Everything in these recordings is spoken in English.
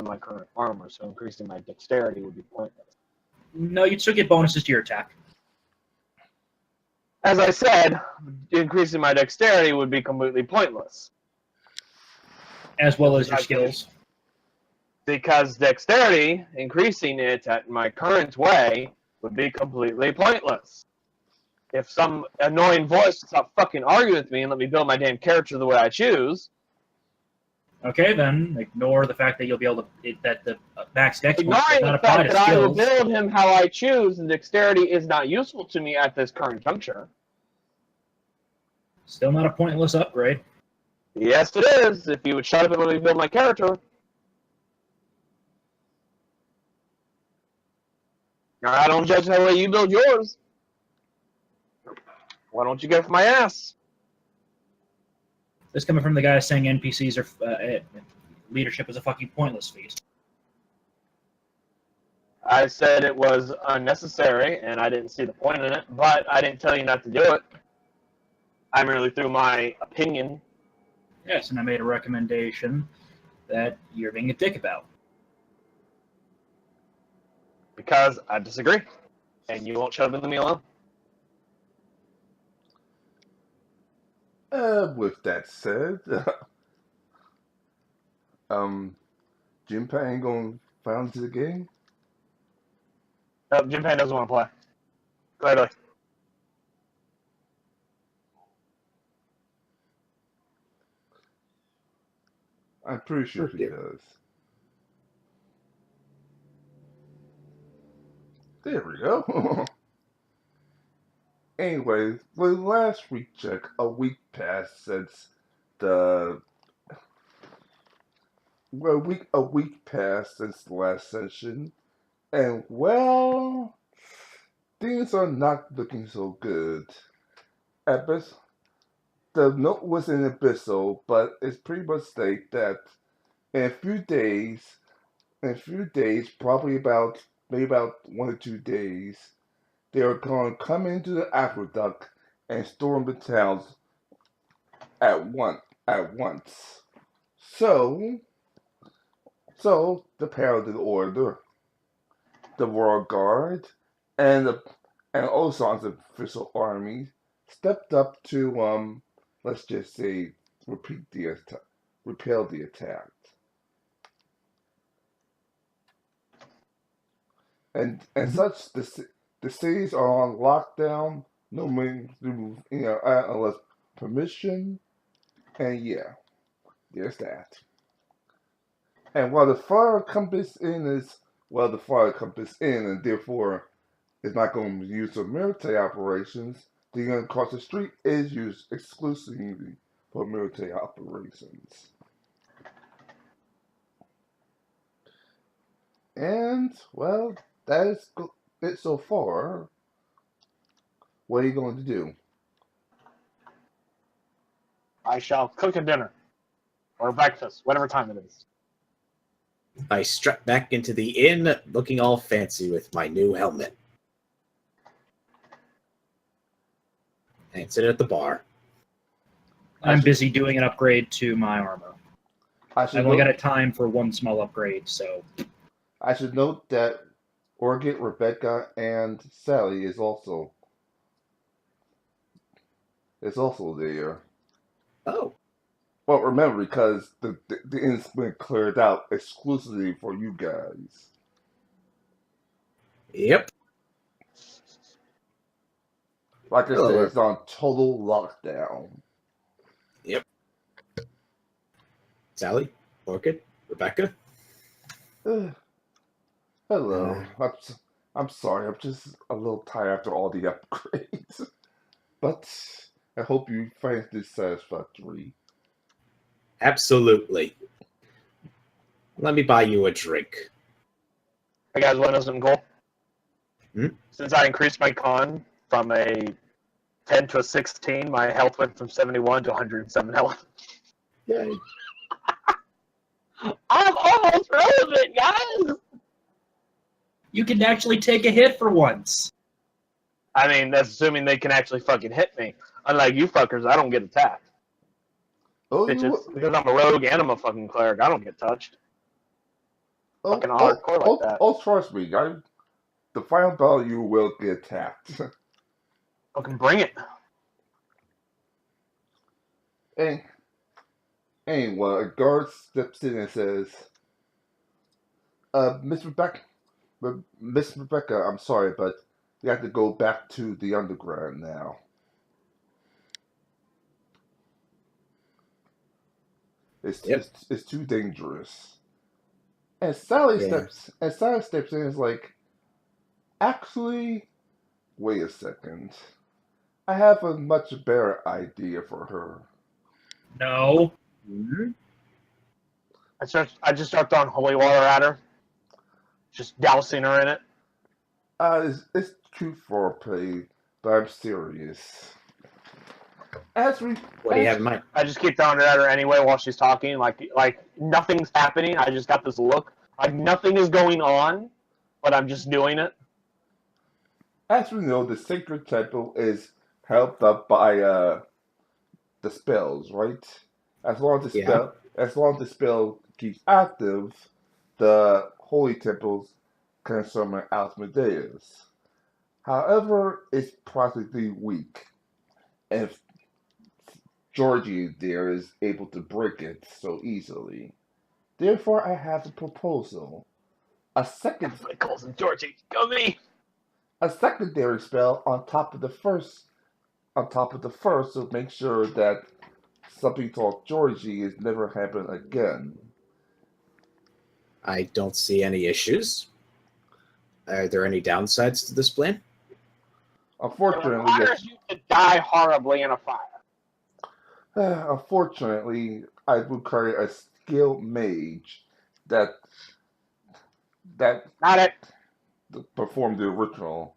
in my current armor, so increasing my dexterity would be pointless. No, you'd still get bonuses to your attack. As I said, increasing my dexterity would be completely pointless. As well as your skills. Because dexterity, increasing it at my current way, would be completely pointless. If some annoying voice would stop fucking arguing with me and let me build my damn character the way I choose. Okay, then ignore the fact that you'll be able to that the max dex does Ignoring not the apply fact to that I will skills. build him how I choose, and dexterity is not useful to me at this current juncture. Still not a pointless upgrade. Yes, it is. If you would shut up and let me build my character. I don't judge the way you build yours. Why don't you get off my ass? This coming from the guy saying NPCs are leadership is a fucking pointless feat. I said it was unnecessary, and I didn't see the point in it, but I didn't tell you not to do it. I merely threw my opinion. Yes, and I made a recommendation that you're being a dick about. Because I disagree, and you won't shut up and leave me alone. With that said, Jinpei ain't gonna find into the game. No, Jinpei doesn't want to play. Clearly. I'm pretty sure he does. There we go. Anyways, the last recheck, a week passed since the a week passed since the last session, and well, things are not looking so good. The note was in Abyssal, but it's pretty much state that in a few days, probably maybe about 1 or 2 days, they are going to come into the aqueduct and storm the towns at once. So the Paladin Order, the Royal Guard, and Ozon's official army stepped up to let's just say repel the attack. And such the cities are on lockdown. No one, unless permission. And yeah, there's that. And while the fire compass in, and therefore is not going to be used for military operations, the gun across the street is used exclusively for military operations. And well, that is it so far. What are you going to do? I shall cook a dinner. Or breakfast, whatever time it is. I strut back into the inn, looking all fancy with my new helmet. And sit at the bar. I'm busy doing an upgrade to my armor. I've only got a time for one small upgrade, so... I should note that Orchid, Rebecca, and Sally is also there. Oh. Well, remember, because the inn's been cleared out exclusively for you guys. Yep. Like I said, it's on total lockdown. Yep. Sally, Orchid, Rebecca. Hello. I'm sorry. I'm just a little tired after all the upgrades. But I hope you find this satisfactory. Absolutely. Let me buy you a drink. Hey guys, want to know something cool? Hmm? Since I increased my con from a 10 to a 16, my health went from 71 to 107 health. Yay. I'm almost relevant, guys! You can actually take a hit for once. I mean, that's assuming they can actually fucking hit me. Unlike you fuckers, I don't get attacked. Oh, Bitches, because I'm a rogue and I'm a fucking cleric, I don't get touched. fucking hardcore like that. Oh, trust me, the final battle you will get attacked. Fucking bring it. Anyway, a guard steps in and says, Miss Rebecca, I'm sorry, but you have to go back to the underground now. It's too dangerous. And Sally steps in and is like, actually, wait a second. I have a much better idea for her. No. Mm-hmm. I just start throwing holy water at her. Just dousing her in it. It's true foreplay, but I'm serious. What do you have in mind? I just keep throwing it at her anyway while she's talking. Like nothing's happening. I just got this look. Like nothing is going on, but I'm just doing it. As we know, the sacred temple is helped up by the spells, right? As long as the spell keeps active, the holy temples can summon Asmodeus. However, it's practically weak. If Georgie there is able to break it so easily. Therefore, I have a proposal. Everybody calls him Georgie. Go me. A secondary spell on top of the first, to make sure that something called Georgie is never happen again. I don't see any issues. Are there any downsides to this plan? Unfortunately, it requires you to die horribly in a fire. Unfortunately, I would require a skilled mage that Not it. performed the ritual.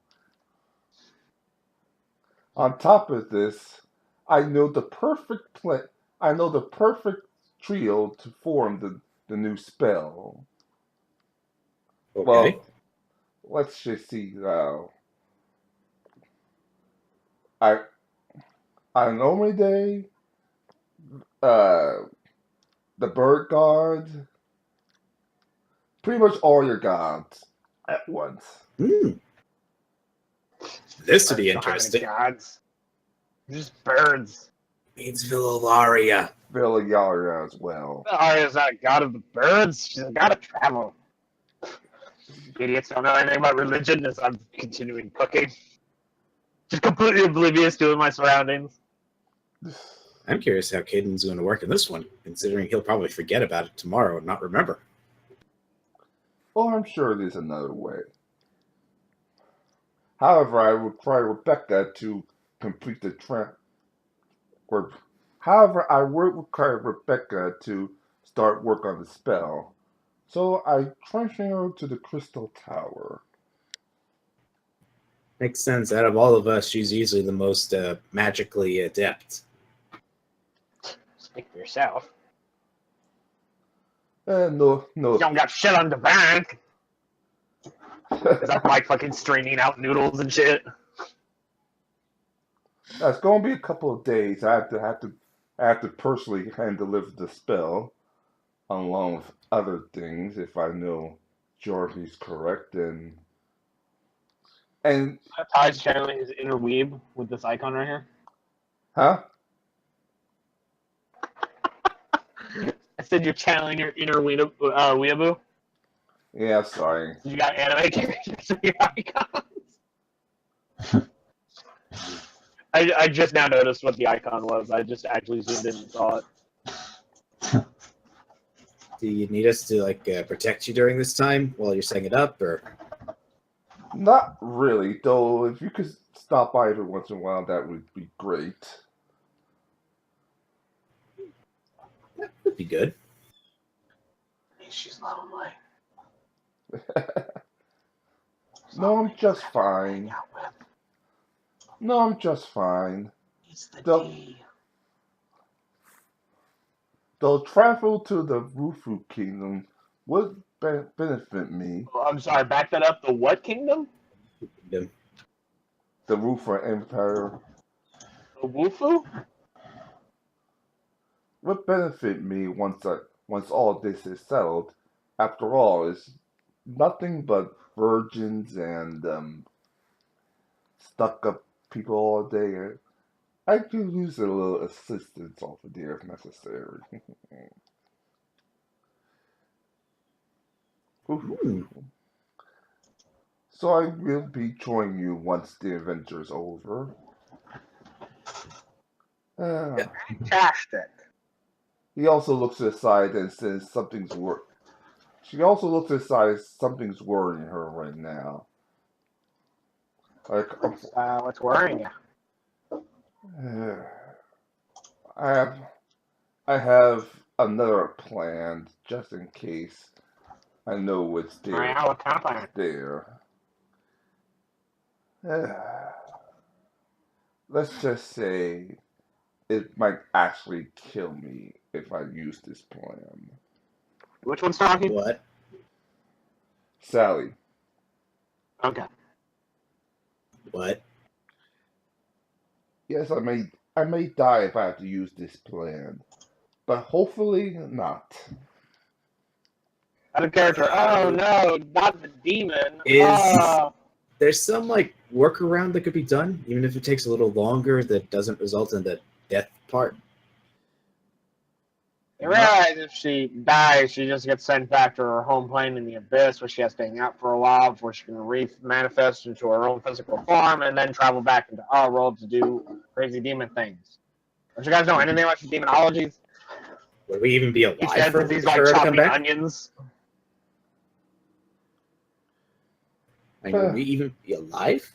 On top of this, I know the perfect trio to form the new spell. Okay. Well, let's just see now. On a normal day, the bird god, pretty much all your gods at once. This would be interesting. Gods. Just birds. Means Villaria. Villaria as well. Aria's not a god of the birds. She's a god of travel. Idiots don't know anything about religion as I'm continuing cooking. Just completely oblivious to my surroundings. I'm curious how Caden's going to work in this one, considering he'll probably forget about it tomorrow and not remember. Oh, I'm sure there's another way. However, I would try Rebecca to complete the However, I would require Rebecca to start work on the spell. So I transfer her to the Crystal Tower. Makes sense. Out of all of us, she's easily the most magically adept. Speak for yourself. No. You don't got shit on the bank. Cause I'm like fucking straining out noodles and shit. It's gonna be a couple of days. I have to personally hand deliver the spell, along with other things, if I know Georgie's correct. And Ty's channeling his inner weeb with this icon right here. huh? I said you're channeling your inner weeaboo. Yeah, sorry. You got anime characters in your icons. I just now noticed what the icon was. I just actually zoomed in and saw it. Do you need us to protect you during this time while you're setting it up, or? Not really, though. If you could stop by every once in a while, that would be great. That would be good. She's lonely. No, I'm just fine. No, I'm just fine. It's the D. They'll travel to the Rufu Kingdom would benefit me. Oh, I'm sorry, back that up. The what kingdom? Yeah. The Rufu Empire The Wufu? would benefit me once all this is settled. After all, it's nothing but virgins and stuck-up people all day. I do use a little assistance over there if necessary. Hmm. So I will be joining you once the adventure's over. Fantastic. He also looks aside and says something's She also looks aside as something's worrying her right now. Like, What's worrying you? I have another plan just in case. I know what's there. All right, what kind of plan? There. Let's just say it might actually kill me if I use this plan. Which one's talking? What? Sally. Okay. What? Yes, I may die if I have to use this plan, but hopefully not. Other character. Oh no, not the demon. There's some like workaround that could be done, even if it takes a little longer, that doesn't result in the death part? You realize if she dies, she just gets sent back to her home plane in the abyss, where she has to hang out for a while before she can re-manifest into her own physical form and then travel back into our world to do crazy demon things. Don't you guys know anything about your demonologies? Would we even be alive for these her to come back? onions. I mean, would we even be alive?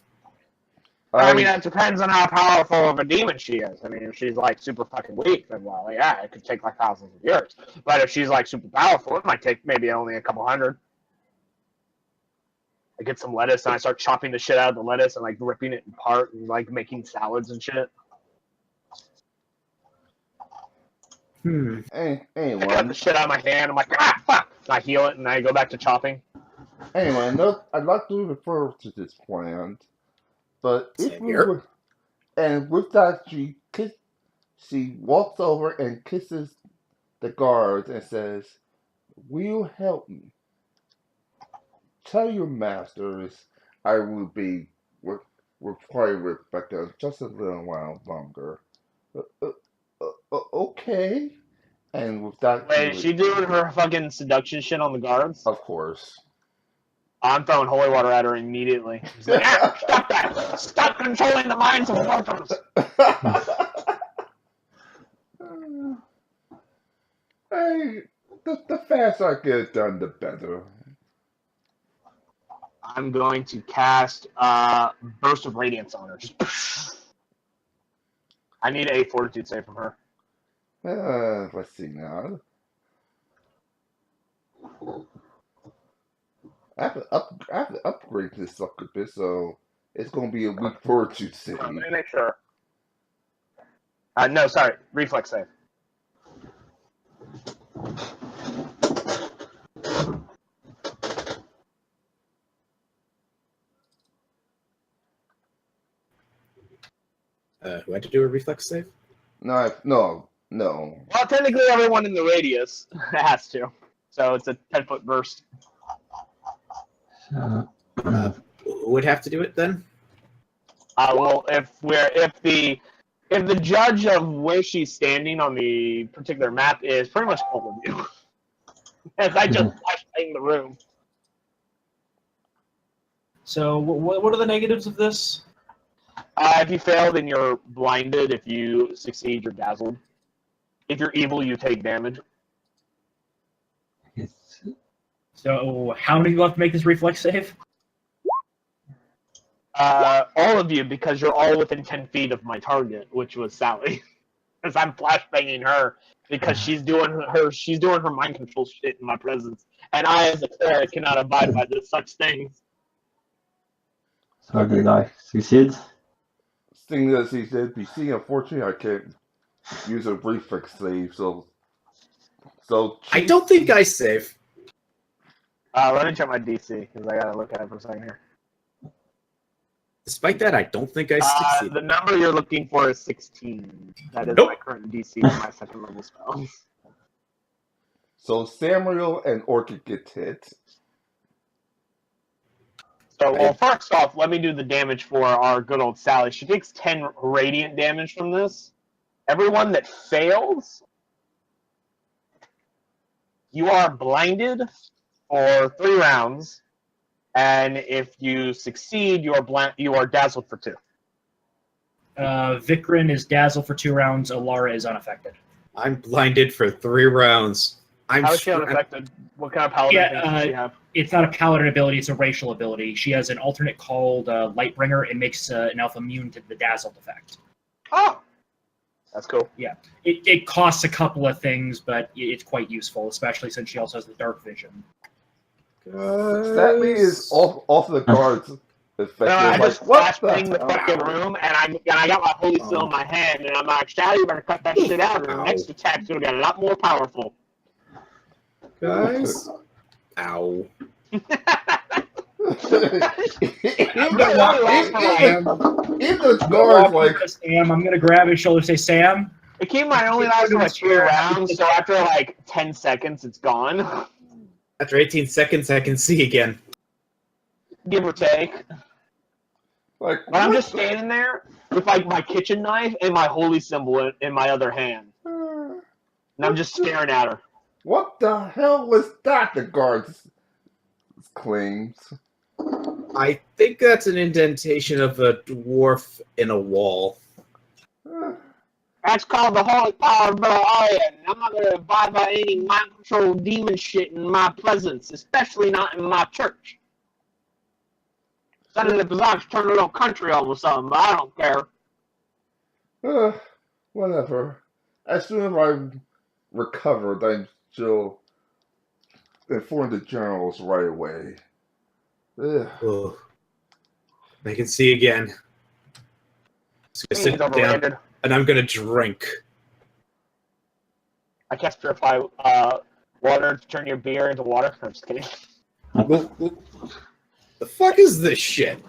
I mean, that depends on how powerful of a demon she is. I mean, if she's like super fucking weak, then well, yeah, it could take like thousands of years. But if she's like super powerful, it might take maybe only a couple hundred. I get some lettuce and I start chopping the shit out of the lettuce and like ripping it apart and like making salads and shit. Anyway, I cut the shit out of my hand. I'm like, ah, fuck. And I heal it and I go back to chopping. Anyway, no, I'd like to refer to this plan, but if we were, and with that, she walks over and kisses the guards and says, "Will you help me? Tell your masters I will be required with Rebecca just a little while longer." Okay. And with that, wait, is she doing her fucking seduction shit on the guards? Of course. I'm throwing holy water at her immediately. She's like, ah, stop that! Stop controlling the minds of mortals! Hey, the faster I get it done, the better. I'm going to cast Burst of Radiance on her. Just I need a Fortitude save from her. Let's see now. I have to upgrade this sucker bit, so it's going to be a weak Fortitude save. Let me make sure. No, sorry. Reflex save. Who had to do a reflex save? No. Well, technically everyone in the radius has to. So it's a 10-foot burst. Who would have to do it then? Well, if the judge of where she's standing on the particular map is pretty much all of you, as I just flashbang the room. So, what are the negatives of this? If you fail, then you're blinded. If you succeed, you're dazzled. If you're evil, you take damage. So, how many left to make this reflex save? All of you, because you're all within 10 feet of my target, which was Sally. Because I'm flashbanging her because she's doing her mind control shit in my presence, and I, as a cleric, cannot abide by such things. So did I succeed? Thing that he said, BC, unfortunately, I can't use a reflex save, so I don't think I save. Let me check my DC, because I gotta look at it for a second here. Despite that, I don't think I succeed. The number you're looking for is 16. That is my current DC for my second level spells. So Samuel and Orchid get hit. So, well, first off, let me do the damage for our good old Sally. She takes 10 radiant damage from this. Everyone that fails, you are blinded for 3 rounds, and if you succeed, you are dazzled for 2. Vikrin is dazzled for 2 rounds. Alara is unaffected. I'm blinded for 3 rounds. How is she unaffected? What kind of paladin thing does she have? It's not a paladin ability, it's a racial ability. She has an alternate called Lightbringer. It makes an elf immune to the dazzled effect. Oh! That's cool. Yeah. It costs a couple of things, but it's quite useful, especially since she also has the dark vision. Sadly, is off the cards. No, I just flashbang the fucking room, and I got my holy seal in my hand, and I'm like, Sally, you better cut that shit out, and the next attack's gonna get a lot more powerful. Guys. Ow. In the guard, like Sam, I'm gonna grab his shoulder and say, Sam. It came my only last for like 2 rounds, so after like 10 seconds, it's gone. After 18 seconds, I can see again. Give or take. But I'm just standing there with like my kitchen knife and my holy symbol in my other hand. And I'm just staring at her. What the hell was that? The guards claims. I think that's an indentation of a dwarf in a wall. That's called the holy power of Iron. I'm not going to abide by any mind control demon shit in my presence, especially not in my church. Suddenly the Bazar's turned a little country all of a sudden, but I don't care. Whatever. As soon as I recovered, I'm still inform the generals right away. Oh. I can see again. Just gonna sit down, and I'm gonna drink. I cast purify water to turn your beer into water. I'm just kidding. The fuck is this shit?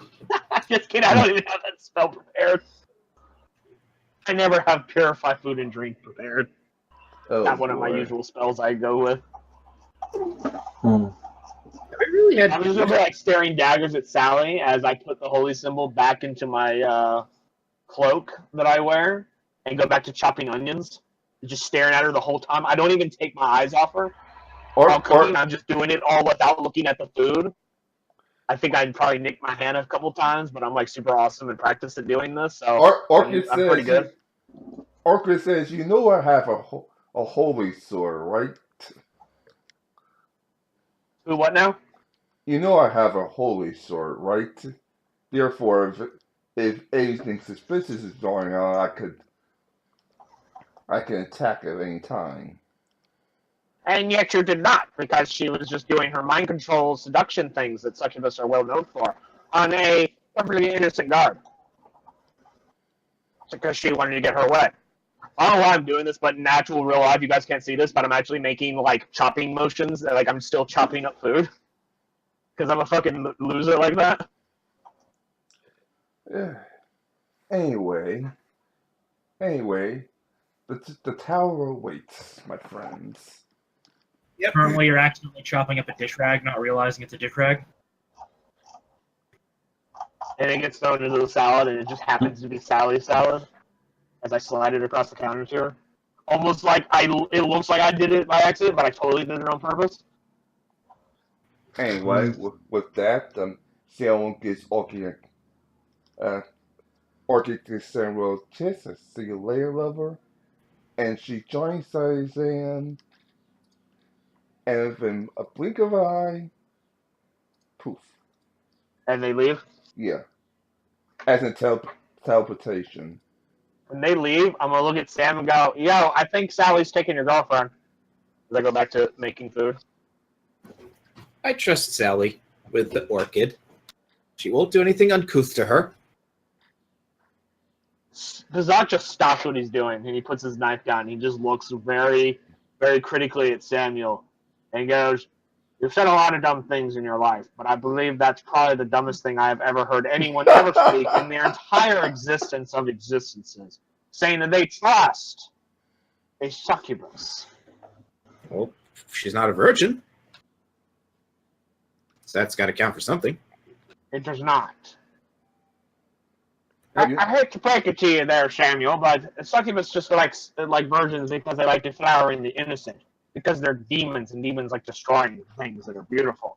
Just kidding. I don't even have that spell prepared. I never have purify food and drink prepared. Not one of my usual spells I go with. I'm just gonna be like staring daggers at Sally as I put the holy symbol back into my cloak that I wear and go back to chopping onions. Just staring at her the whole time. I don't even take my eyes off her. While cooking, I'm just doing it all without looking at the food. I think I'd probably nick my hand a couple times, but I'm like super awesome and practiced at doing this, so I'm pretty good. Orchid says, "You know I have a holy sword, right?" Who? What now? You know I have a holy sword, right? Therefore, if anything suspicious is going on, I can attack at any time. And yet you did not, because she was just doing her mind control seduction things that such of us are well known for on a perfectly innocent guard. It's because she wanted to get her way. I don't know why I'm doing this, but in actual real life, you guys can't see this, but I'm actually making like chopping motions, like I'm still chopping up food. Because I'm a fucking loser like that. Anyway, the tower awaits, my friends. Yep. Currently, you're accidentally chopping up a dish rag, not realizing it's a dish rag. And it gets thrown into the salad, and it just happens to be Sally's salad as I slide it across the counter to her. Almost like it looks like I did it by accident, but I totally did it on purpose. Anyway, with that, Samuel gives Orchid to Samuel a kiss. See you later, lover. And she joins Tarzan. And within a blink of an eye, poof. And they leave? Yeah. As in teleportation. When they leave, I'm going to look at Sam and go, yo, I think Sally's taking your girlfriend. As I go back to making food. I trust Sally with the orchid. She won't do anything uncouth to her. Bazak just stops what he's doing, and he puts his knife down. He just looks very, very critically at Samuel. And goes, you've said a lot of dumb things in your life, but I believe that's probably the dumbest thing I have ever heard anyone ever speak in their entire existence of existences. Saying that they trust a succubus. Well, she's not a virgin. So that's got to count for something. It does not. I hate to break it to you there, Samuel, but succubus just like virgins because they like devouring the innocent. Because they're demons, and demons like destroying things that are beautiful.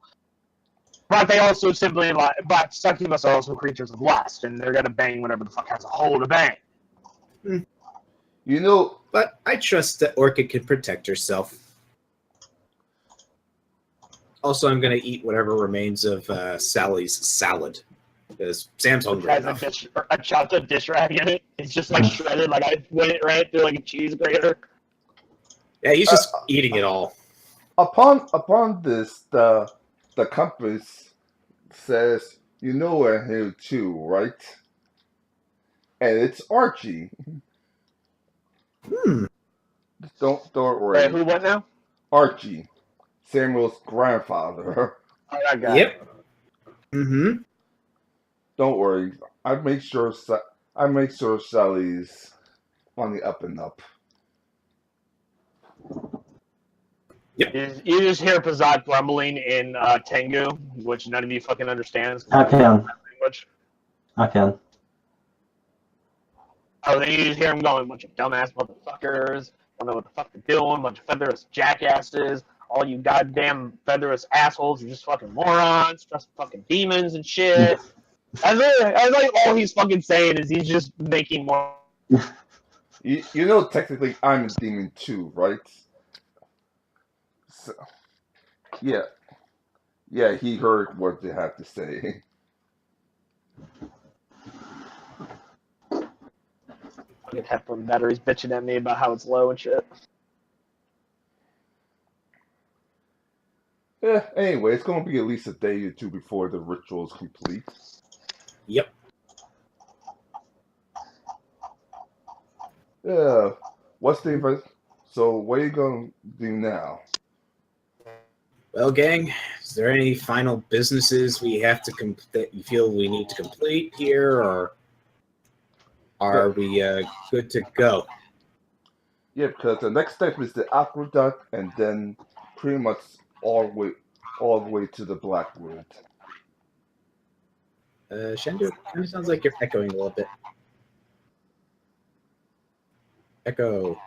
But they also simply but succubus are also creatures of lust, and they're gonna bang whatever the fuck has a hole to bang. You know, but I trust that Orchid can protect herself. Also, I'm gonna eat whatever remains of Sally's salad. Because Sam's hungry enough. A chocolate dish rag in it. It's just like shredded, like I went it right through like a cheese grater. Yeah, he's just eating it all. Upon this, the compass says, "You know we're here too, right?" And it's Archie. Don't worry. Wait, who went now? Archie, Samuel's grandfather. Oh, that guy. Yep. Mm-hmm. Don't worry. I make sure Sally's on the up and up. Yep. You just hear Pazad grumbling in Tengu, which none of you fucking understands. I can. Oh, then you just hear him going, bunch of dumbass motherfuckers, don't know what the fuck they're doing, bunch of featherless jackasses, all you goddamn featherless assholes are just fucking morons, just fucking demons and shit. As like all he's fucking saying is he's just making more. You know, technically, I'm a demon too, right? So, yeah, he heard what they had to say. Fucking headphone batteries bitching at me about how it's low and shit. Yeah. Anyway, it's going to be at least a day or two before the ritual is complete. Yep. Yeah. What's the invite? So, what are you going to do now? Well, gang, is there any final businesses we have to that you feel we need to complete here, or are we good to go? Yeah, because the next step is the aqueduct, and then pretty much all the way to the Blackwood. Shendu, kind of sounds like you're echoing a little bit. Echo.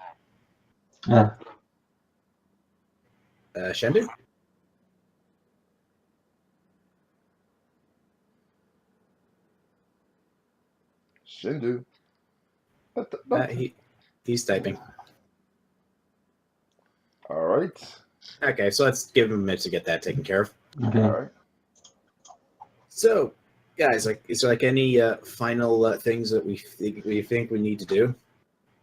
Yeah. Shendu? Shindu. He's typing. All right. Okay, so let's give him a minute to get that taken care of. Okay. All right. So, guys, is there any final things that we think we need to do?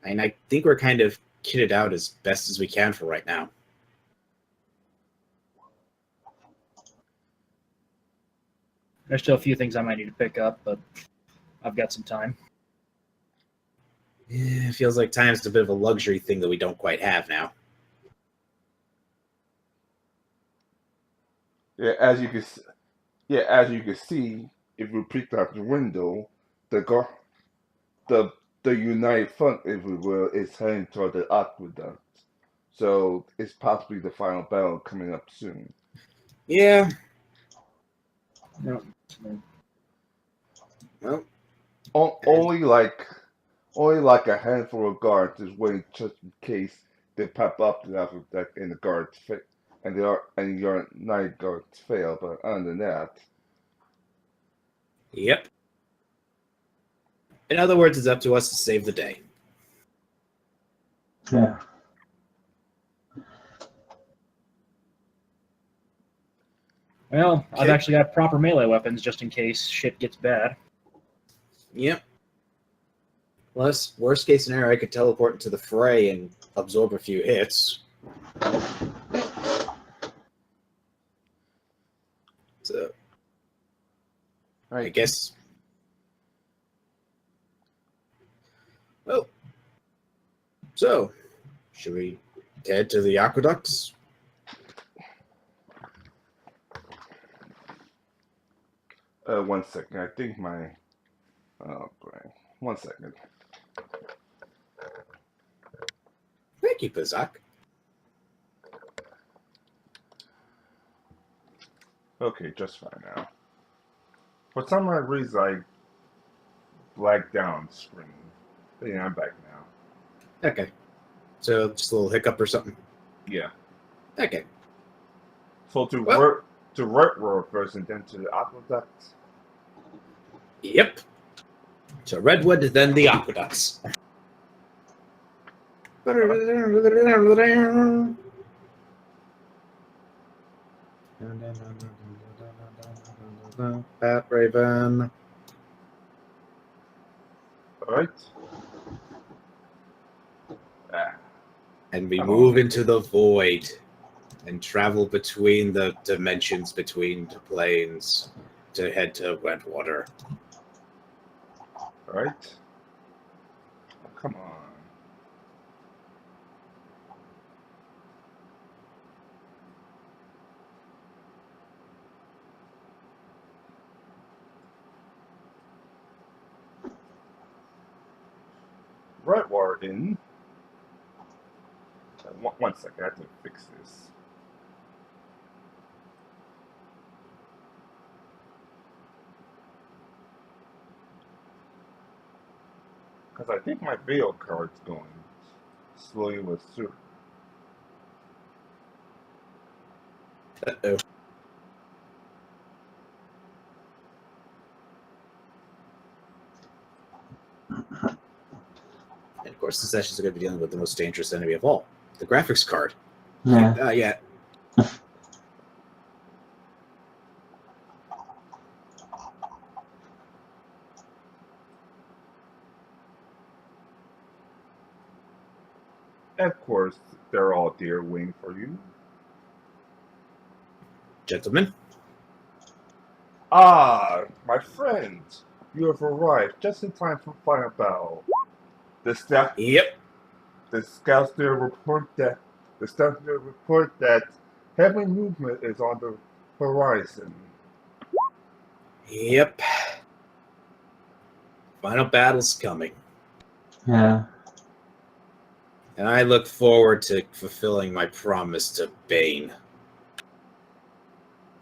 And I think we're kind of kitted out as best as we can for right now. There's still a few things I might need to pick up, but I've got some time. Yeah, it feels like time's a bit of a luxury thing that we don't quite have now. Yeah, as you can see, if we peek out the window, the United Front, if we will, is heading toward the aqueduct. So it's possibly the final battle coming up soon. Yeah. No. Well, only like a handful of guards is waiting just in case they pop up to the aqueduct and the guards and your night guards fail. But other than that, yep. In other words, it's up to us to save the day. Yeah. Well, I've actually got proper melee weapons just in case shit gets bad. Yep. Plus, worst case scenario, I could teleport into the fray and absorb a few hits. So, I guess. Well, so should we head to the aqueducts? One second. I think my. Oh, boy. 1 second. Thank you, Pazak. Okay, just fine now. For some odd reason, I blacked down the screen. But yeah, I'm back now. Okay. So just a little hiccup or something. Yeah. Okay. So to Redwood first and then to the aqueducts. Yep. So Redwood, then the aqueducts. Bat Raven. Alright. And we move into the void and travel between the dimensions, between the planes, to head to Wetwater. Alright. Oh, come on. Redwater in. One second, I have to fix this. Because I think my video card's going slowly with soup. Uh-oh. And of course, the sessions are going to be dealing with the most dangerous enemy of all, the graphics card. Yeah. Yeah. Of course, they're all there waiting for you. Gentlemen. Ah, my friend, you have arrived just in time for final battle. Yep. The scouts there report that heavy movement is on the horizon. Yep. Final battle's coming. Yeah. And I look forward to fulfilling my promise to Bane.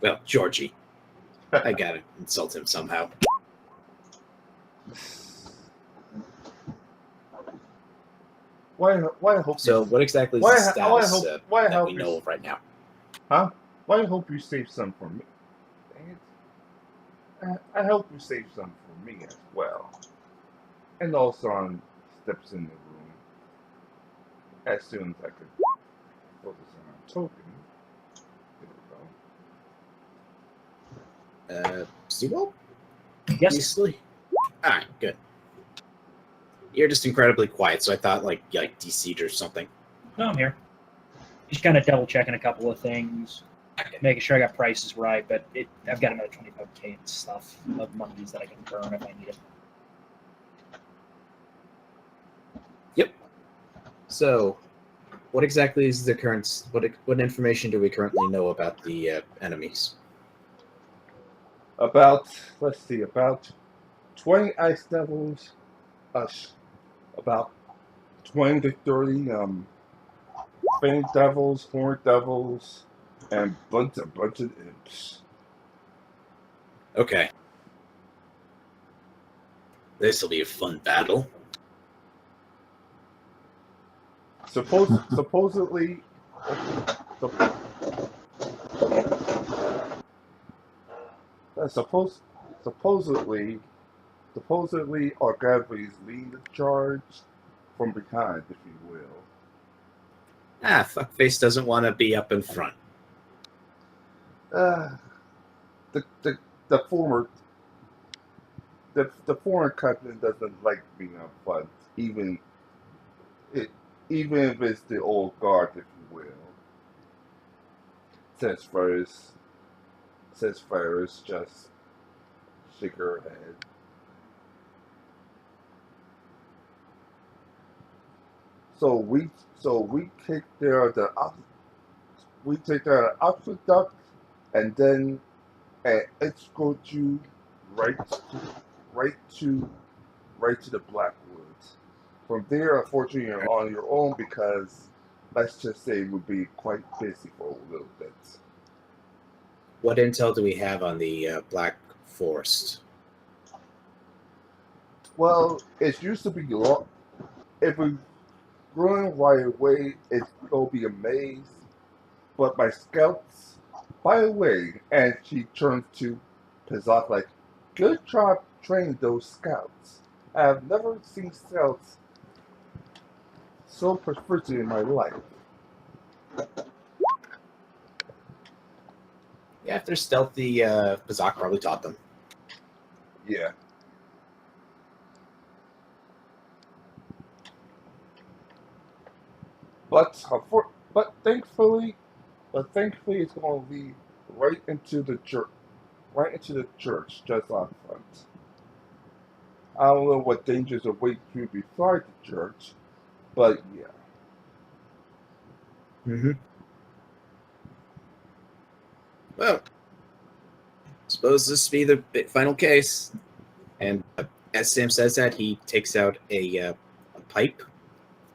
Well, Georgie. I gotta insult him somehow. Why hope So, what exactly is the status that we know of right now? Huh? Why hope you save some for me? Dang it. I hope you save some for me as well. And also on steps in the room. As soon as I could focus on token. There we go. Seagull? Yes. Easily? Alright, good. You're just incredibly quiet, so I thought like DC'd or something. No, I'm here. Just kind of double checking a couple of things, making sure I got prices right. But I've got another 25K and stuff of monies that I can burn if I need it. Yep. So, what exactly is the current? What information do we currently know about the enemies? About 20 ice devils, about 20 to 30 faint devils, horned devils, and bunch of imps. Okay. This will be a fun battle. Supposedly, our Gadby's leading the charge from behind, if you will. Fuckface doesn't want to be up in front. The former captain doesn't like being up front, even if it's the old guard, if you will. Says Ferris just shake her head. So we take there the aqueduct and then escort you right to the Blackwoods. From there, unfortunately, you're on your own because let's just say we'll be quite busy for a little bit. What intel do we have on the Black Forest? Well, it used to be if we going right away, it's gonna be a maze. But my scouts, by the way, and she turns to Pizak like, good job training those scouts. I have never seen scouts so proficient in my life. Yeah, if they're stealthy, Bazak probably taught them. Yeah. But thankfully, it's going to lead right into the church, just out front. I don't know what dangers await you beside the church, but yeah. Mm-hmm. Well, suppose this be the final case. And as Sam says that, he takes out a pipe.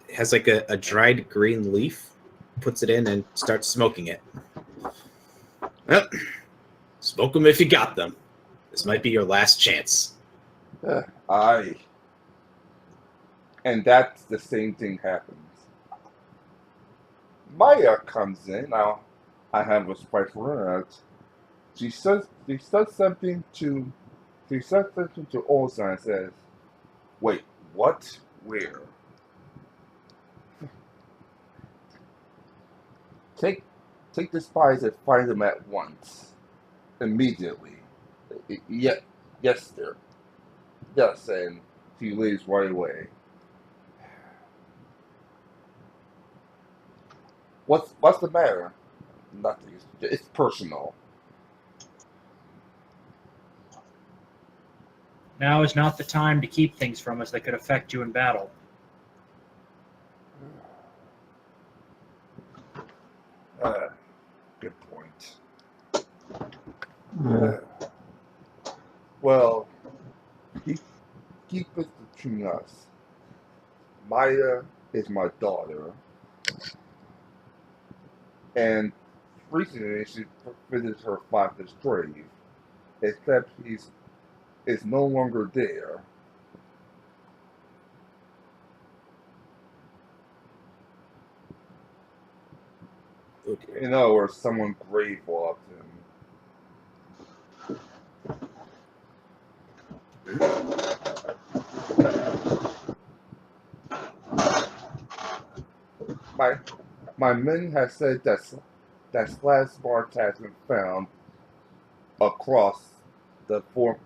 It has like a dried green leaf, puts it in, and starts smoking it. Well, smoke them if you got them. This might be your last chance. Aye. And that's the same thing happens. Maya comes in. Now, I have respect for her. She says something to Olsen and says, "Wait, what? Where? Take the spies and find them at once, immediately. Yeah, yes, sir. Yes." And she leaves right away. What's the matter? Nothing. It's personal. Now is not the time to keep things from us that could affect you in battle. Good point. Yeah. Well, keep it between us. Maya is my daughter, and recently she visited her father's grave, except he's is no longer there. Okay. In other words, someone grave robbed him. My men have said that Slash Smart has been found across the former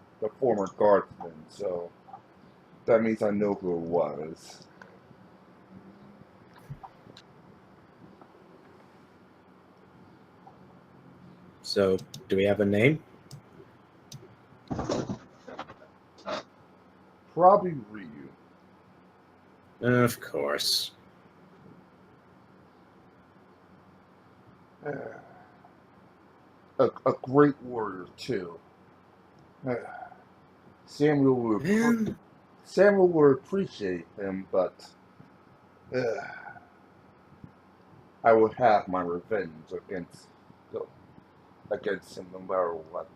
guardsman, so that means I know who it was. So, do we have a name? Probably Ryu. Of course. A great warrior too. Samuel would appreciate him, but I would have my revenge against him no matter what.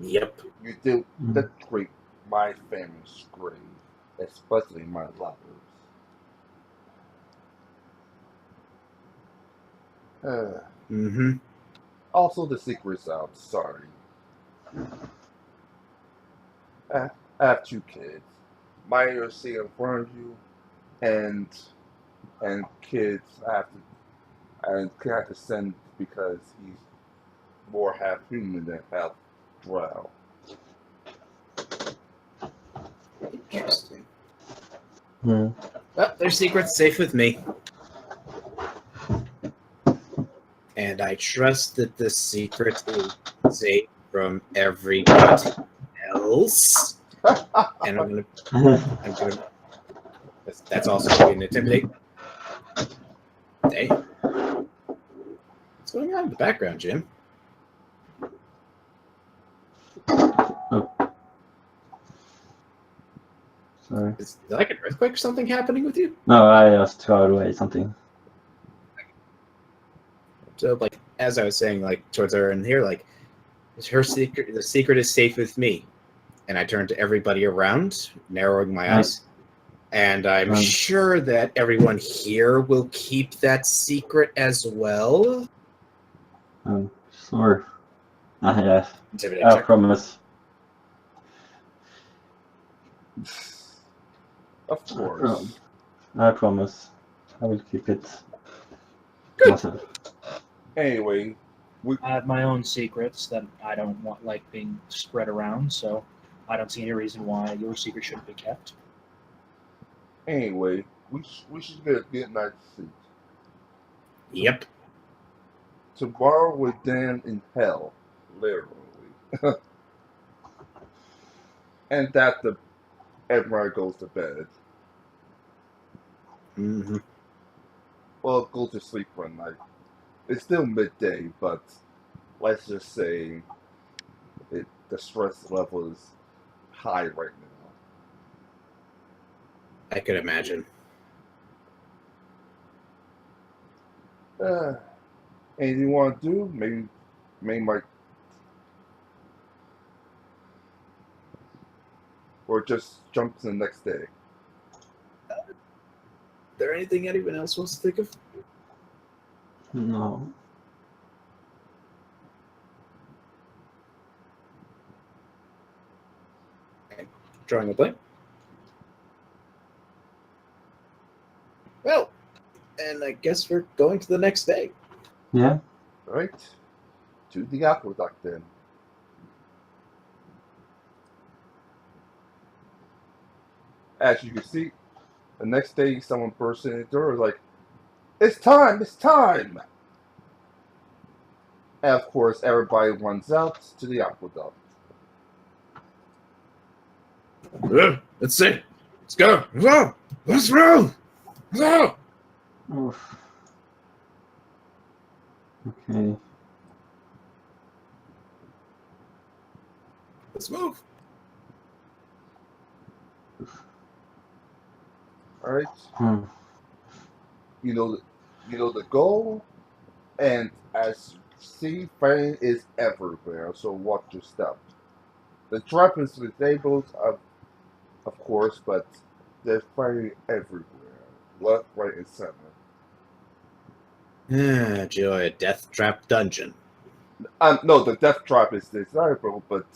Yep. You did great my family's grave, especially my lovers. Mm-hmm. Also, the secret's out. Sorry. I have two kids. Mine are sitting in front of you, and kids I have to send because he's more half human than half drow. Interesting. Yeah. Well, their secret's safe with me. And I trust that the secret is safe from everybody else. And I'm gonna. That's also going to be an intimidate. Hey, what's going on in the background, Jim? Oh. Sorry. Is there like an earthquake or something happening with you? No, I just threw away something. So, like, as I was saying, like, towards her in here, like, her secret, the secret is safe with me. And I turn to everybody around, narrowing my eyes. And I'm sure that everyone here will keep that secret as well. Sure. Yes. Intimidate I check. promise. Of course. I promise. I will keep it Good. myself. Anyway, I have my own secrets that I don't want being spread around, so I don't see any reason why your secret shouldn't be kept. we should get a good night's sleep. Yep. Tomorrow we're then in hell, literally. And everybody goes to bed. Mm-hmm. Well, go to sleep for a night. It's still midday, but let's just say the stress level is high right I could imagine. now. Anything you want to do? Maybe might, or just jump to the next day. Is there anything anyone else wants to think of? No. Drawing a blank. Well, and I guess we're going to the next day. Yeah. Right? To the aqueduct then. As you can see, the next day someone bursts in the door like, it's time! And of course everybody runs out to the aqueduct. Let's see. Let's go. Let's roll. Oof. Okay. Let's move. Alright? Hmm. You know the goal, and as you see, fighting is everywhere, so watch your step. The trap is disabled, of course, but there's fighting everywhere. Left, right, and center. Ah, joy, a death trap dungeon. No, the death trap is desirable, but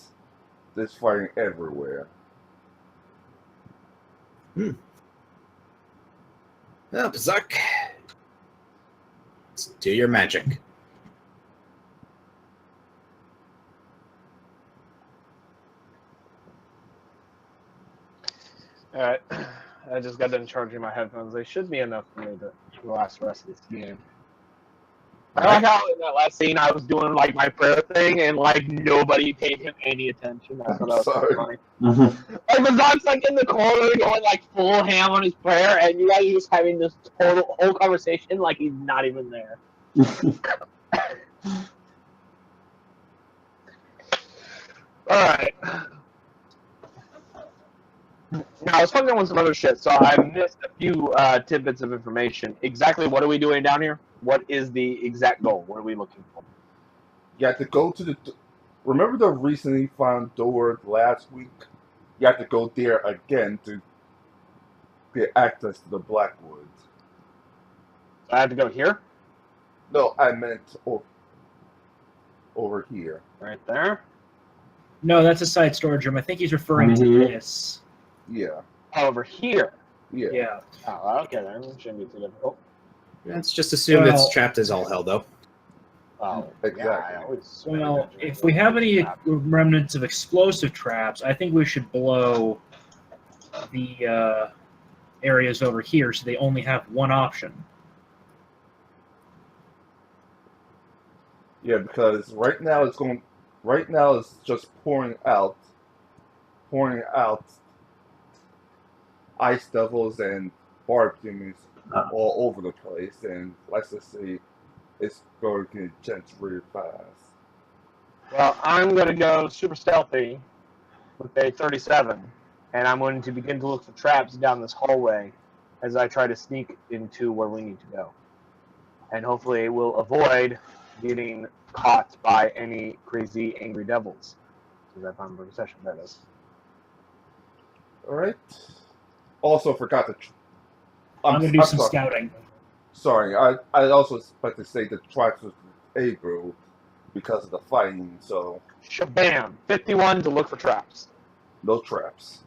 there's fighting everywhere. Well, Pazak, let's do your magic. Alright. I just got done charging my headphones. They should be enough for me to last the rest of this game. I like how in that last scene I was doing like my prayer thing and like nobody paid him any attention. I thought that was so Sorry. funny. Mm-hmm. Like Mazak's like in the corner going like full ham on his prayer, and you guys are just having this whole conversation like he's not even there. Alright. Now, I was fucking with some other shit, so I missed a few tidbits of information. Exactly what are we doing down here? What is the exact goal? What are we looking for? You have to go to the. Remember the recently found door last week? You have to go there again to get access to the Blackwood. I have to go here? No, I meant over here. Right there? No, that's a side storage room. I think he's referring to Mhm. this. Yeah. Oh, over here. Yeah. Yeah. Oh, okay then. It shouldn't be too difficult. Let's just assume Well- it's trapped as all hell, though. Oh, Exactly. Yeah, I always Well, if we have any remnants of explosive traps, I think we should blow the areas over here so they only have one option. Yeah, because right now it's just pouring out ice devils and barbecues all over the place, and let's just say it's going to get changed really fast. Well, I'm going to go super stealthy with a 37, and I'm going to begin to look for traps down this hallway as I try to sneak into where we need to go. and hopefully will avoid getting caught by any crazy angry devils. So that time for the session, that is. Alright. Also forgot to... I'm going to do some sorry. scouting. Sorry, I also expect to say the tracks was April because of the fighting, so Shabam! 51 to look for traps. no traps.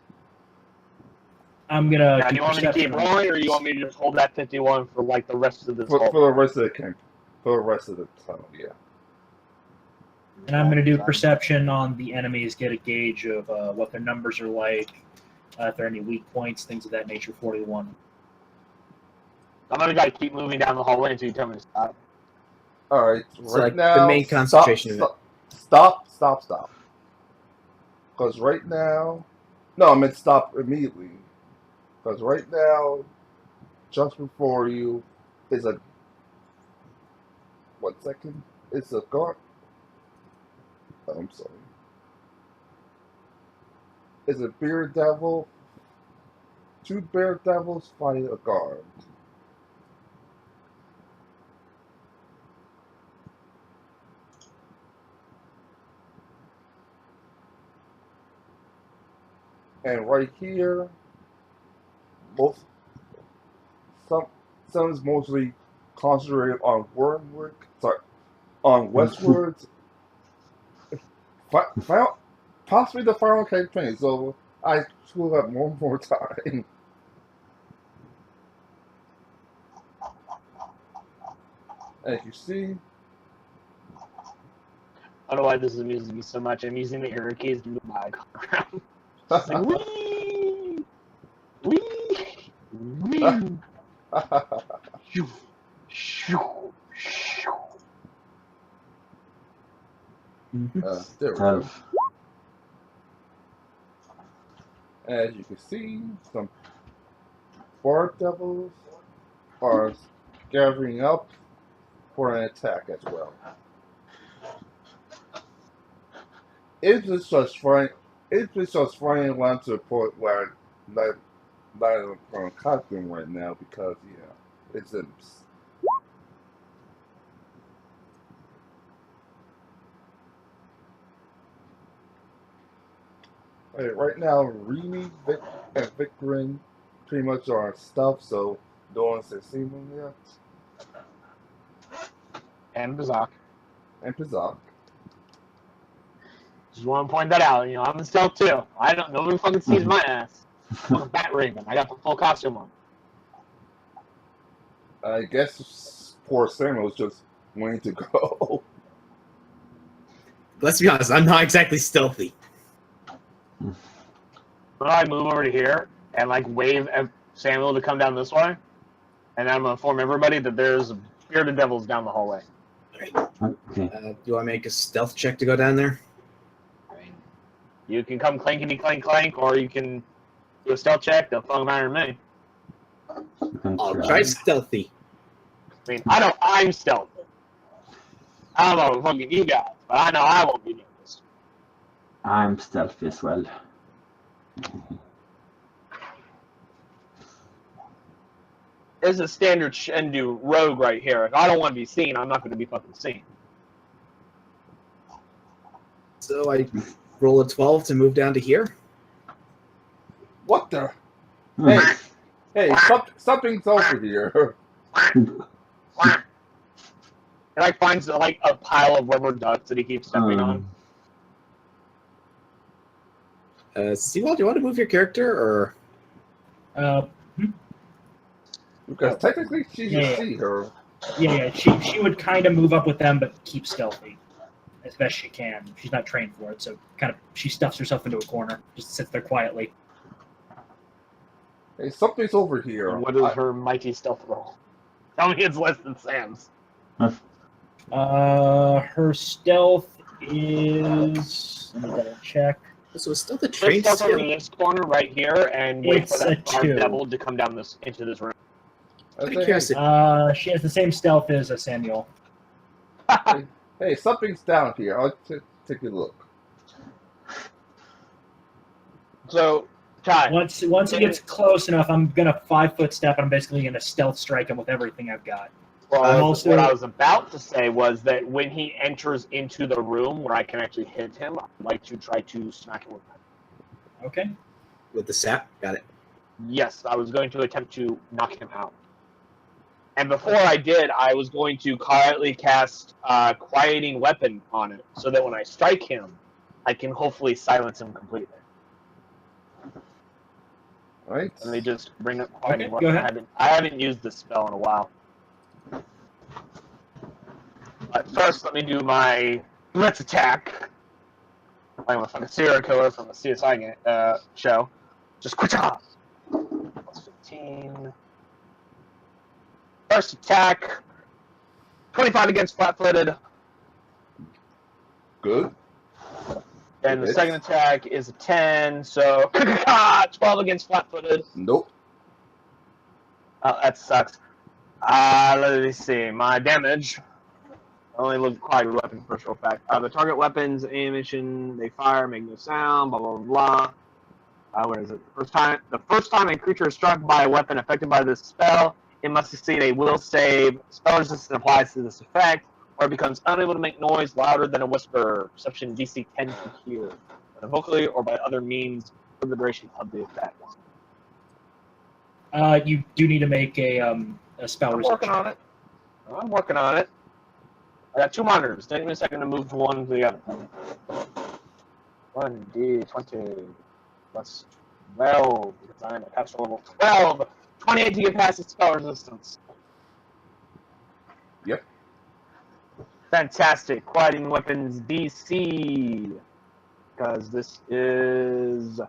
I'm going to Now, do do you want me to keep perception. rolling, or do you want me to just hold that 51 for like the rest of this For whole? the rest of the camp. For the rest of the tunnel, yeah. And I'm going to do perception on the enemies, get a gauge of what their numbers are like, if there are any weak points, things of that nature. 41. I'm gonna gotta keep moving down the hallway until you tell me to stop. Alright, It's right like now... the main concentration of it. Stop. Because right now... No, I meant stop immediately. Because right now, just before you, is a... 1 second. It's a guard... Oh, I'm sorry. Is a bear devil... 2 bear devils fight a guard. And right here, some is mostly concentrated on Westwood. Possibly the final campaign, so I will have more time. As you see, I don't know why this is amusing me so much. I'm using the arrow keys to move my background. It's like, wee! Wee! Shoo! Shoo! Shoo! there we go. 12. As you can see, some bar devils are gathering up for an attack as well. It's just flying around to the point where I'm not from costume right now because it's a. Right now, Remy, Vic, and Victorin pretty much are stuff, so no one's seen them yet. And Bazak. And Pizak. Just want to point that out. You know, I'm in stealth too. Nobody fucking sees my ass. I'm a bat raven. I got the full costume on. I guess poor Samuel's just waiting to go. Let's be honest, I'm not exactly stealthy. But I move over to here and like wave at Samuel to come down this way, and I'm gonna inform everybody that there's bearded devils down the hallway. Okay. Do you want to make a stealth check to go down there? You can come clankety clank clank, or you can do a stealth check. Don't fucking matter to me. You can I'll try stealthy. I mean, I know I'm stealthy. I don't know what fucking you guys, but I know I won't be doing this. I'm stealthy as well. There's a standard Shendu rogue right here. If I don't want to be seen, I'm not going to be fucking seen. So I roll a 12 to move down to here. What the? Hmm. Hey, something's over here. And I find like a pile of rubber ducks that he keeps stepping on. Seawall, do you want to move your character, or? Because technically she should Yeah. see her. Yeah. She would kind of move up with them, but keep stealthy as best she can. She's not trained for it, so she stuffs herself into a corner, just sits there quietly. Hey, something's over here. And what is her mighty stealth roll? Tell me it's less than Sam's. Her stealth is. Let me double check. So it's still the Let's trained stealth skill. in this corner right here and wait It's for that a guard 2. devil to come down into this room. I Out of say, curiosity. She has the same stealth as Samuel. hey, something's down here. I'll take a look. So, Ty, Once he gets close enough, I'm gonna 5-foot step, and I'm basically gonna stealth strike him with everything I've got. Well, also- what I was about to say was that when he enters into the room where I can actually hit him, I'd like to try to smack him with that. Okay. With the sap, got it. Yes, I was going to attempt to knock him out. And before I did, I was going to quietly cast Quieting Weapon on it, so that when I strike him, I can hopefully silence him completely. Right. Let me just bring up Quieting Okay, go Weapon. ahead. I haven't used this spell in a while. But first, let me do my Let's Attack. I'm a fucking serial killer from a CSI show. Just quick off. Plus 15. First attack. 25 against flat-footed. Good. And the Hits. second attack is a 10, so 12 against flat-footed. Nope. Oh, that sucks. Let me see. My damage. I only look quite weapon first real fact. The target weapons, ammunition, they fire, make no sound, blah blah blah. What is it? The first time a creature is struck by a weapon affected by this spell, it must succeed a will save. Spell resistance applies to this effect, or it becomes unable to make noise louder than a whisper. Perception DC 10 to hear, whether vocally or by other means for the duration of the effect. You do need to make a spell I'm working resist. on it. I got 2 monitors. Take me a second to move from one to the other. 1d20 plus 12, because I'm a caster level 12. 28 to get past its spell resistance. Yep. Fantastic. Quieting Weapons DC. Because this is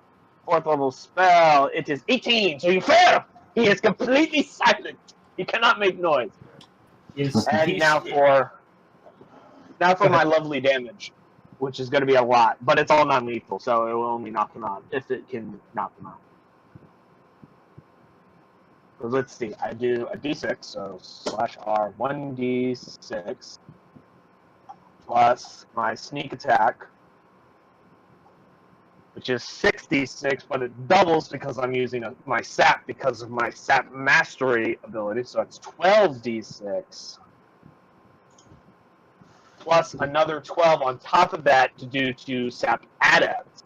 4th level spell. It is 18, so you fail! He is completely silent. He cannot make noise. And now for my lovely damage, which is going to be a lot, but it's all non-lethal, so it will only knock him out if it can knock him out. So let's see. I do a d6, so /r 1d6 plus my sneak attack, which is 6d6, but it doubles because I'm using my sap because of my sap mastery ability, so it's 12d6. Plus another 12 on top of that to do to sap adept.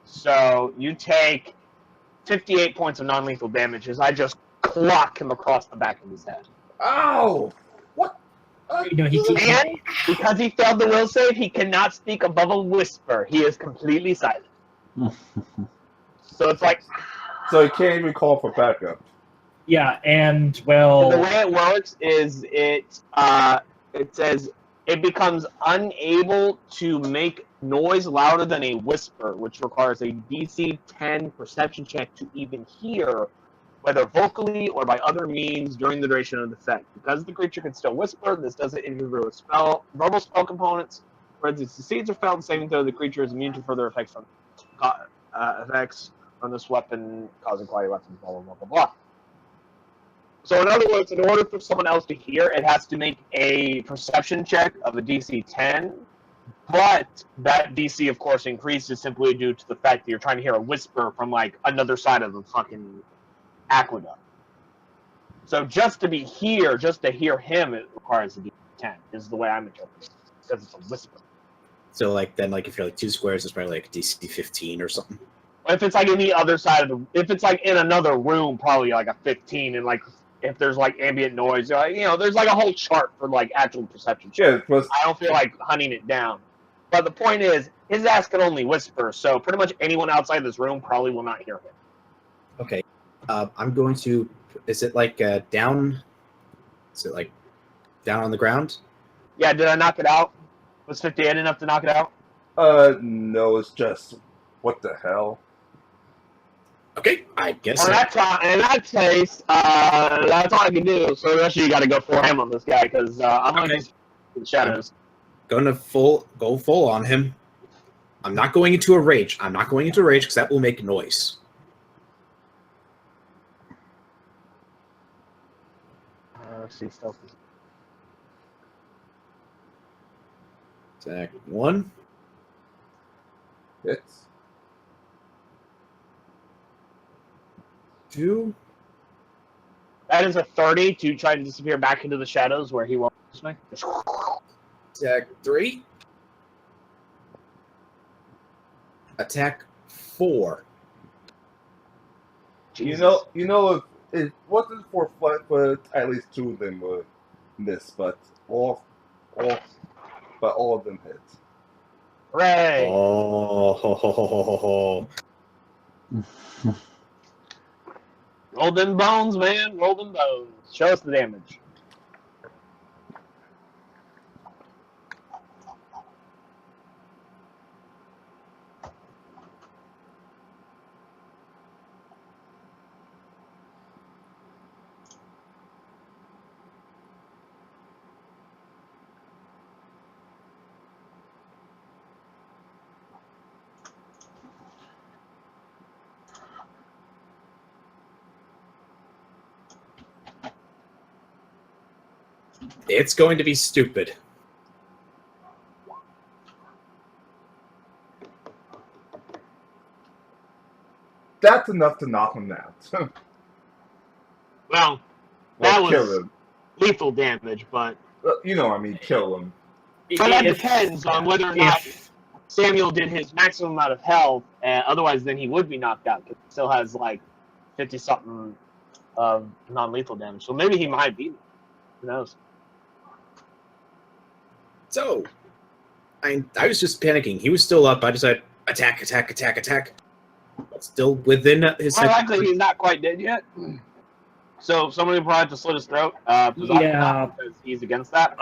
So you take 58 points of non-lethal damage as I just clock him across the back of his head. Ow! What? No, And because he failed the will save, he cannot speak above a whisper. He is completely silent. So it's like... So he can't even call for backup. Yeah, and well, the way it works is it says it becomes unable to make noise louder than a whisper, which requires a DC 10 perception check to even hear, whether vocally or by other means during the duration of the effect. Because the creature can still whisper, this doesn't interfere with verbal spell components. Whereas it succeeds or fails, saving throw, the creature is immune to further effects from this weapon, causing quality weapons, blah blah blah blah blah. So in other words, in order for someone else to hear, it has to make a perception check of a DC 10, but that DC, of course, increases simply due to the fact that you're trying to hear a whisper from, like, another side of the fucking aqueduct. So just to hear him, it requires a DC 10, is the way I'm interpreting it, because it's a whisper. So if you're like 2 squares, it's probably like DC 15 or something. If it's, like, in the other side of if it's, like, in another room, probably, like, a 15, and, like, if there's, like, ambient noise, there's, like, a whole chart for, like, actual perception. Yeah, plus I don't feel like hunting it down. But the point is, his ass can only whisper, so pretty much anyone outside this room probably will not hear him. Okay. I'm going to... Is it like down... Is it like down on the ground? Yeah, did I knock it out? Was 58 enough to knock it out? no, it's just what the hell. Okay, I guess Well, in that case, that's all I can do. So the rest of you got to go for him on this guy, because I'm going to Okay. do the shadows. Gonna go full on him. I'm not going into a rage. Because that will make noise. Let's see, stealth. Attack 1. Hits. 2. That is a 30 to try to disappear back into the shadows where he won't notice me. Attack 3. Attack 4. You know, if it wasn't for Flatfoot, at least 2 of them would miss, but all of them hit. Hooray! Oh, ho, ho, ho, ho, ho. Roll them bones, man. Roll them bones. Show us the damage. It's going to be stupid. That's enough to knock him out. Well, Well, that kill was him. lethal damage, but You know, what I mean, kill him. that depends on whether or not If Samuel did his maximum amount of health. Otherwise, then he would be knocked out because he still has like 50-something of non-lethal damage. So maybe he might be. Who knows? So, I was just panicking. He was still up. I decided attack. Still within his More head. likely he's not quite dead yet. So somebody will probably have to slit his throat. Yeah. Because he's against that.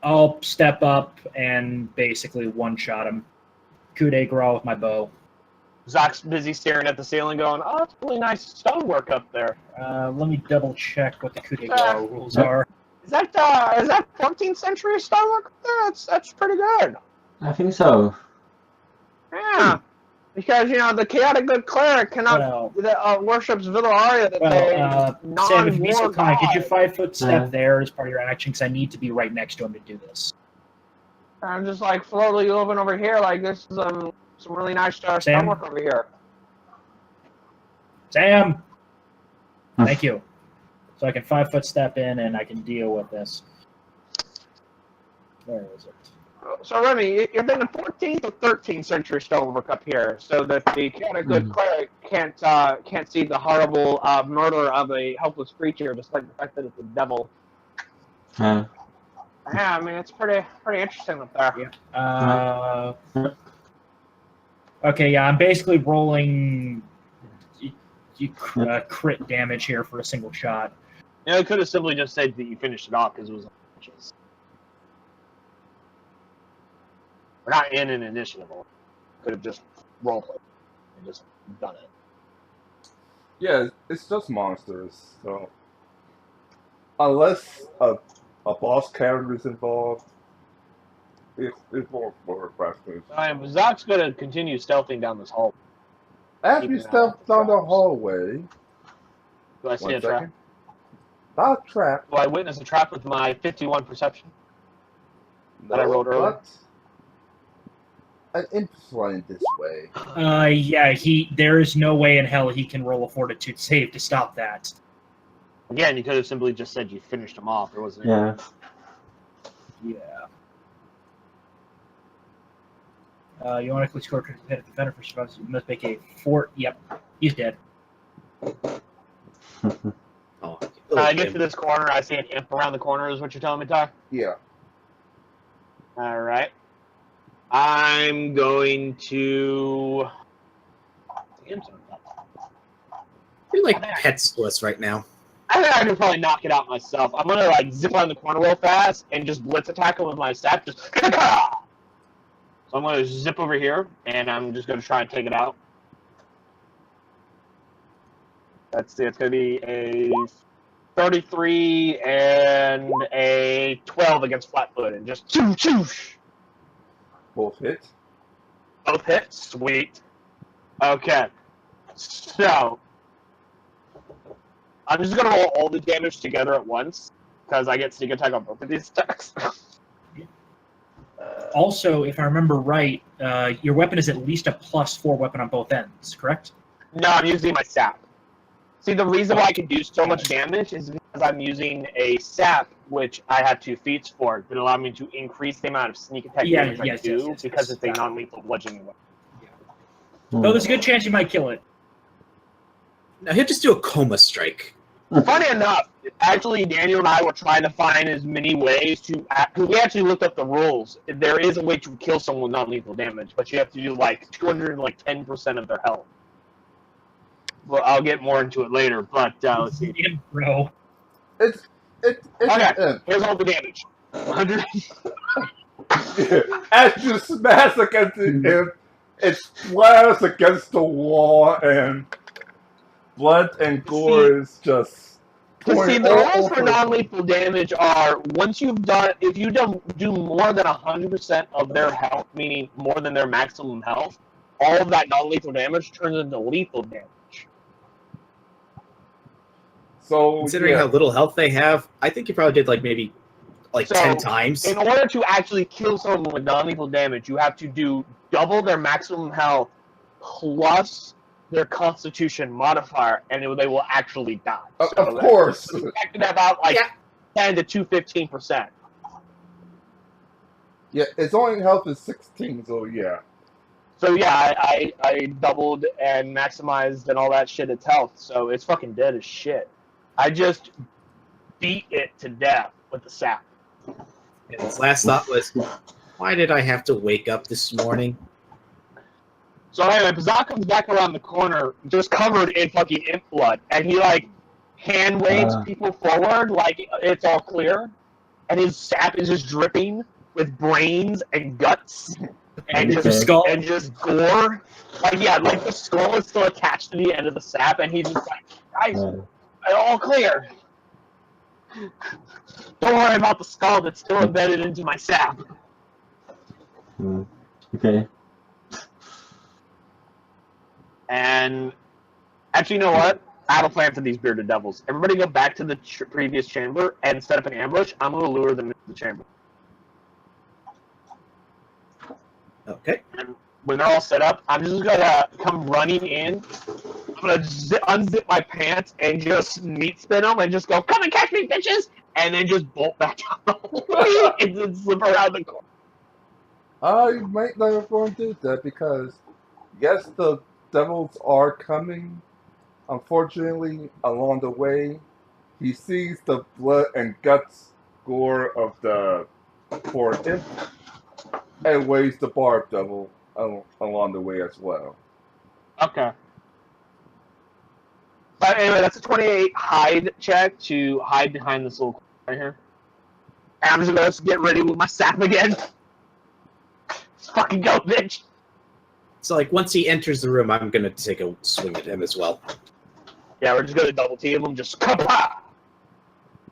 I'll step up and basically one-shot him. Coup de grace with my bow. Zach's busy staring at the ceiling going, oh, it's really nice stonework up there. Let me double-check what the coup de grace rules are. Is that 14th century stonework up there? That's pretty good. I think so. Yeah. Because, the chaotic good cleric cannot worships Villaria that Sam, if you be so kind, could you god. 5-foot step there as part of your action? Because I need to be right next to him to do this. I'm just like slowly moving over here like this is some really nice stonework over here. Sam! Thank you. So I can 5-foot step in and I can deal with this. Where is it? So Remy, you're thinking 14th or 13th century stonework up here, so that the chaotic good cleric can't see the horrible murder of a helpless creature, despite the fact that it's a devil. Yeah, I mean it's pretty interesting up there. Yeah. Okay, yeah, I'm basically rolling crit damage here for a single shot. I could have simply just said that you finished it off because it was unconscious. We're not in an initiative. Could have just roleplayed and just done it. Yeah, it's just monsters, so unless a boss character is involved, it's more practical. Zach's gonna continue stealthing down this hall. After you step down the hallway, Do I see a trap? Not a trap. Do I witness a trap with my 51 perception that I rolled earlier? But an imp this way. Yeah, there is no way in hell he can roll a fortitude save to stop that. Again, you could have simply just said you finished him off. There wasn't. Yeah. Yeah. You want to click score to hit the defender for survival. You must make a fort. Yep, he's dead. I get to this corner. I see an imp around the corner. Is what you're telling me, Ty? Yeah. All right. I'm going to. You're like pets to us right now. I think I can probably knock it out myself. I'm gonna zip around the corner real fast and just blitz attack him with my staff. Just. So I'm gonna zip over here and I'm just gonna try and take it out. Let's see. It's gonna be a 33 and a 12 against Flatfoot, and just choosh. Both hit. Both hit. Sweet. Okay. So I'm just gonna roll all the damage together at once because I get sneak attack on both of these attacks. Also, if I remember right, your weapon is at least a +4 weapon on both ends, correct? No, I'm using my staff. See, the reason why I can do so much damage is because I'm using a sap, which I have 2 feats for, that allow me to increase the amount of sneak attack damage I do because it's a non-lethal bludgeoning weapon. Though there's a good chance you might kill it. Now he'll just do a coma strike. Funny enough, actually, Daniel and I were trying to find as many ways to. Because we actually looked up the rules. There is a way to kill someone with non-lethal damage, but you have to do like 210% of their health. Well, I'll get more into it later, but let's see. Bro. It's Okay, here's all the damage. 100. as you smash against it, it slams against the wall, and blood and gore is just. See, the rules for non-lethal damage are if you don't do more than 100% of their health, meaning more than their maximum health, all of that non-lethal damage turns into lethal damage. So, considering how little health they have, I think you probably did maybe 10 times. In order to actually kill someone with non-lethal damage, you have to do double their maximum health plus their Constitution modifier, and they will actually die. Of course. It's expected about 10 to 15%. Yeah, its only health is 16, so yeah. So yeah, I doubled and maximized and all that shit its health, so it's fucking dead as shit. I just beat it to death with the sap. And his last thought was, why did I have to wake up this morning? So anyway, Bazak comes back around the corner, just covered in fucking imp blood, and he hand waves people forward like it's all clear, and his sap is just dripping with brains and guts and just gore. The skull is still attached to the end of the sap, and he's just guys, all clear. Don't worry about the skull that's still embedded into my sap. Okay. And actually, you know what? I have a plan for these bearded devils. Everybody go back to the previous chamber and set up an ambush. I'm going to lure them into the chamber. Okay. And when they're all set up, I'm just going to come running in. I'm going to unzip my pants and just meat spin them and just go, come and catch me, bitches! And then just bolt back down the hallway and then slip around the corner. I might not go and do that because, yes, the devils are coming. Unfortunately, along the way, he sees the blood and guts gore of the poor imp and waves the barb devil along the way as well. Okay. But anyway, that's a 28 hide check to hide behind this little corner right here. And I'm just going to get ready with my sap again. Let's fucking go, bitch. So, once he enters the room, I'm going to take a swing at him as well. Yeah, we're just going to double team him, just kapla!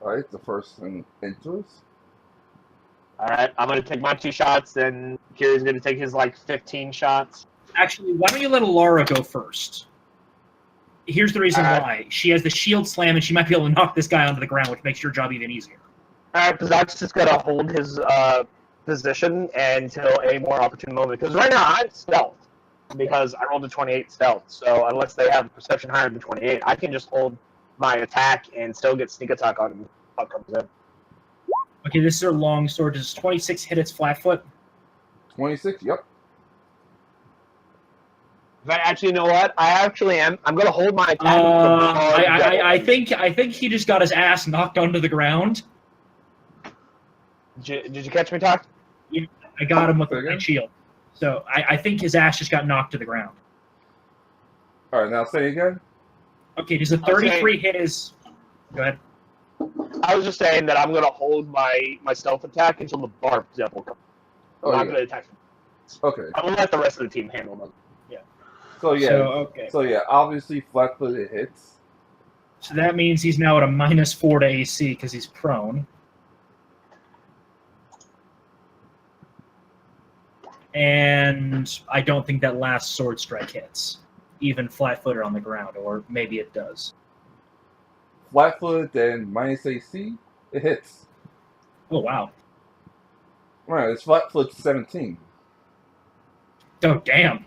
Alright, the first thing enters. Alright, I'm going to take my 2 shots, and Kiri's going to take his, 15 shots. Actually, why don't you let Alara go first? Here's the reason why. She has the shield slam, and she might be able to knock this guy onto the ground, which makes your job even easier. Alright, Zach's just going to hold his position until a more opportune moment, because right now I'm stealth. Because I rolled a 28 stealth, so unless they have perception higher than 28, I can just hold my attack and still get sneak attack on him. How comes in? Okay, this is her long sword. Does 26 hit its flat foot? 26, yep. But actually, you know what? I actually am. I'm going to hold my attack. I think he just got his ass knocked onto the ground. Did you catch me, Talk? Yeah, I got him with my shield. So I think his ass just got knocked to the ground. All right, now say again. Okay, does a 33 hit his... Go ahead. I was just saying that I'm going to hold my stealth attack until the barb devil comes. I'm not going to attack him. Okay. I'm going to let the rest of the team handle them. Yeah. So yeah, obviously flat-footed hits. So that means he's now at a -4 to AC because he's prone. And I don't think that last sword strike hits, even flat-footed on the ground, or maybe it does. Flat-footed, then -AC, it hits. Oh, wow. Right, it's flat-footed 17. Oh, damn.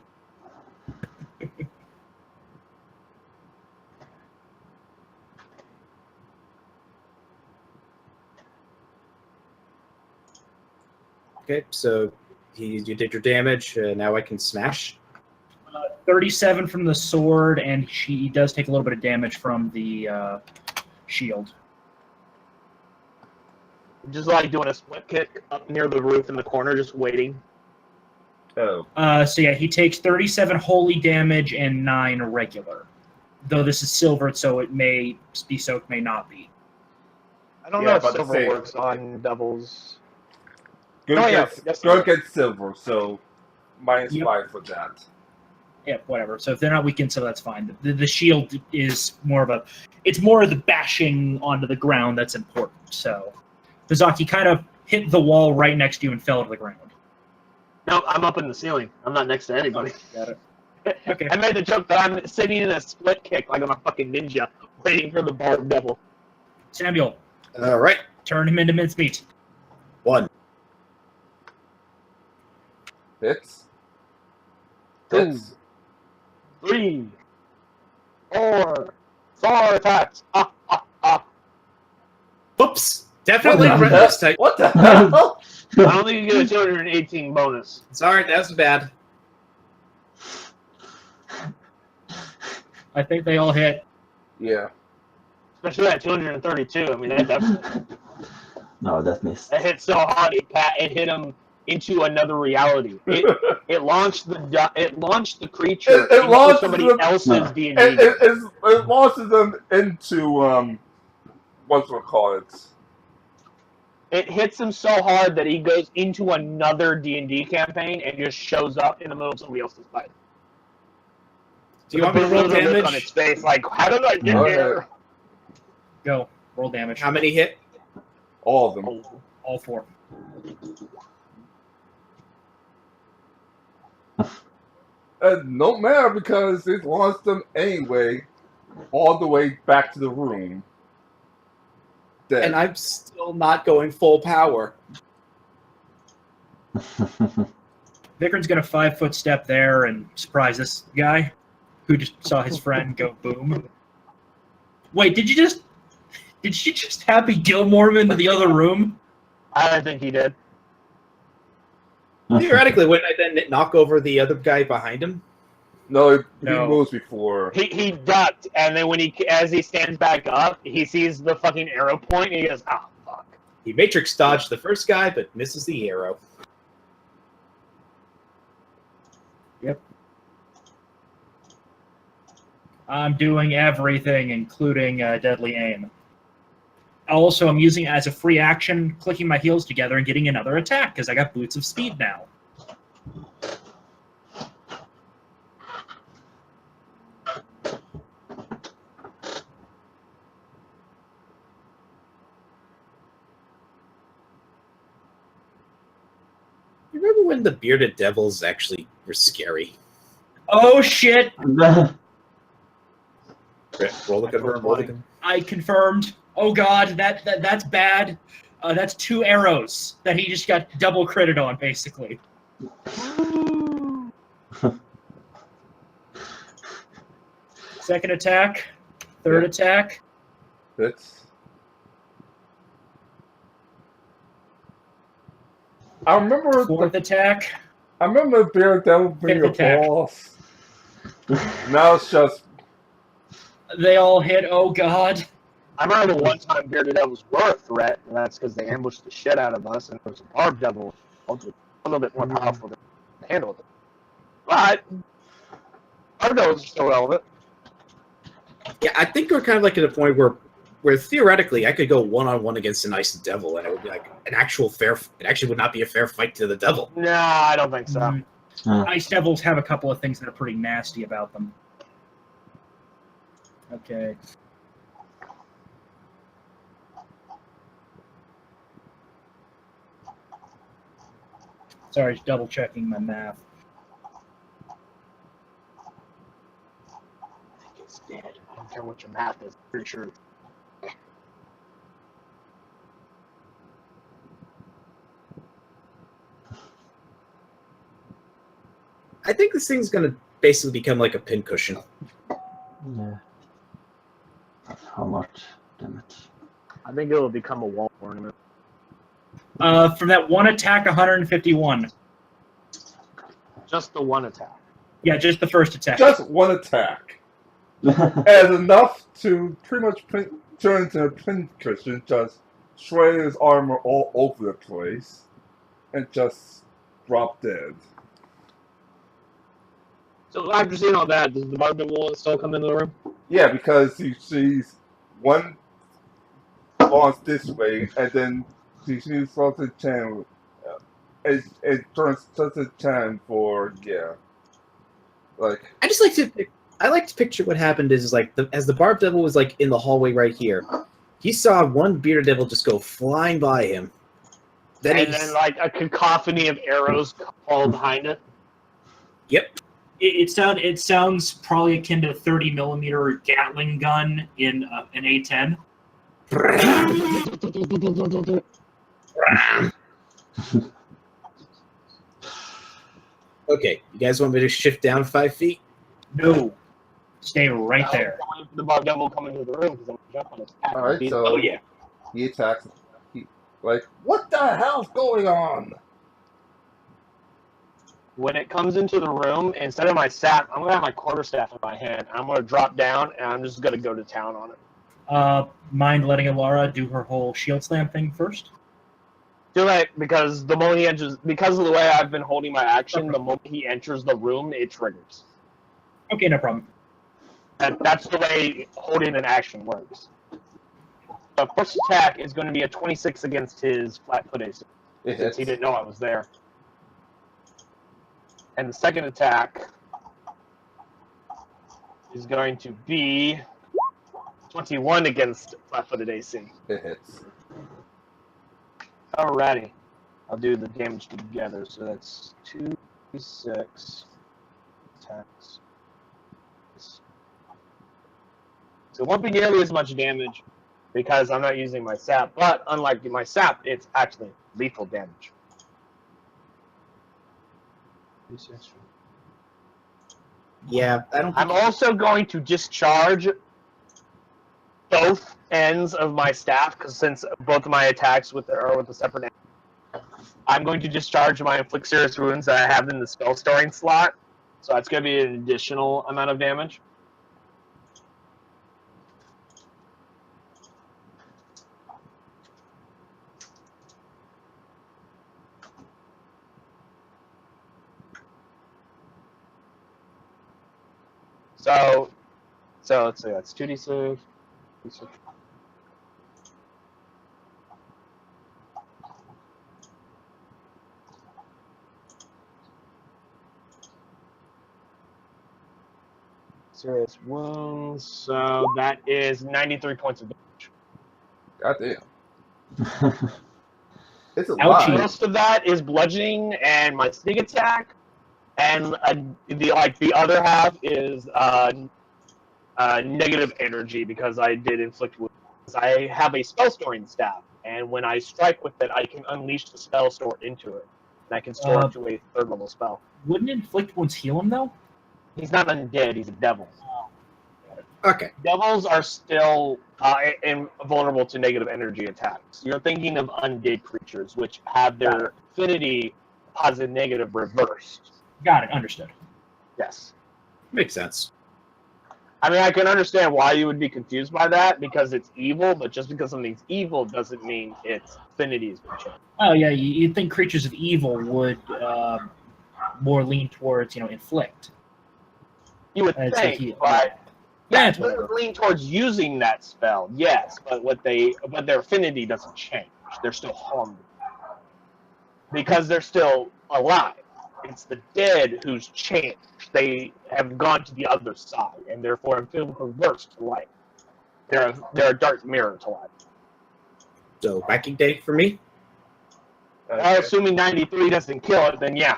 Okay, so you did your damage. Now I can smash. 37 from the sword, and she does take a little bit of damage from the shield. Just like doing a split kick up near the roof in the corner, just waiting. Oh. So yeah, he takes 37 holy damage and 9 regular. Though this is silvered, so it may be soaked, may not be. I don't Yeah, know if about to silver say- works on doubles. Good Oh, yeah. against, Yes, good sir. against silver, so minus Yep. 5 for that. Yeah, whatever. So if they're not weakened, so that's fine. The shield is more of it's more of the bashing onto the ground that's important. So Fazaki kind of hit the wall right next to you and fell to the ground. No, I'm up in the ceiling. I'm not next to anybody. Got it. Okay. I made the joke that I'm sitting in a split kick like I'm a fucking ninja, waiting for the barb devil. Samuel, All right, turn him into mincemeat. 1. Hits. Two. Hits. 3, 4 attacks. Ah, ah, ah. Oops. Definitely What the this type. What the hell? I don't think you get a 218 bonus. Sorry, that was bad. I think they all hit. Yeah. Especially that 232. I mean, that No, that missed. hit so hard it hit him into another reality. It launched the creature It into launched somebody them- else's No. D&D. It launches them into what's we call it? It hits him so hard that he goes into another D&D campaign and just shows up in the middle of somebody else's fight. Do you want me to roll With a look on its damage? face, like, how did I get Go here? Go. Roll damage. How many hit? All of them. Oh, All 4. No matter because it launched them anyway, all the way back to the room. Dead. And I'm still not going full power. Vickern's gonna 5-foot step there and surprise this guy who just saw his friend go boom. Wait, did you just Happy Gilmore him into the other room? I don't think he did. Theoretically, wouldn't I then knock over the other guy behind him? No, he No. moves before. He ducked, and then as he stands back up, he sees the fucking arrow point, and he goes, "Ah, fuck." He matrix dodged the first guy, but misses the arrow. I'm doing everything, including deadly aim. Also, I'm using it as a free action, clicking my heels together and getting another attack because I got Boots of Speed now. You remember when the bearded devils actually were scary? Oh shit! Roll the confirm. Roll the confirm. I confirmed. Oh god, that's bad. That's 2 arrows that he just got double critted on, basically. Second attack, third Yeah. attack. Hits. I remember Fourth attack. I remember the Bear Devil being Fifth a attack. boss. Now it's just They all hit. Oh god. I remember the one time Bearded Devils were a threat, and that's because they ambushed the shit out of us, and there was a Barb Devil, also a little bit more powerful to handle it. But Barb Devils are still relevant. Yeah, I think we're kind of like at a point where theoretically I could go one-on-one against an ice devil, and it would be like an actual fair. It actually would not be a fair fight to the devil. Nah, I don't think so. Ice Devils have a couple of things that are pretty nasty about them. Okay. Sorry, just double checking my math. I think it's dead. I don't care what your math is. I'm pretty sure. I think this thing's gonna basically become like a pincushion. Yeah. How much damage? I think it will become a wall ornament. From that one attack, 151. Just the one attack. Yeah, just the first attack. Just one attack. And enough to pretty much turn into a pincushion, just shredding his armor all over the place, and just drop dead. So after seeing all that, does the Barbed Devil still come into the room? Yeah, because he sees one launch this way, and then he sees Sultan Chan. It turns Sultan Chan for, yeah. Like, I just like to picture what happened is like as the Barb Devil was like in the hallway right here, he saw one Bearded Devil just go flying by him. Then like a cacophony of arrows fall behind it. Yep. It sounds probably akin to a 30 millimeter Gatling gun in an A10. Okay, you guys want me to shift down 5 feet? No, stay right there. I want the Barbed Devil come into the room because I'm going to jump on his back. alright, so Oh yeah. he attacks. What the hell's going on? When it comes into the room, instead of my staff, I'm going to have my quarterstaff in my hand. I'm going to drop down, and I'm just going to go to town on it. Mind letting Alara do her whole shield slam thing first? Do it, because the moment he enters, because of the way I've been holding my action, the moment he enters the room, it triggers. Okay, no problem. And that's the way holding an action works. The first attack is going to be a 26 against his flat-foot AC, since he didn't know I was there. And the second attack is going to be 21 against flat-footed AC. It hits. Alrighty. I'll do the damage together. So that's 2d6 attacks. So it won't be nearly as much damage because I'm not using my sap. But unlike my sap, it's actually lethal damage. Yeah, I don't. I'm also going to discharge both ends of my staff because since both of my attacks are with a separate end, I'm going to discharge my inflict serious wounds that I have in the spell storing slot. So that's going to be an additional amount of damage. So let's see, that's 2d6. Serious wounds, so that is 93 points of damage. Goddamn. It's a Ouchie. lot. The rest of that is bludgeoning and my sneak attack, and the other half is negative energy because I did inflict wounds. I have a spell storing staff, and when I strike with it, I can unleash the spell store into it, and I can store it to a third level spell. Wouldn't inflict wounds heal him though? He's not undead; he's a devil. Okay. Devils are still vulnerable to negative energy attacks. You're thinking of undead creatures, which have their affinity positive negative reversed. Got it. Understood. Yes. Makes sense. I mean, I can understand why you would be confused by that, because it's evil, but just because something's evil doesn't mean its affinity has been changed. Oh yeah, you'd think creatures of evil would more lean towards inflict. You would As a think, heal. but Yeah, yeah, it's whatever. lean towards using that spell, yes, but their affinity doesn't change. They're still harmed because they're still alive. It's the dead who's changed. They have gone to the other side, and therefore have been reversed to life. They're a dark mirror to life. So whacking day for me. Assuming 93 doesn't kill it, then yeah.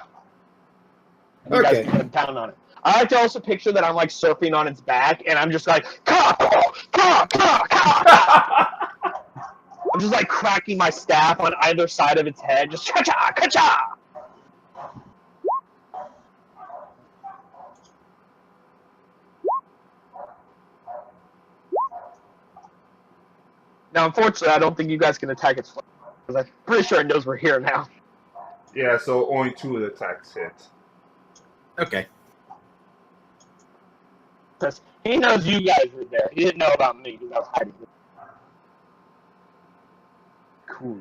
You guys can count on it. I like to also picture that I'm like surfing on its back, and I'm just like, caw, caw, caw, caw, caw. I'm just like cracking my staff on either side of its head, just ka-cha, ka-cha. Now, unfortunately, I don't think you guys can attack its flank. Because I'm pretty sure it knows we're here now. Yeah, so only 2 of the attacks hit. Okay. Because he knows you guys were there. He didn't know about me because I was hiding. Cool.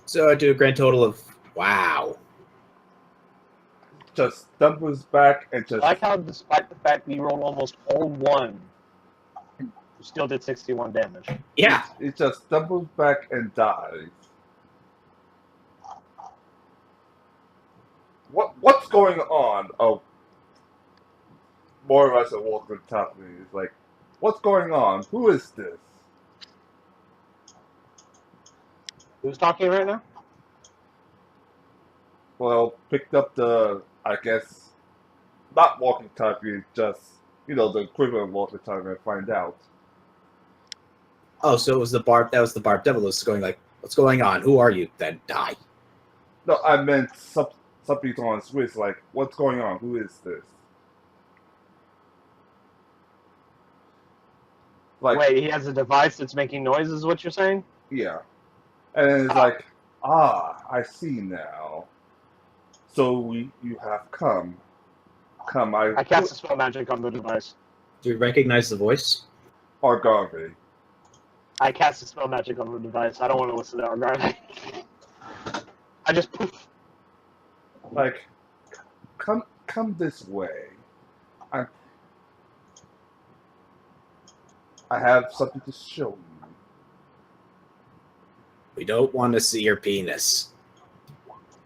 So I do a grand total of wow. Just stumbles back and I just like how, despite the fact that you rolled almost all 1, you still did 61 damage. Yeah. it just stumbles back and dies. What's going on? Oh, more of us are walking on top of me. It's like, what's going on? Who is this? Who's talking right now? Well, picked up the, I guess, not walking talkie, just, the equivalent of walking talkie and find out. Oh, so it was the barb. That was the barb devil. Was going like, "What's going on? Who are you?" Then die. No, I meant something's on his wrist, like, what's going on? Who is this? Like, Wait, he has a device that's making noises, is what you're saying? yeah. And it's like, I see now. So you have come. I cast a spell magic on the device. Do you recognize the voice? Argarvey. I cast a spell magic on the device. I don't want to listen to Argarvey. I just poof. Like, come this way. I have something to show you. We don't want to see your penis.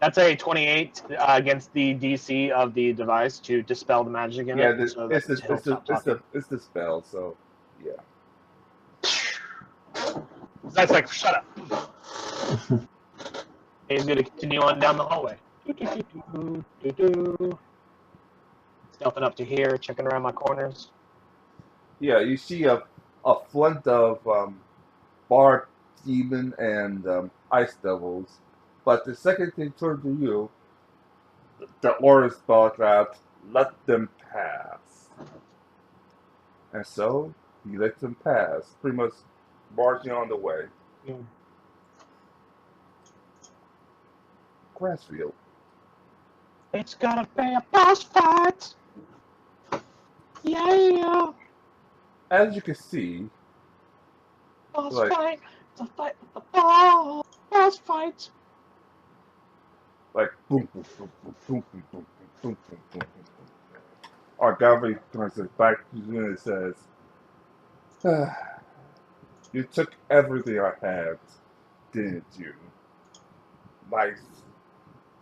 That's a 28 against the DC of the device to dispel the magic in Yeah, it. it's the spell, so yeah. That's like, shut up. He's going to continue on down the hallway. Stealthing up to here, checking around my corners. Yeah, you see a flint of barb demon and ice devils, but the second they turn to you, the order spell out, let them pass. And so he lets them pass, pretty much marching on the way. Grassfield. It's gonna be a boss fight! Yeah! As you can see, Boss Like- fight! It's a fight with the ball! Boss fight! like boom, boom, boom, boom, boom, boom, boom, boom, boom, boom, boom. Argavi turns his back to you and says, "You took everything I had, didn't you? My,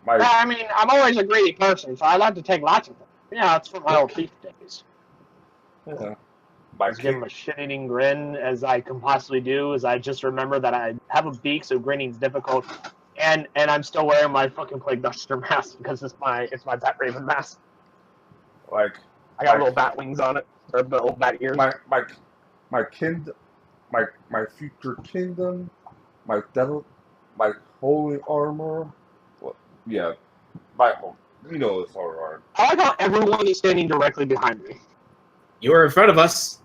I mean, I'm always a greedy person, so I like to take lots of them. Yeah, it's from my old thief days. my Just give him a shit-eating grin, as I can possibly do, as I just remember that I have a beak, so grinning's difficult. And I'm still wearing my fucking Plague Duster mask, because it's my Bat Raven mask. like I got little bat wings on it, or little bat ears. my future kingdom, my devil, my holy armor. Well, yeah, my this holy armor. I like how everyone is standing directly behind me. You were in front of us.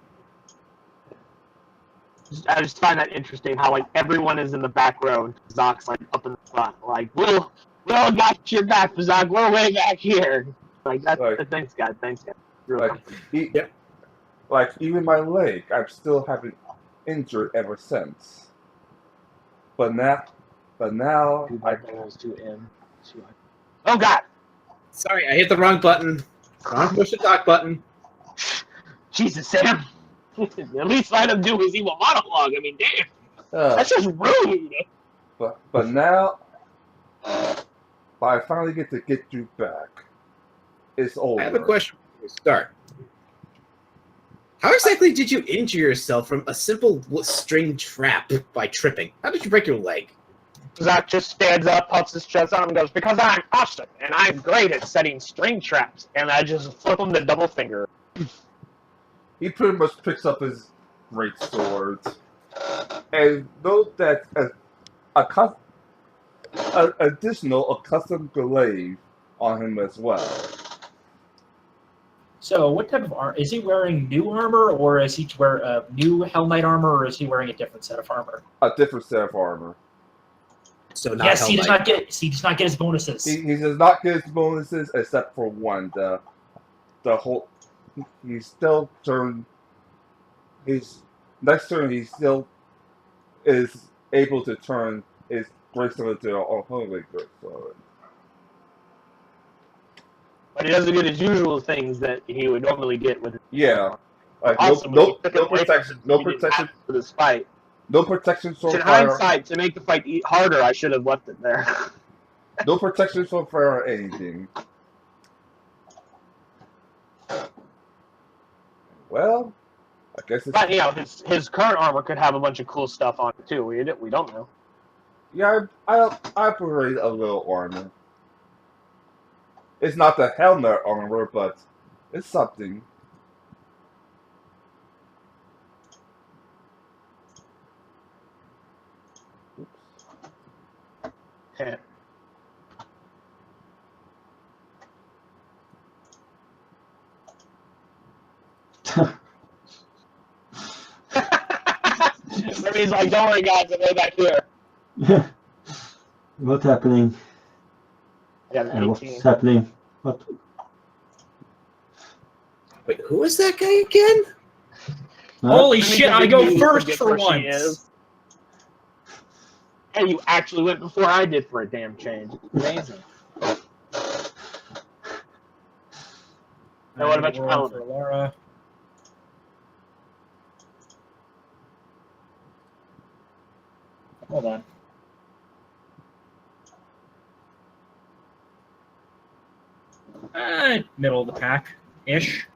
I just find that interesting how like everyone is in the back row and Zach's like up in the front. Like, we'll got your back, Zach. We're way back here. Like that's thanks, God. Thanks, God. Like even my leg, I've still haven't injured ever since. But now I Oh God! Sorry, I hit the wrong button. Wrong push the talk button. Jesus, Sam. At least let him do his evil monologue. I mean, damn. That's just rude. But now, I finally get to get you back. It's over. I have a question before we start. How exactly did you injure yourself from a simple string trap by tripping? How did you break your leg? Zach just stands up, puffs his chest out, and goes, "Because I'm awesome, and I'm great at setting string traps." And I just flip him the double finger. he pretty much picks up his great sword. And note that an additional accustomed glaive on him as well. So, what type of armor is he wearing? New armor, or is he wearing new Hell Knight armor, or is he wearing a different set of armor? A different set of armor. So not Yes, Hell he does Knight. not get. He does not get his bonuses. He does not get his bonuses except for one. The whole he's still turn. He's next turn. He still is able to turn his great sword into a holy great sword. But he doesn't get his usual things that he would normally get with. Yeah, like Awesome. no Took it away from protection, him, no he didn't protection, have for this fight. no protection Which from in fire, hindsight, to make the fight harder, I should have left it there. no protection from fire or anything. Well, I guess it's But you know, his current armor could have a bunch of cool stuff on it too. We don't know. yeah. I prefer a little armor. It's not the helmet armor, but it's something. Yeah. Maybe he's like, don't worry, guys, I'm way back here. Yeah. What's happening? I got an 18. What's happening? What? Wait, who is that guy again? Holy Maybe shit! because I go you first forget for where she once. is. Hey, you actually went before I did for a damn change. Amazing. Now what about your roll element? for Laura? Hold on. Middle of the pack ish.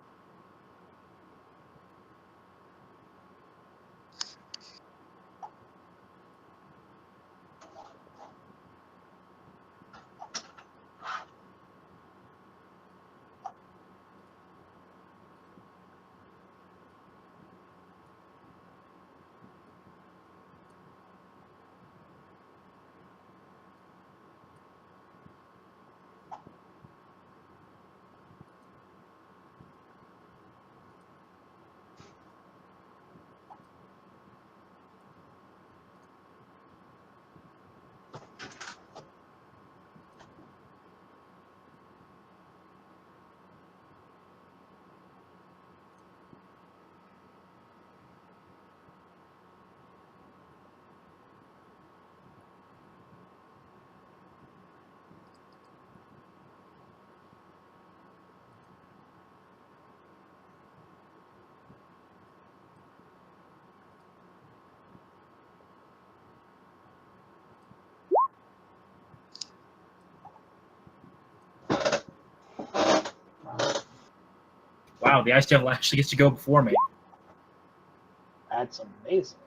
Wow, the Ice Devil actually gets to go before me. That's amazing.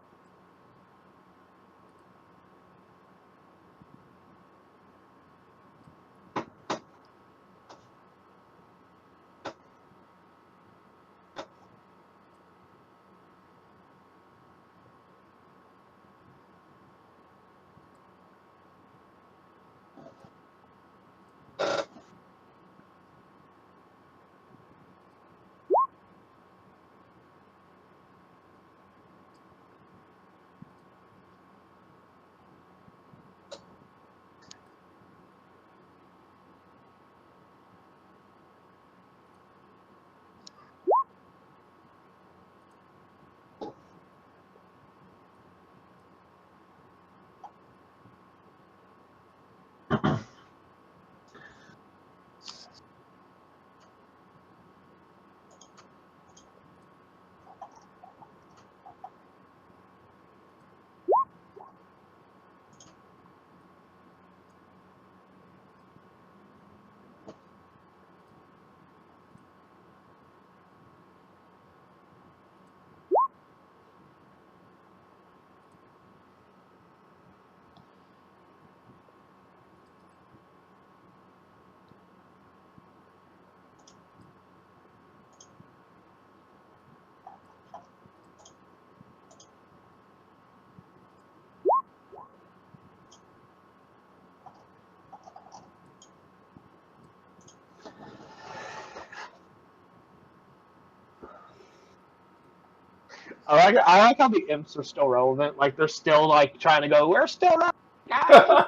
I like how the imps are still relevant. Like they're still like trying to go. We're still relevant, guys.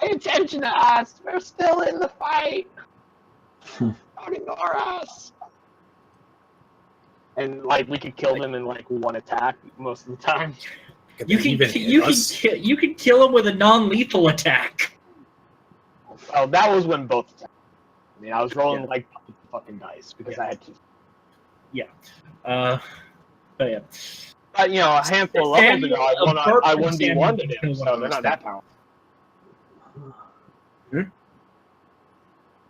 Pay attention to us. We're still in the fight. Don't ignore us. And like we could kill them in like one attack most of the time. You can kill him with a non-lethal attack. Oh, that was when both attacks. I mean, I was rolling like fucking dice because I had to. But yeah. But you know, a handful of levels ago, I 1v1 to them, so they're not that powerful.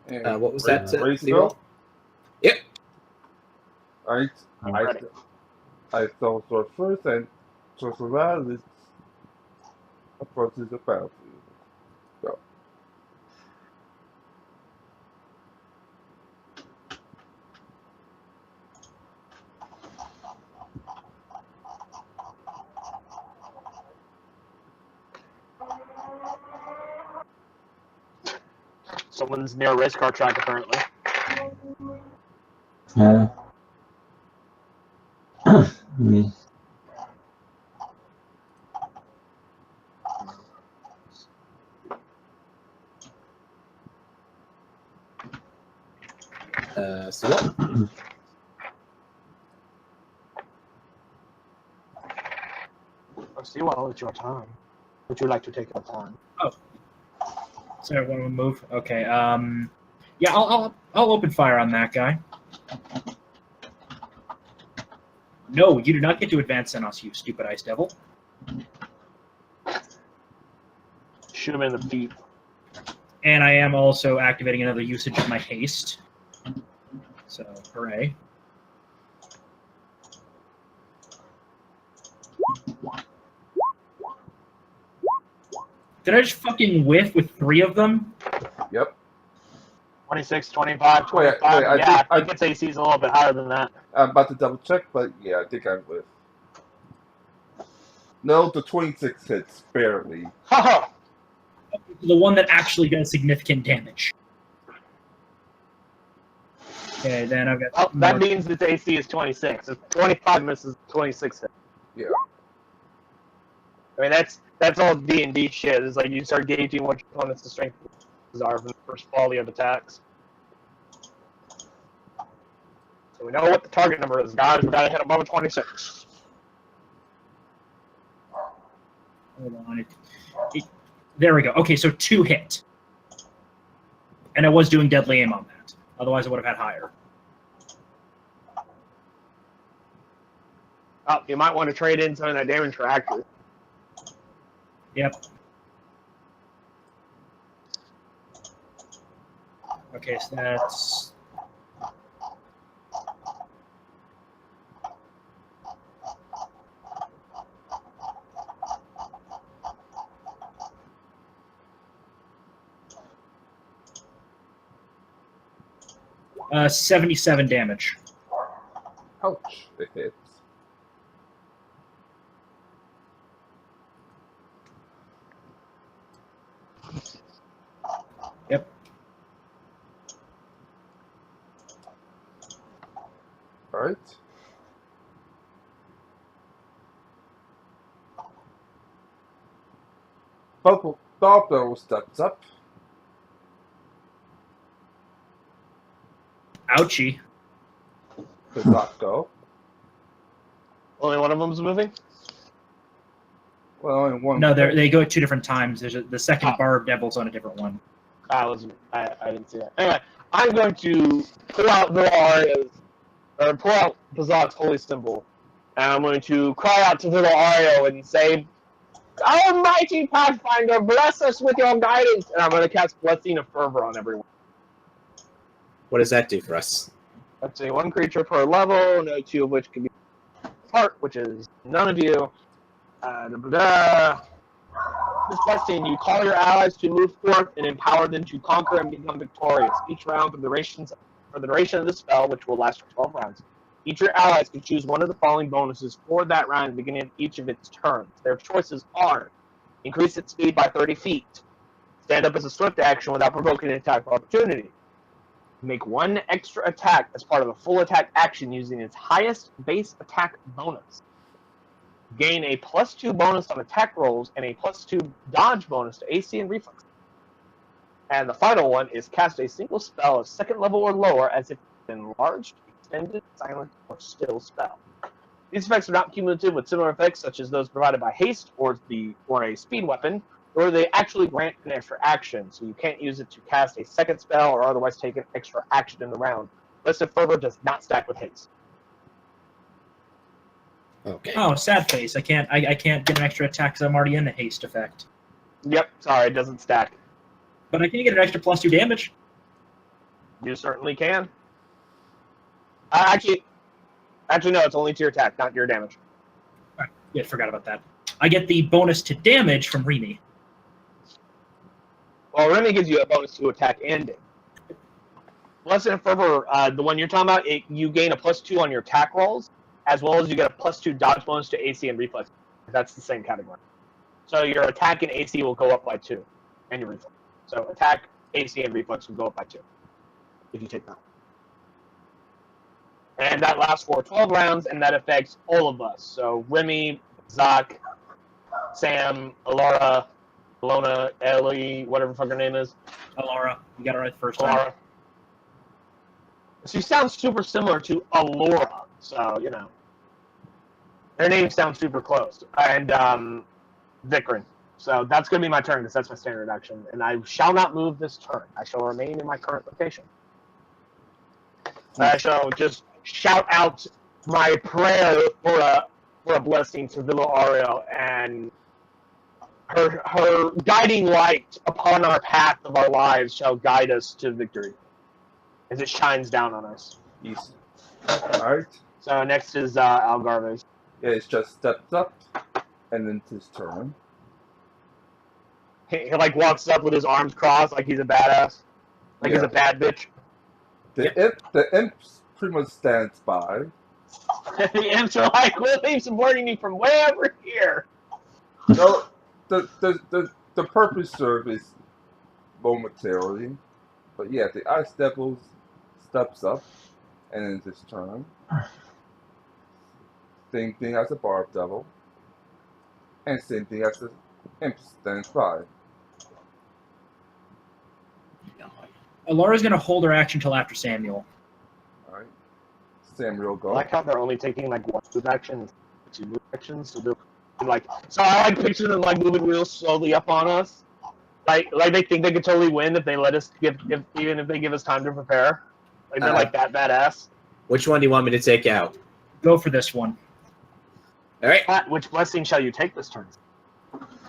What was that? Ready to Zero? go? Yep. Alright. I saw sword first, and sorcerer Violet approaches the battlefield. Go. Someone's near a race car track apparently. Yeah. Me. So what? See, well, it's your time. Would you like to take your time? Sorry, one move. Okay. Yeah, I'll open fire on that guy. No, you do not get to advance on us, you stupid ice devil. Shoot him in the feet. And I am also activating another usage of my haste. So, hooray. Did I just fucking whiff with 3 of them? Yep. 26, 25, 25. I think its AC is a little bit higher than that. I'm about to double check, but yeah, I think I'm with. No, the 26 hits barely. Haha! The one that actually does significant damage. Okay, then I've got... Oh, that means its AC is 26. If 25 misses, 26 hits. Yeah. I mean, that's all D&D shit. It's like you start gauging what your opponent's strength are from the first volley of attacks. So we know what the target number is, guys. We gotta hit above a 26. Hold on. There we go. Okay, so 2 hit. And I was doing deadly aim on that. Otherwise, I would have had higher. Oh, you might want to trade in some of that damage for accuracy. Yep. Okay, so that's... Uh, 77 damage. Ouch. It hits. Yep. Alright. Pablo steps up. Ouchie. Does not go. Only one of them's moving? Well, only one. No, they go at 2 different times. There's the second Barb Devil's on a different one. I didn't see that. Anyway, I'm going to pull out pull out Bazak's holy symbol, and I'm going to cry out to little Ario and say, "Almighty Pathfinder, bless us with your guidance!" And I'm going to cast Blessing of Fervor on everyone. What does that do for us? Let's say 1 creature per level, no 2 of which can be apart, which is none of you. This blessing, you call your allies to move forth and empower them to conquer and become victorious. Each round for the duration of the spell, which will last for 12 rounds, each of your allies can choose one of the following bonuses for that round at the beginning of each of its turns. Their choices are: increase its speed by 30 feet, stand up as a swift action without provoking an attack of opportunity, make 1 extra attack as part of a full attack action using its highest base attack bonus, gain a +2 bonus on attack rolls and a +2 dodge bonus to AC and reflex. And the final one is cast a single spell of 2nd level or lower as if it's enlarged, extended, silent, or still spell. These effects are not cumulative with similar effects such as those provided by haste or a speed weapon, or they actually grant an extra action, so you can't use it to cast a second spell or otherwise take an extra action in the round. Blessed Fervor does not stack with haste. Okay. Oh, sad face. I can't get an extra attack because I'm already in the haste effect. Yep, sorry, it doesn't stack. But I can get an extra +2 damage. You certainly can. Actually, no, it's only to your attack, not your damage. Right. Yeah, forgot about that. I get the bonus to damage from Remy. Well, Remy gives you a bonus to attack and damage. Blessed Fervor, the one you're talking about, you gain a +2 on your attack rolls, as well as you get a +2 dodge bonus to AC and reflex. That's the same category. So your attack and AC will go up by 2, and your reflex. So attack, AC, and reflex will go up by 2 if you take that. And that lasts for 12 rounds, and that affects all of us. So Remy, Zach, Sam, Alara, Alona, Ellie, whatever the fuck her name is. Alara, you got it right the first time. Alara. She sounds super similar to Alora, so, you know. Their names sound super close. And Vikrin. So that's going to be my turn, because that's my standard action. And I shall not move this turn. I shall remain in my current location. I shall just shout out my prayer for a blessing to Villa Ariel, and her guiding light upon our path of our lives shall guide us to victory as it shines down on us. Easy. Alright. So next is Algarve. Yeah, it's just steps up, and then his turn. He like walks up with his arms crossed like he's a badass. Like he's a bad bitch. The imp pretty much stands by. The imps are like, William's supporting me from way over here. No, the purpose serve is momentarily. But yeah, the Ice Devil steps up, and it's his turn. Same thing as the Barb Devil. And same thing as the Imp stands by. Alara's going to hold her action until after Samuel. Alright. Samuel I go. like how they're only taking like one move action, 2 move actions. So they're like, so I like picture them like moving real slowly up on us. Like they think they could totally win if they let us even if they give us time to prepare. Like they're like that badass. Which one do you want me to take out? Go for this one. All right. Which blessing shall you take this turn?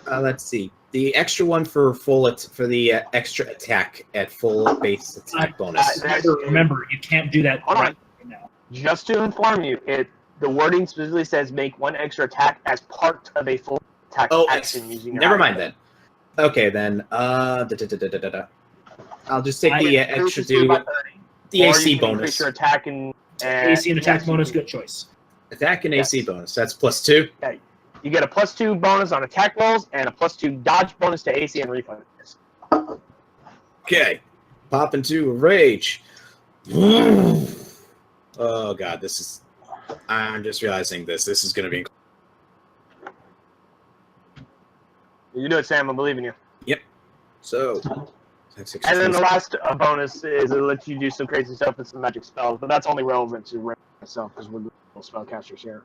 Let's see. The extra one for the extra attack at full base attack bonus. Remember, you can't do that right now. Just to inform you, the wording specifically says make 1 extra attack as part of a full attack action using your never mind then. Okay then. I'll just take the extra the AC bonus. Your attack and AC and attack bonus, good choice. Attack and AC bonus. That's +2. Okay. You get a +2 bonus on attack rolls and a +2 dodge bonus to AC and reflex. Okay. Pop into a rage. Oh god, this is. I'm just realizing this. This is going to be. You do it, Sam. I believe in you. Yep. So. And then the last bonus is it lets you do some crazy stuff with some magic spells, but that's only relevant to Ray myself because we're little spellcasters here.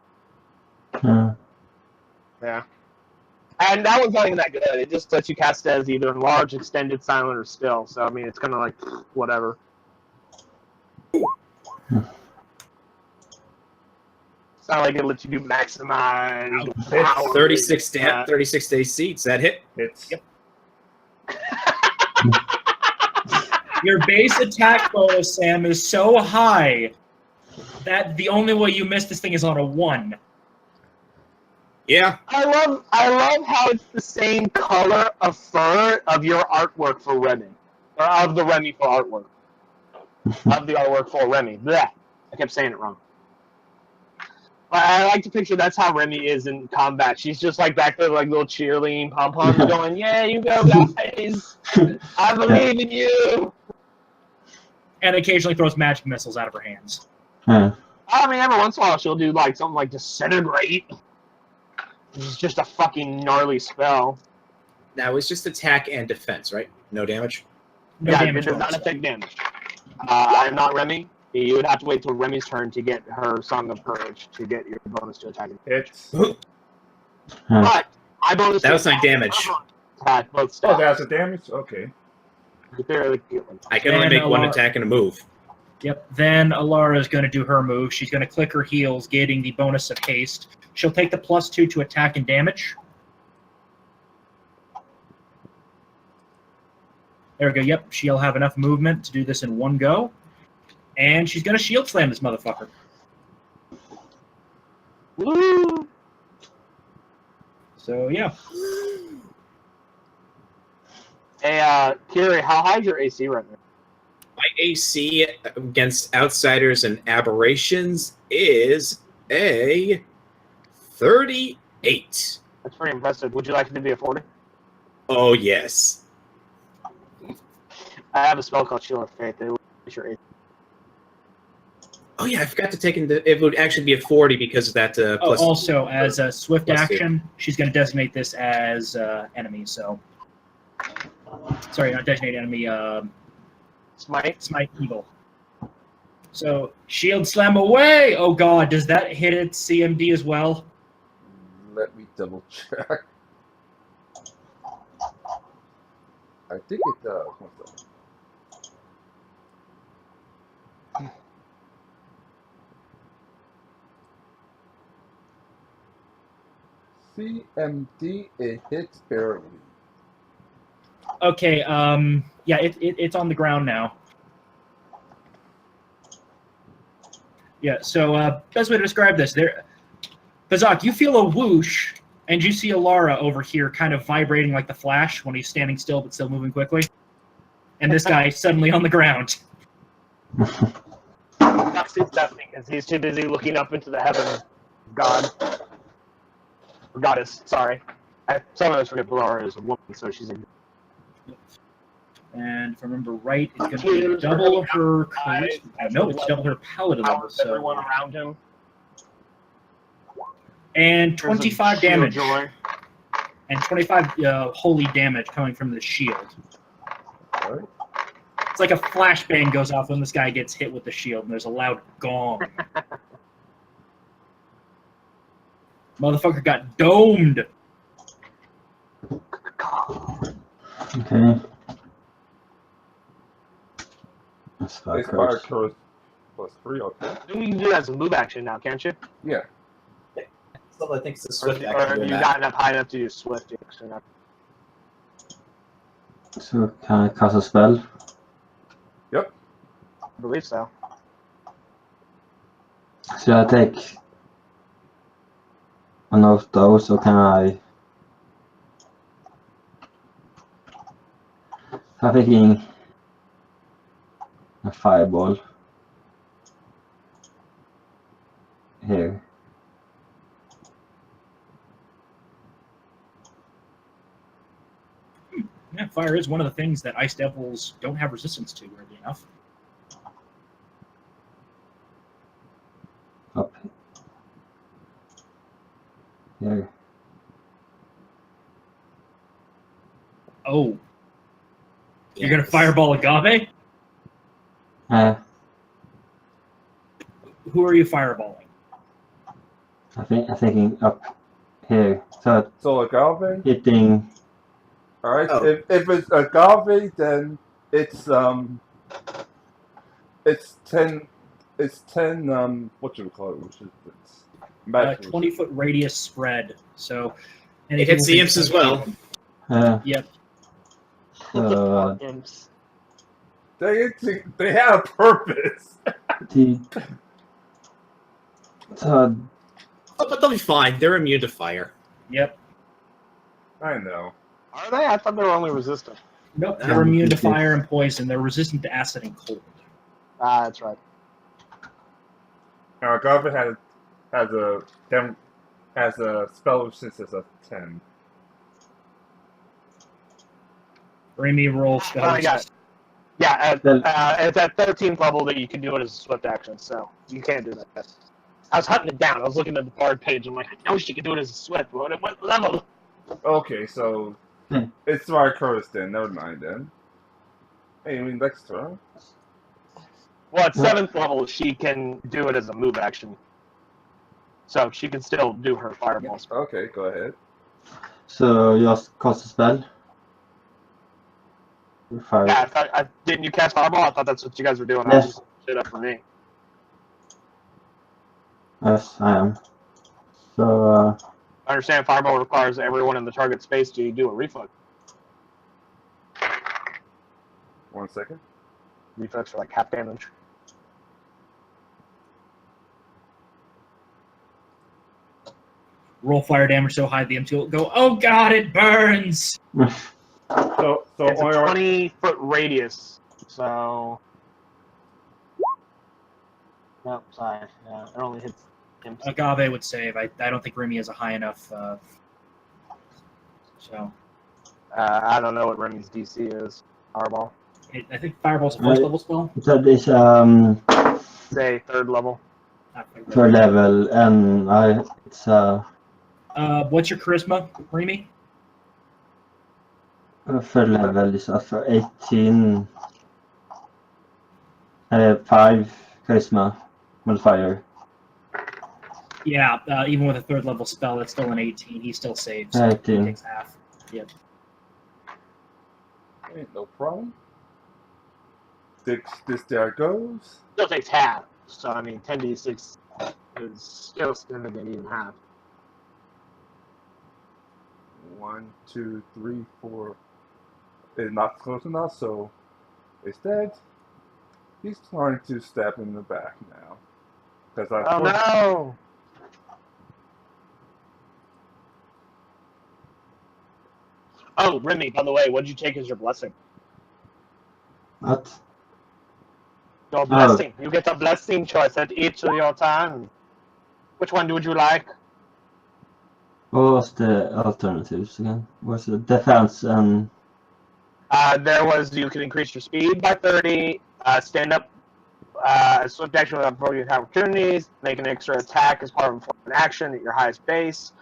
Yeah. And that one's not even that good. It just lets you cast as either enlarged, extended, silent, or still. So, I mean, it's kind of like whatever. It's not like it lets you do maximize. It's 36 AC. Does that hit? Hits. Yep. Your base attack bonus, Sam, is so high that the only way you miss this thing is on a 1. Yeah. I love how it's the same color of fur of your artwork for Remy. Or of the Remy for artwork. Of the artwork for Remy. Blech. I kept saying it wrong. I like to picture that's how Remy is in combat. She's just like back there like little cheerleading pom-poms going, yeah, you go guys. I believe in you. And occasionally throws magic missiles out of her hands. Huh. I mean, every once in a while she'll do like something like disintegrate. This is just a fucking gnarly spell. That was just attack and defense, right? No damage. No Yeah, damage it does not bonus. affect damage. I'm not Remy. You would have to wait till Remy's turn to get her Song of Courage to get your bonus to attack. It's But I bonus That was my damage. attack both oh, stats. that's the damage. Okay. I can only And make one Alara- attack and a move. Yep. Then Alara is going to do her move. She's going to click her heels, getting the bonus of haste. She'll take the +2 to attack and damage. There we go. Yep. She'll have enough movement to do this in one go. And she's going to shield slam this motherfucker. Woo! So, yeah. Hey, Kiri, how high is your AC right now? My AC against outsiders and aberrations is a 38. That's pretty impressive. Would you like it to be a 40? Oh, yes. I have a spell called Shield of Faith. It will increase your AC. Oh, yeah, I forgot to take into... It would actually be a 40 because of that plus... Also, as a swift +2. action, she's going to designate this as enemy. So, sorry, not designate enemy. Smite evil. So, shield slam away. Oh God, does that hit its CMD as well? Let me double check. I think it does. One second. CMD, it hits barely. Okay. Yeah, it's on the ground now. Yeah. So, best way to describe this, there, Bazak, you feel a whoosh, and you see Alara over here, kind of vibrating like the Flash when he's standing still but still moving quickly, and this guy suddenly on the ground. That's nothing, because he's too busy looking up into the heavens. God. Or goddess, sorry. I sometimes forget Laura is a woman, so she's a... And if I remember right, it's going to be double her charisma. No, it's double her paladin level. Powers everyone around him. And There's a 25 shield damage. joy. And 25 holy damage coming from the shield. Alright. It's like a flashbang goes off when this guy gets hit with the shield, and there's a loud gong. Motherfucker got domed. Okay. That's It's fire fire curse. curse +3, okay. You can do that as a move action now, can't you? Yeah. Still, I think it's a Or, swift action or doing you that. got enough high enough to use swift action now. So can I cast a spell? I believe so. Should I take one of those, or can I? I'm thinking a fireball here. Yeah, fire is one of the things that ice devils don't have resistance to, weirdly enough. Up here. Oh, you're gonna Yes. fireball Agave? Uh, Who are you fireballing? I'm thinking up here. So So agave? hitting. Alright, Oh. if it's agave, then it's 10, what you call it, which is, it's magic. 20-foot radius spread. So, It hits the imps as well. Yep. Imps. They have a purpose. So Oh, but they'll be fine. They're immune to fire. Yep. I know. Are they? I thought they were only resistant. Nope. Yeah. They're immune to fire and poison. They're resistant to acid and cold. Ah, that's right. Now agave has a spell resistance of 10. Remy roll Oh, spell. I got it. Yeah, Then- it's at 13th level that you can do it as a swift action, so you can't do that. I was hunting it down. I was looking at the bard page. I'm like, I know she could do it as a swift, but at what level? Okay, so it's Curtis then. Never mind then. Hey, I mean next turn. Well, at 7th level, she can do it as a move action. So she can still do her fireball spell. Okay, go ahead. So just cast a spell. Fire. Yeah, didn't you cast fireball? I thought that's what you guys were doing. I Yes. was just shit up for me. Yes, I am. So I understand fireball requires everyone in the target space to do a reflex. 1 second. Reflex for like half damage. Roll fire damage so high the MT will go, oh god, it burns! So It's a on your 20-foot radius, so... No, sorry. It only hits him. Agave would save. I don't think Remy has a high enough. So I don't know what Remy's DC is. Fireball. I think Fireball's a first level spell. so this Say 3rd level. third level, and it's What's your charisma, Remy? third level is also 18. 5 charisma modifier. Yeah, even with a 3rd level spell, it's still an 18. He still saves. So 18. He takes half. Yep. Okay, no problem. 6 this there goes. Still takes half. So, I mean, 10d6 is still significant even half. 1, 2, 3, 4. It's not close enough, so instead, he's trying to stab in the back now. Oh no! Oh, Remy, by the way, what did you take as your blessing? What? Your blessing. You get a blessing choice at each of your turns. Which one would you like? What was the alternatives again? Was it defense and... There was, you can increase your speed by 30, stand up, swift action without provoking opportunities, make an extra attack as part of an action at your highest base,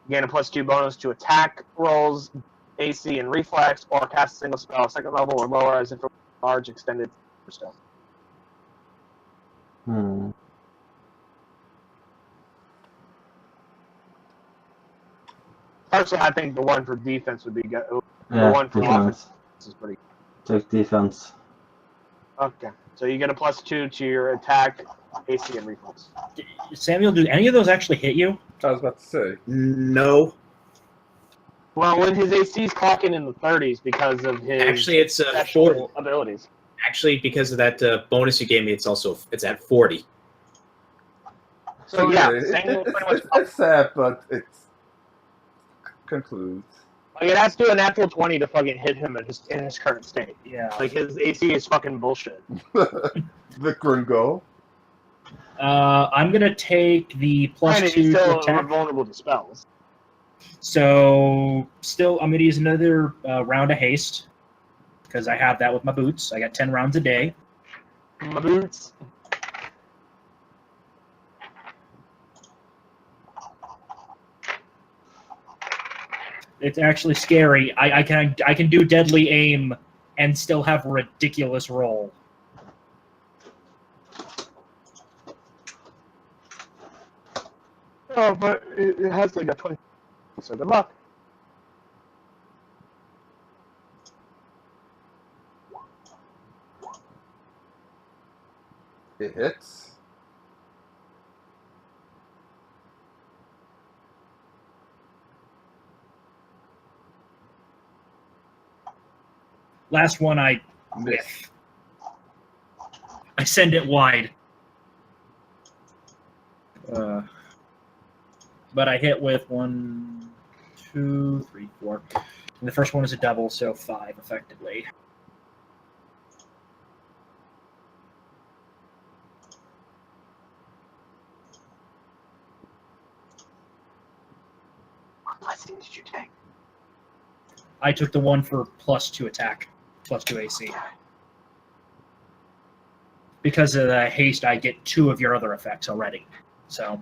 gain a +2 bonus to attack rolls, AC and reflex, or cast a single spell 2nd level or lower as if a large extended spell. Personally, I think the one for defense would be good. The one for offense is pretty good. Take defense. Okay, so you get a +2 to your attack, AC, and reflex. Samuel, do any of those actually hit you? I was about to say. No. Well, when his AC is clocking in the 30s because of his Actually, it's special abilities. Actually, because of that bonus you gave me, it's at 40. So yeah, it's sad, but it concludes. Like, it has to do a natural 20 to fucking hit him in his current state. Yeah. Like, his AC is fucking bullshit. Victor and go. I'm gonna take the And +2 he's to still attack. vulnerable to spells. So still, I'm gonna use another round of haste because I have that with my boots. I got 10 rounds a day. My boots. It's actually scary. I can do deadly aim and still have a ridiculous roll. Oh, but it has like a 20. So good luck. It hits. Last one I whiff. I send it wide. But I hit with 1, 2, 3, 4. And the first one is a double, so 5 effectively. What blessing did you take? I took the one for +2 attack, +2 AC. Because of the haste, I get 2 of your other effects already. So.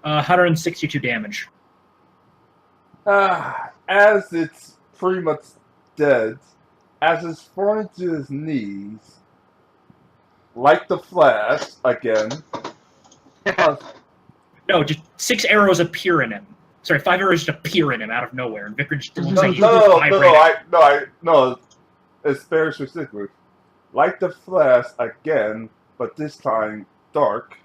Uh, 162 damage. As it's pretty much dead, as it's falling to his knees, like the Flash again. No, just 6 arrows appear in him. Sorry, 5 arrows just appear in him out of nowhere, and Vicar just looks like No, it's very specific. Like the Flash again, but this time dark.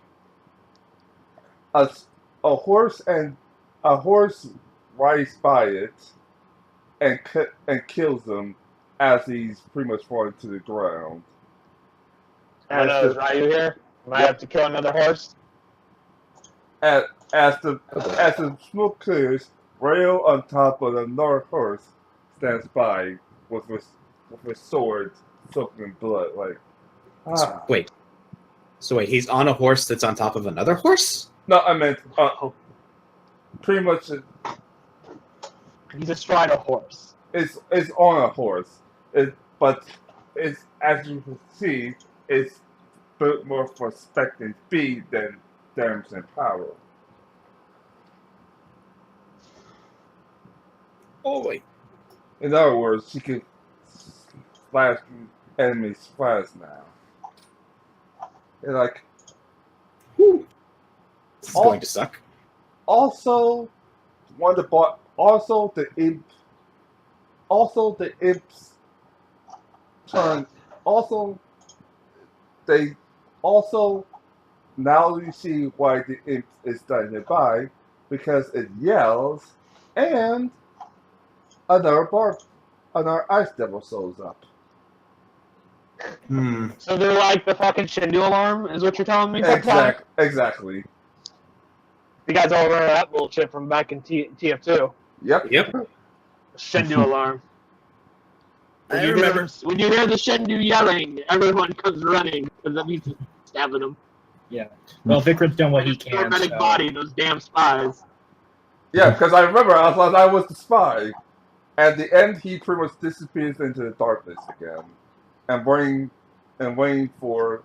A horse rides by it and kills him as he's pretty much falling to the ground. Is Ryu here? Might have to kill another horse. As the smoke clears, Rail on top of another horse stands by with his sword soaked in blood. Wait. So wait, he's on a horse that's on top of another horse? No, I meant pretty much. He's astride a horse. It's on a horse. But it's, as you can see, it's built more for spec and speed than damage and power. Oh wait. In other words, she can slash enemies fast now. And Whew. This is going to suck. Also, the imps turn. Now you see why the imp is standing by, because it yells, and another ice devil shows up. So they're like the fucking Shindu alarm, is what you're telling me? Exactly. You guys all remember that bullshit from back in TF2? Yep. Shindu alarm. I remember. When you hear the Shindu yelling, everyone comes running because that means it's stabbing them. Yeah. Well, Vikram's done what he can. Paramedic body, those damn spies. Yeah, because I remember I was the spy. At the end, he pretty much disappears into the darkness again, and waiting for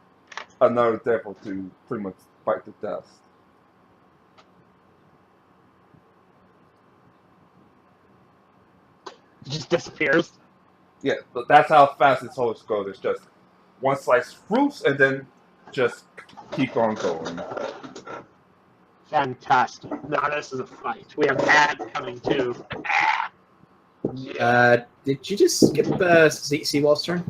another devil to pretty much bite the dust. It just disappears. Yeah, but that's how fast this whole goes. It's just one slice fruits and then just keep on going. Fantastic. Now this is a fight. We have ads coming too. Did you just skip Seawall's turn?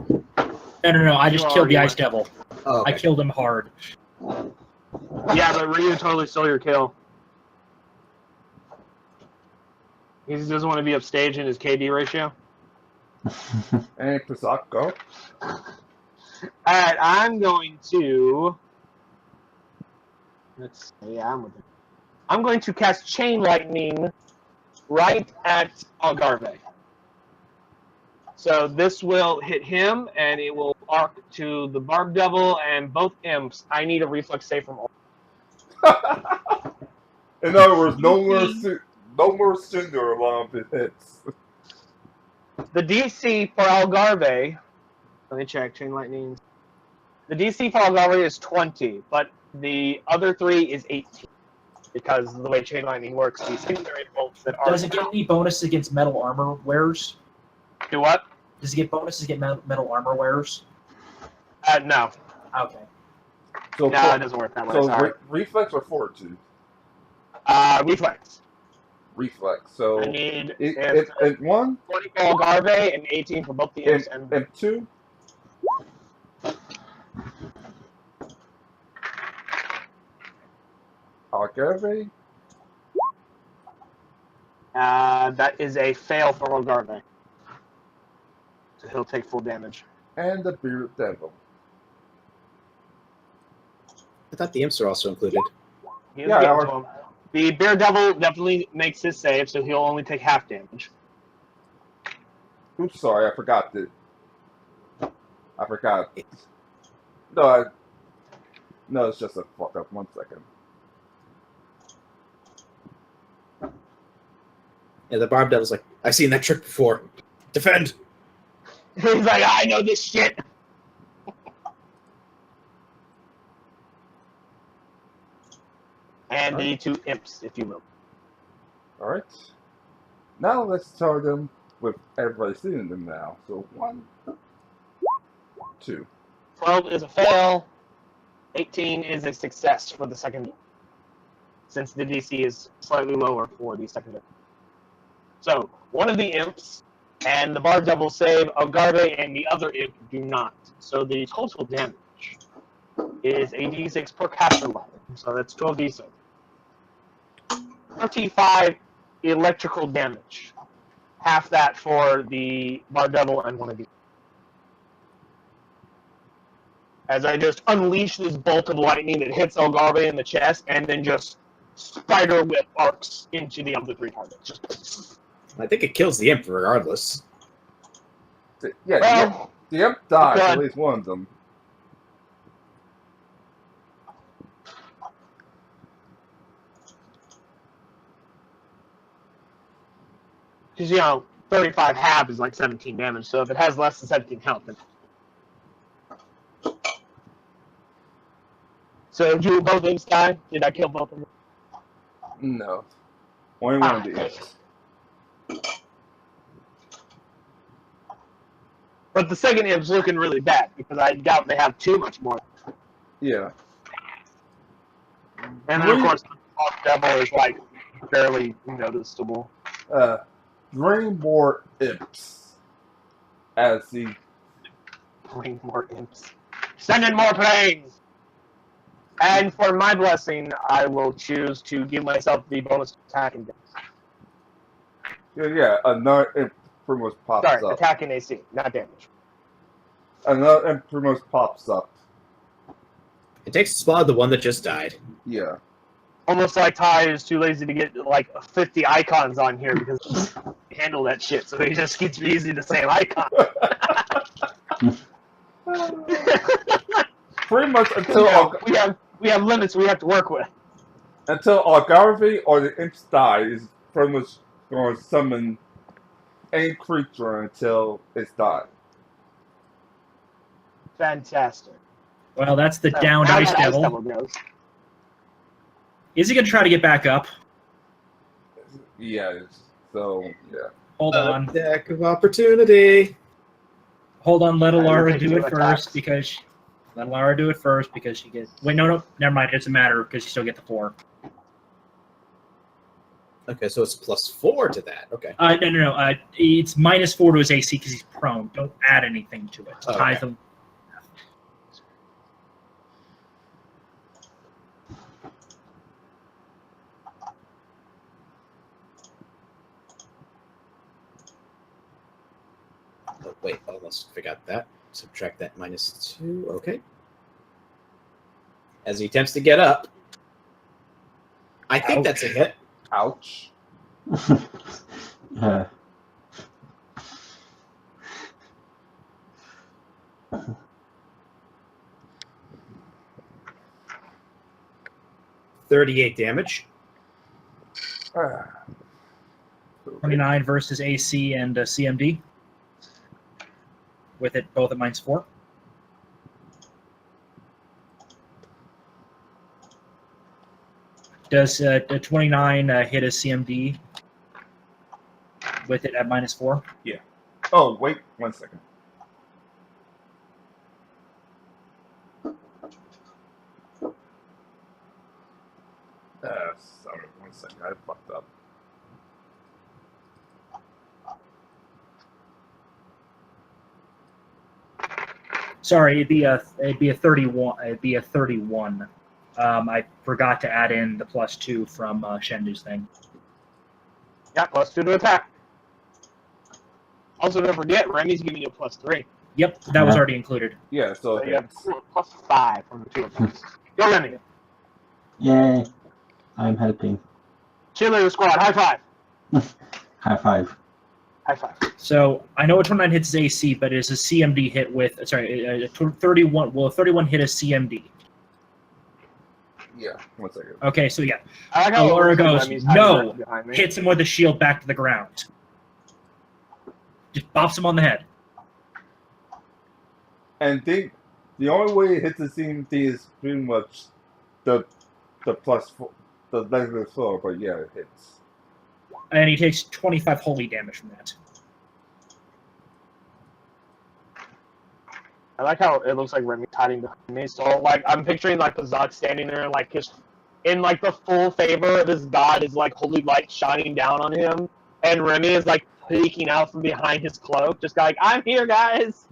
No. I just killed the Ice Devil. Oh, okay. I killed him hard. Yeah, but Ryu totally stole your kill. He just doesn't want to be upstage in his KD ratio. And Prasad, go. Alright, I'm going to... Let's see, I'm going to cast Chain Lightning right at Algarve. So this will hit him, and it will arc to the Barb Devil and both imps. I need a reflex save from all. In other words, no more cinder alarm if it hits. The DC for Algarve, let me check, Chain Lightning. The DC for Algarve is 20, but the other 3 is 18. Because of the way Chain Lightning works, these secondary bolts that are... Does it get any bonuses against metal armor wearers? Do what? Does it get bonuses against metal armor wearers? No. Okay. So No, it doesn't work that way, sorry. Reflex or fortitude? Reflex. Reflex. So I need it 1, 20 for Algarve and 18 for both the imps and 2. Algarve. That is a fail for Algarve. So he'll take full damage. And the Bearded Devil. I thought the imps are also included. The Bear Devil definitely makes his save, so he'll only take half damage. Oops, sorry, I forgot that. I forgot. No, it's just a fuck up. 1 second. And the Barb Devil's like, I've seen that trick before. Defend! He's like, I know this shit. And the two imps, if you will. Alright. Now let's tell them with everybody seeing them now. So 1, 2. 12 is a fail. 18 is a success for the second, since the DC is slightly lower for the second. So, one of the imps and the Barb Devil save Algarve, and the other imp do not. So the total damage is a d6 per caster level. So that's 12d6. 35 electrical damage. Half that for the Barb Devil and one of the. As I just unleash this bolt of lightning that hits Algarve in the chest, and then just spider whip arcs into the other three targets. Just... I think it kills the imp regardless. Yeah, Well, the imp dies, God. at least one of them. because 35 half is like 17 damage. So if it has less than 17 health, then. So do both imps die? Did I kill both of them? No. Only one of the imps. But the second imp's looking really bad because I doubt they have too much more. Yeah. And then, of course, the Devil is like barely noticeable. 3 more imps. As the Bring more imps. Send in more planes! And for my blessing, I will choose to give myself the bonus attack and another imp pretty much pops Sorry, up. attack and AC, not damage. Another imp pretty much pops up. It takes the spot of the one that just died. Yeah. Almost like Ty is too lazy to get like 50 icons on here because he handle that shit, so he just keeps using the same icon. Pretty much until we have limits we have to work with. until Algarve or the imps die is pretty much going to summon any creature until it's died. Fantastic. Well, that's the So, downed now Ice that Devil. goes. Is he going to try to get back up? Yeah, so, yeah. Hold on. Deck of opportunity. Hold on, let Alara take do two it attacks. first because let Alara do it first because she gets. Wait, no, never mind. It doesn't matter because you still get the 4. Okay, so it's +4 to that. Okay. No. It's -4 to his AC because he's prone. Don't add anything to it. Okay. Ties them. Oh, wait, almost forgot that. Subtract that -2. Okay. As he attempts to get up. I think Ouch. that's a hit. Ouch. Yeah. $38 damage. 29 versus AC and CMD. With it both at -4. Does a 29 hit a CMD with it at -4? Oh, wait 1 second. Sorry, 1 second. I fucked up. Sorry, it'd be a 31. It'd be a 31. I forgot to add in the +2 from Shendu's thing. Yeah, +2 to attack. Also, don't forget, Remy's giving you a +3. Yep, that was Yeah. already included. Yeah, so So you have it's +5 from the two of them. Go, Remy. Yay! I'm helping. Cheerleader squad, high five. High five. High five. So I know a 29 hits his AC, but it's a CMD hit with. Sorry, a 31. Will a 31 hit a CMD? Yeah, 1 second. Okay, so yeah, I like how Allura it looks like goes, Remy's hiding "No!" behind me. hits him with the shield back to the ground. Just bops him on the head. And the only way it hits the same thing is pretty much the +4, the -4, but yeah, it hits. And he takes 25 holy damage from that. I like how it looks like Remy's hiding behind me. So, like, I'm picturing, like, the Zok standing there, like, in, like, the full favor of his god is, like, holy light shining down on him. And Remy is, like, peeking out from behind his cloak, just like, I'm here, guys!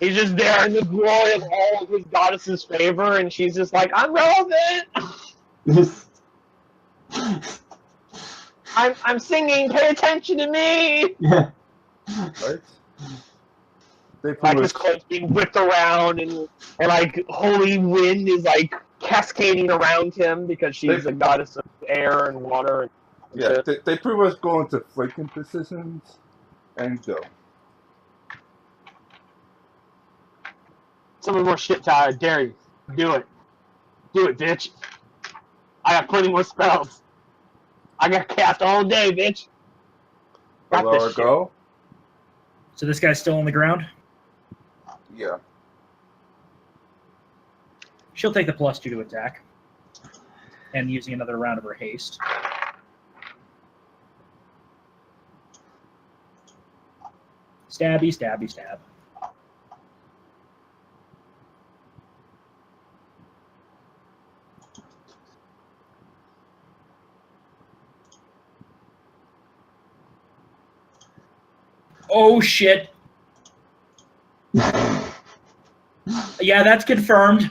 He's just there in the glory of all of his goddess's favor, and she's just like, I'm relevant! I'm singing, pay attention to me! Yeah. Right? They Like, pretty his much, cloak's being whipped around, and like, holy wind is, like, cascading around him because she's a goddess of air and water and yeah, shit. they pretty much go into flanking positions and go. Some more shit, Tyler. Dare you. Do it. Do it, bitch. I got plenty more spells. I got cast all day, bitch. Got Allura this shit. go. So this guy's still on the ground. Yeah. She'll take the +2 to attack. And using another round of her haste. Stabby, stabby, stab. Oh shit. Yeah, that's confirmed.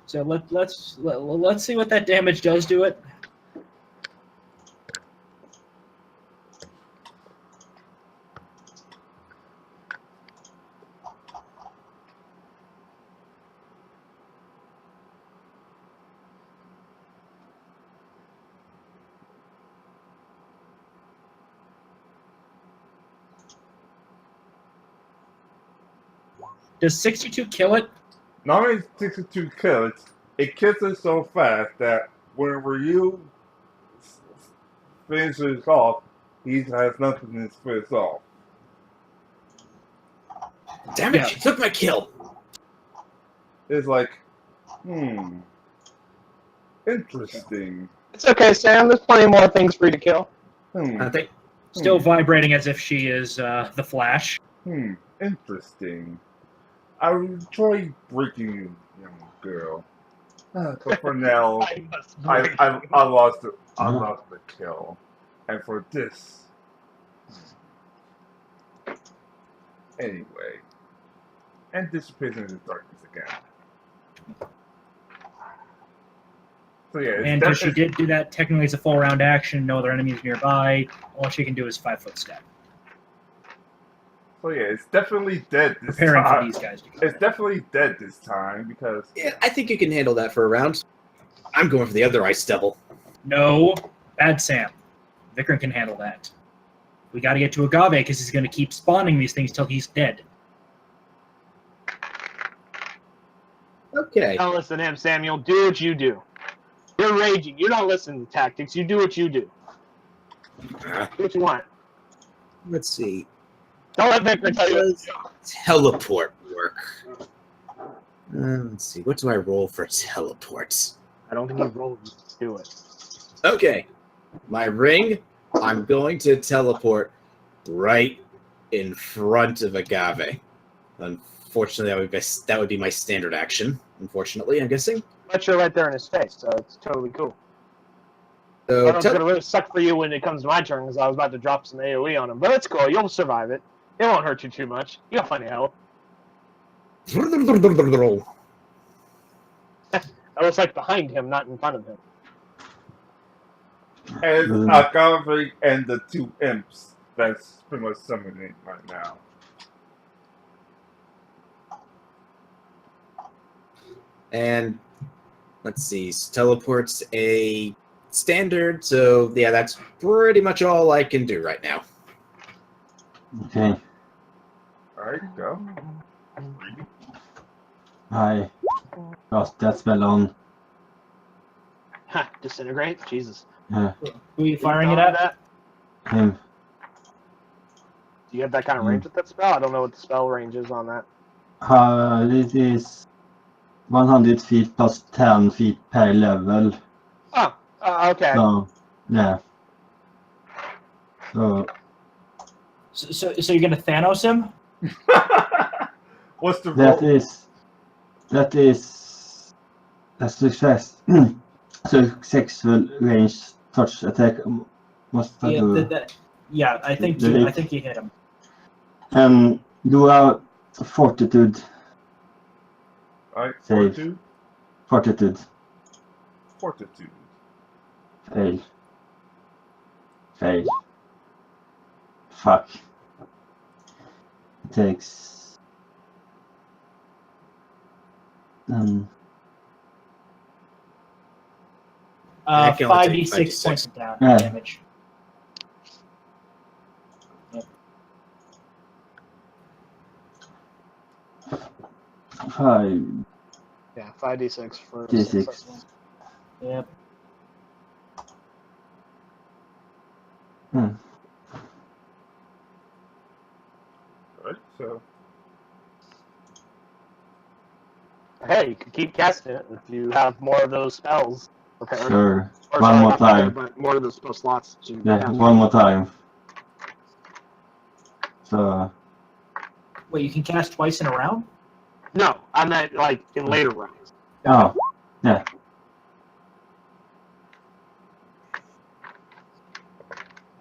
So let's see what that damage does to it. Does 62 kill it? Not only 62 kills, it kills it so fast that whenever you finish it off, he has nothing to finish off. Damn it, Yeah. she took my kill. It's like, interesting. It's okay, Sam. There's plenty more things for you to kill. I think Still vibrating as if she is the Flash. Interesting. I enjoy breaking you, young girl. But for now, I lost the kill. And for this, anyway, and disappears into the darkness again. So yeah, And because she did do that, technically it's a full round action. No other enemies nearby. All she can do is 5-foot step. So yeah, it's definitely dead this Preparing for time. these guys to come. It's definitely dead this time because yeah, I think you can handle that for a round. I'm going for the other ice devil. No, bad Sam. Vikram can handle that. We got to get to Agave because he's going to keep spawning these things till he's dead. Okay. Don't listen to him, Samuel. Do what you do. You're raging. You don't listen to tactics. You do what you do. Uh, Do what you want. let's see. Don't let Victor tell you. Does teleport work? Let's see. What do I roll for teleports? I don't think you rolled. Just do it. Okay. My ring, I'm going to teleport right in front of Agave. Unfortunately, that would be my standard action. Unfortunately, I'm guessing. But you're right there in his face, so it's totally cool. So It's gonna really suck for you when it comes to my turn because I was about to drop some AOE on him. But it's cool. You'll survive it. It won't hurt you too much. You got plenty of health. I was like behind him, not in front of him. and Agave and the two imps that's pretty much summoning right now. And let's see, teleport's a standard, so yeah, that's pretty much all I can do right now. Okay. Alright, go. I cast that spell on. Ha, disintegrate? Jesus. Who are you firing it Did you at? that? Him. Do you have that kind of range with that spell? I don't know what the spell range is on that. This is 100 feet plus 10 feet per level. Oh, okay. So, yeah. So, So you're gonna Thanos him? What's the that roll? is a success. Successful range touch attack. Must I Yeah, do? yeah. I think you hit him. Do a fortitude Alright, save. Fortitude. Fortitude. Fail. Fail. Fuck. It takes. I can only take 5d6 points of Yeah. damage. Five. Yeah, 5d6 for D6. successful. Yep. Hmm. Alright, so. Hey, you can keep casting it if you have more of those spells. Okay. Sure. Or One sorry, more not more, time. but more of those spell slots. To Yeah, cast. one more time. So, Wait, you can cast twice in a round? No, I meant like in later rounds. oh, yeah.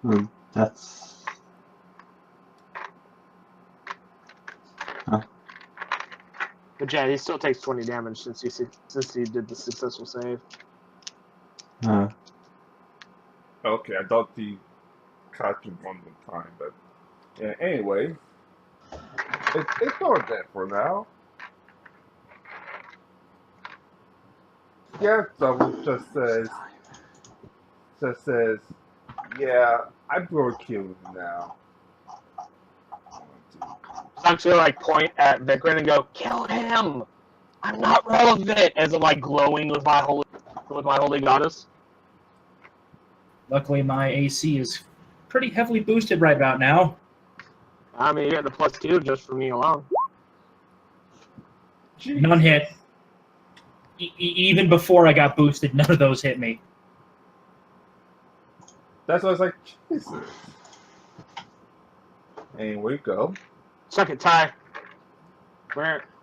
Well, that's. But yeah, he still takes 20 damage since he did the successful save. Okay, I thought the cast him one more time, but. Yeah, anyway. It's all that for now. Yeah, someone just says, yeah, I'm going to kill him now. I'm actually like point at Vikrin and go, kill him! I'm not relevant! As I'm like glowing with my holy goddess. Luckily, my AC is pretty heavily boosted right about now. I mean, you get the +2 just for me alone. Jeez. None hit. Even before I got boosted, none of those hit me. That's why I was like, Jesus. Anyway, go. Suck it, Ty.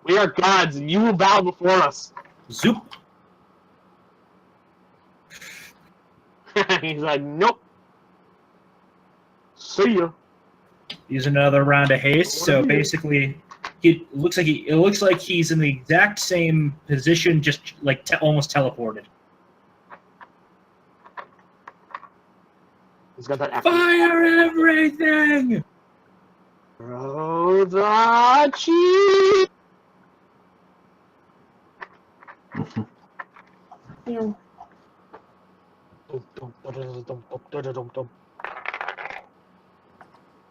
We are gods, and you will bow before us. Zoop. He's like, nope. See ya. Use another round of haste. So basically, it looks like he's in the exact same position, just like almost teleported. He's got that. Fire everything! Rodachi!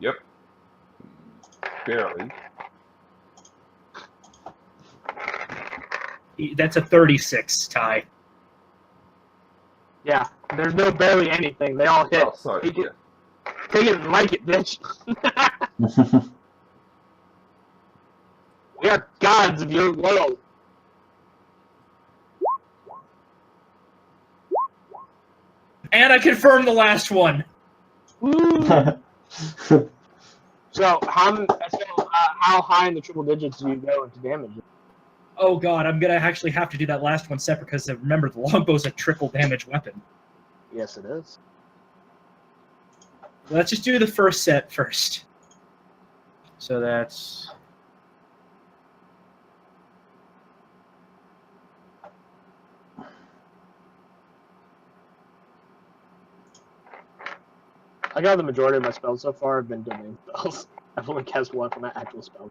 Yep. Barely. That's a 36 tie. Yeah, there's no barely anything. They all hit. Oh, sorry. Take it and like it, bitch. We are gods of your world. And I confirmed the last one. Woo. So how high in the triple digits do you go into damage? Oh god, I'm gonna actually have to do that last one separate because remember the longbow's a triple damage weapon. Yes, it is. Let's just do the first set first. So that's I got the majority of my spells so far have been domain spells. I've only cast one from my actual spell.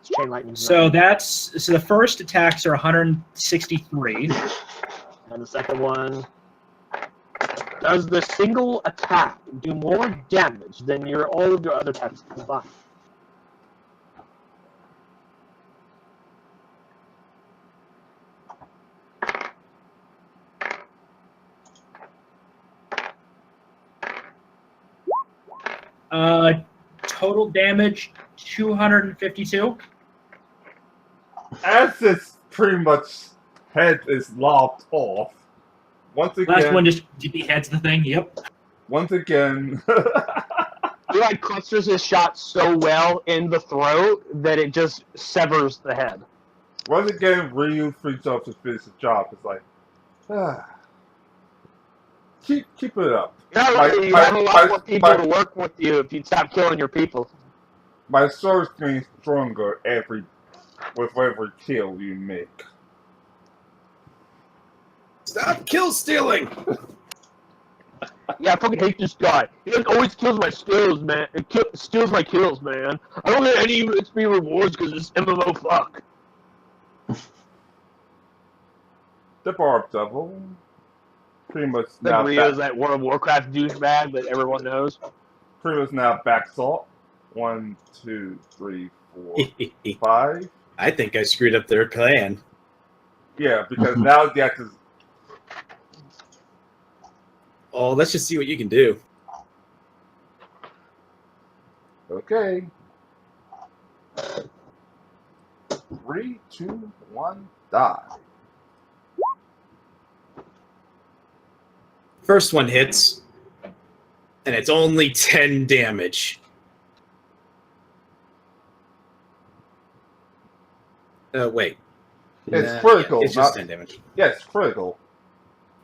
It's chain lightning. so the first attacks are 163. And the second one. Does the single attack do more damage than all of your other attacks combined? Total damage 252. As its pretty much head is lopped off. Once Last again, one just beheads the thing. Yep. once again, He like clusters his shot so well in the throat that it just severs the head. once again, Ryu freaks out to finish the job. It's like, keep it up. You have a lot more people to work with you if you'd stop killing your people. My sword's getting stronger with every kill you make. Stop kill stealing! Yeah, I fucking hate this guy. He like always kills my skills, man. Steals my kills, man. I don't get any XP rewards because it's MMO fuck. The bar double. Pretty much Like now Rio's that World of Warcraft douchebag that everyone knows. Pretty much now back salt. 1, 2, 3, 4, 5. I think I screwed up their plan. Yeah, because now the act is. Oh, let's just see what you can do. Okay. 3, 2, 1, die. First one hits, and it's only 10 damage. Wait. It's critical. Yeah, it's just 10 damage. Yes, critical.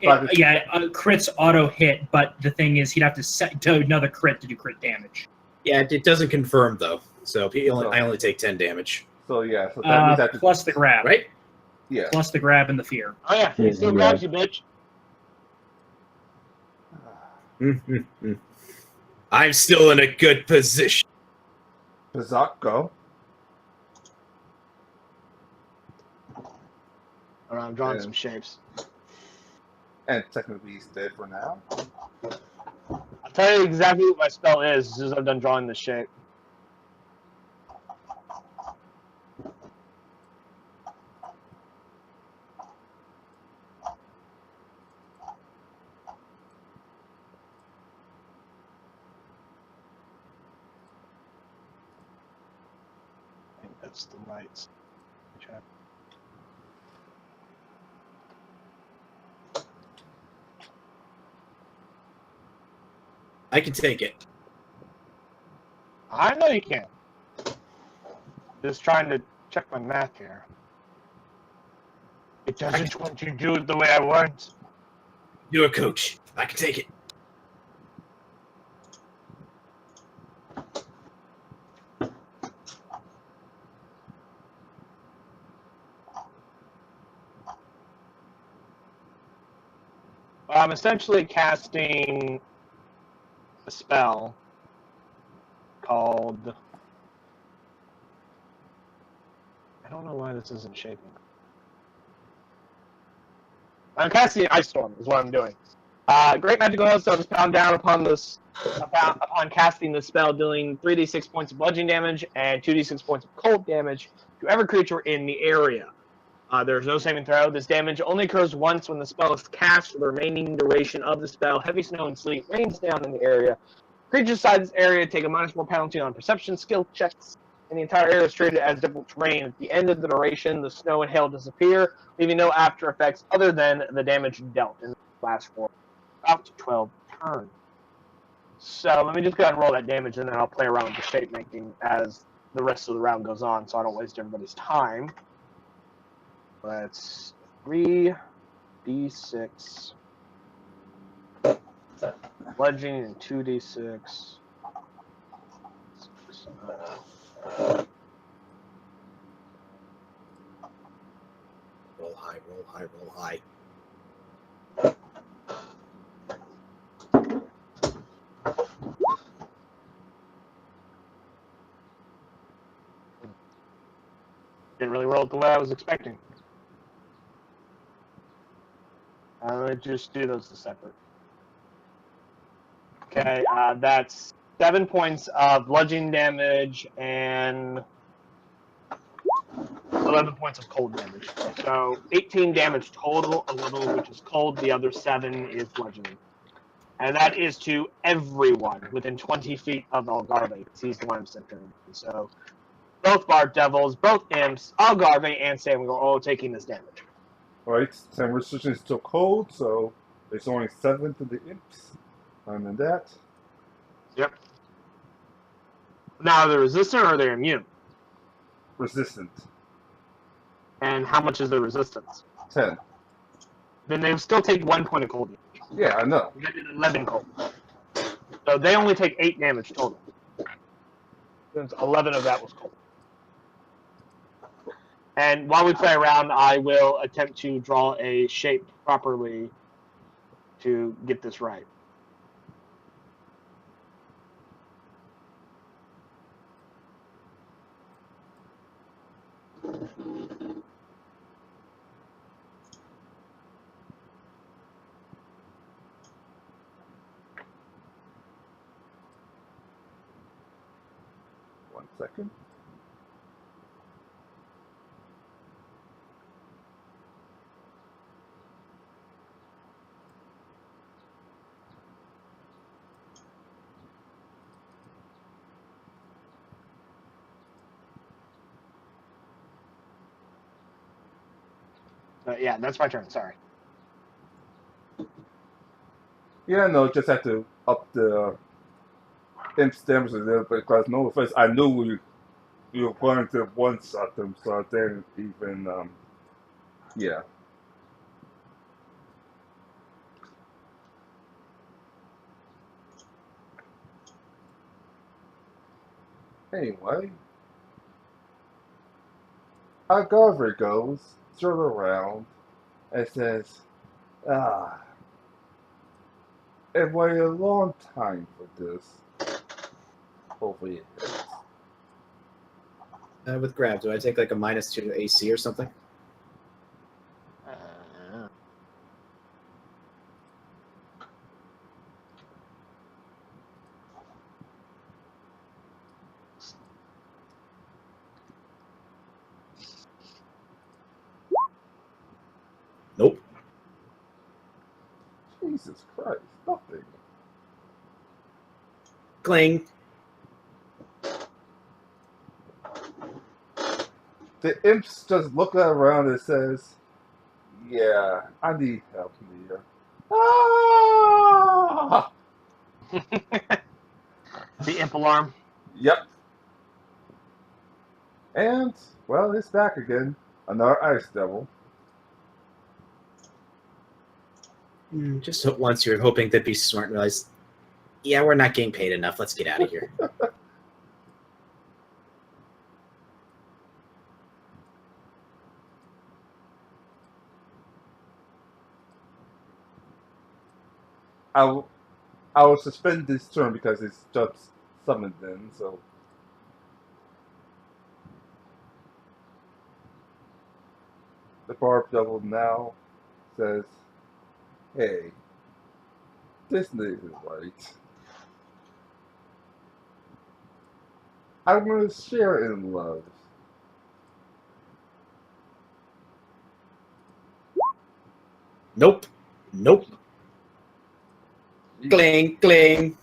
Crits auto hit, but the thing is, he'd have to do another crit to do crit damage. Yeah, it doesn't confirm though. So I only take 10 damage. So yeah, so that means that plus the grab, right? Yeah. Plus the grab and the fear. Oh yeah, he still grabs you, bitch. I'm still in a good position. Bazak, go. Alright, I'm drawing some shapes. And technically he's dead for now. I'll tell you exactly what my spell is as soon as I'm done drawing this shape. I think that's the right. Check. I can take it. I know you can. Just trying to check my math here. It doesn't want you to do it the way I want. Do it, coach. I can take it. I'm essentially casting a spell called... I don't know why this isn't shaping. I'm casting Ice Storm is what I'm doing. Great magical hailstone is pound down upon casting the spell, dealing 3d6 points of bludgeoning damage and 2d6 points of cold damage to every creature in the area. There's no saving throw. This damage only occurs once when the spell is cast. For the remaining duration of the spell, heavy snow and sleet rains down in the area. Creatures inside this area take a -4 penalty on perception skill checks, and the entire area is treated as difficult terrain. At the end of the duration, the snow and hail disappear, leaving no after effects other than the damage dealt in the last for about 12 turns. So let me just go ahead and roll that damage, and then I'll play around with the shape making as the rest of the round goes on, so I don't waste everybody's time. That's 3d6 bludgeoning and 2d6. Roll high, roll high, roll high. Didn't really roll it the way I was expecting. Let me just do those separate. Okay, that's 7 points of bludgeoning damage and 11 points of cold damage. So 18 damage total, 11 of which is cold, the other 7 is bludgeoning. And that is to everyone within 20 feet of Algarve, because he's the one I'm centering. So both Bard Devils, both Imps, Algarve, and Samuel are all taking this damage. Right, 10 restriction is still cold, so it's only 7 to the imps. And then that. Yep. Now, are they resistant or are they immune? Resistant. And how much is their resistance? 10. Then they still take 1 point of cold damage. Yeah, I know. They did 11 cold. So they only take 8 damage total. Since 11 of that was cold. And while we play around, I will attempt to draw a shape properly to get this right. One second. Yeah, that's my turn. Sorry. Yeah, no, just have to up the imps damage a little bit because no offense, I knew we were going to one shot them, so I didn't even yeah. Anyway, Agave goes, turns around, and says, "Ah, I've waited a long time for this." Over your head. With grab, do I take like a -2 to AC or something? Nope. Jesus Christ, nothing. Cling. The imps just look around and says, "Yeah, I need help here." Ah! The imp alarm. Yep. And, well, it's back again. Another ice devil. Just once you're hoping to be smart and realize, yeah, we're not getting paid enough. Let's get out of here. I will suspend this turn because it's just summoned in, so. The barb devil now says, "Hey, this isn't right. I'm going to share in love." Nope. Nope. Cling, cling.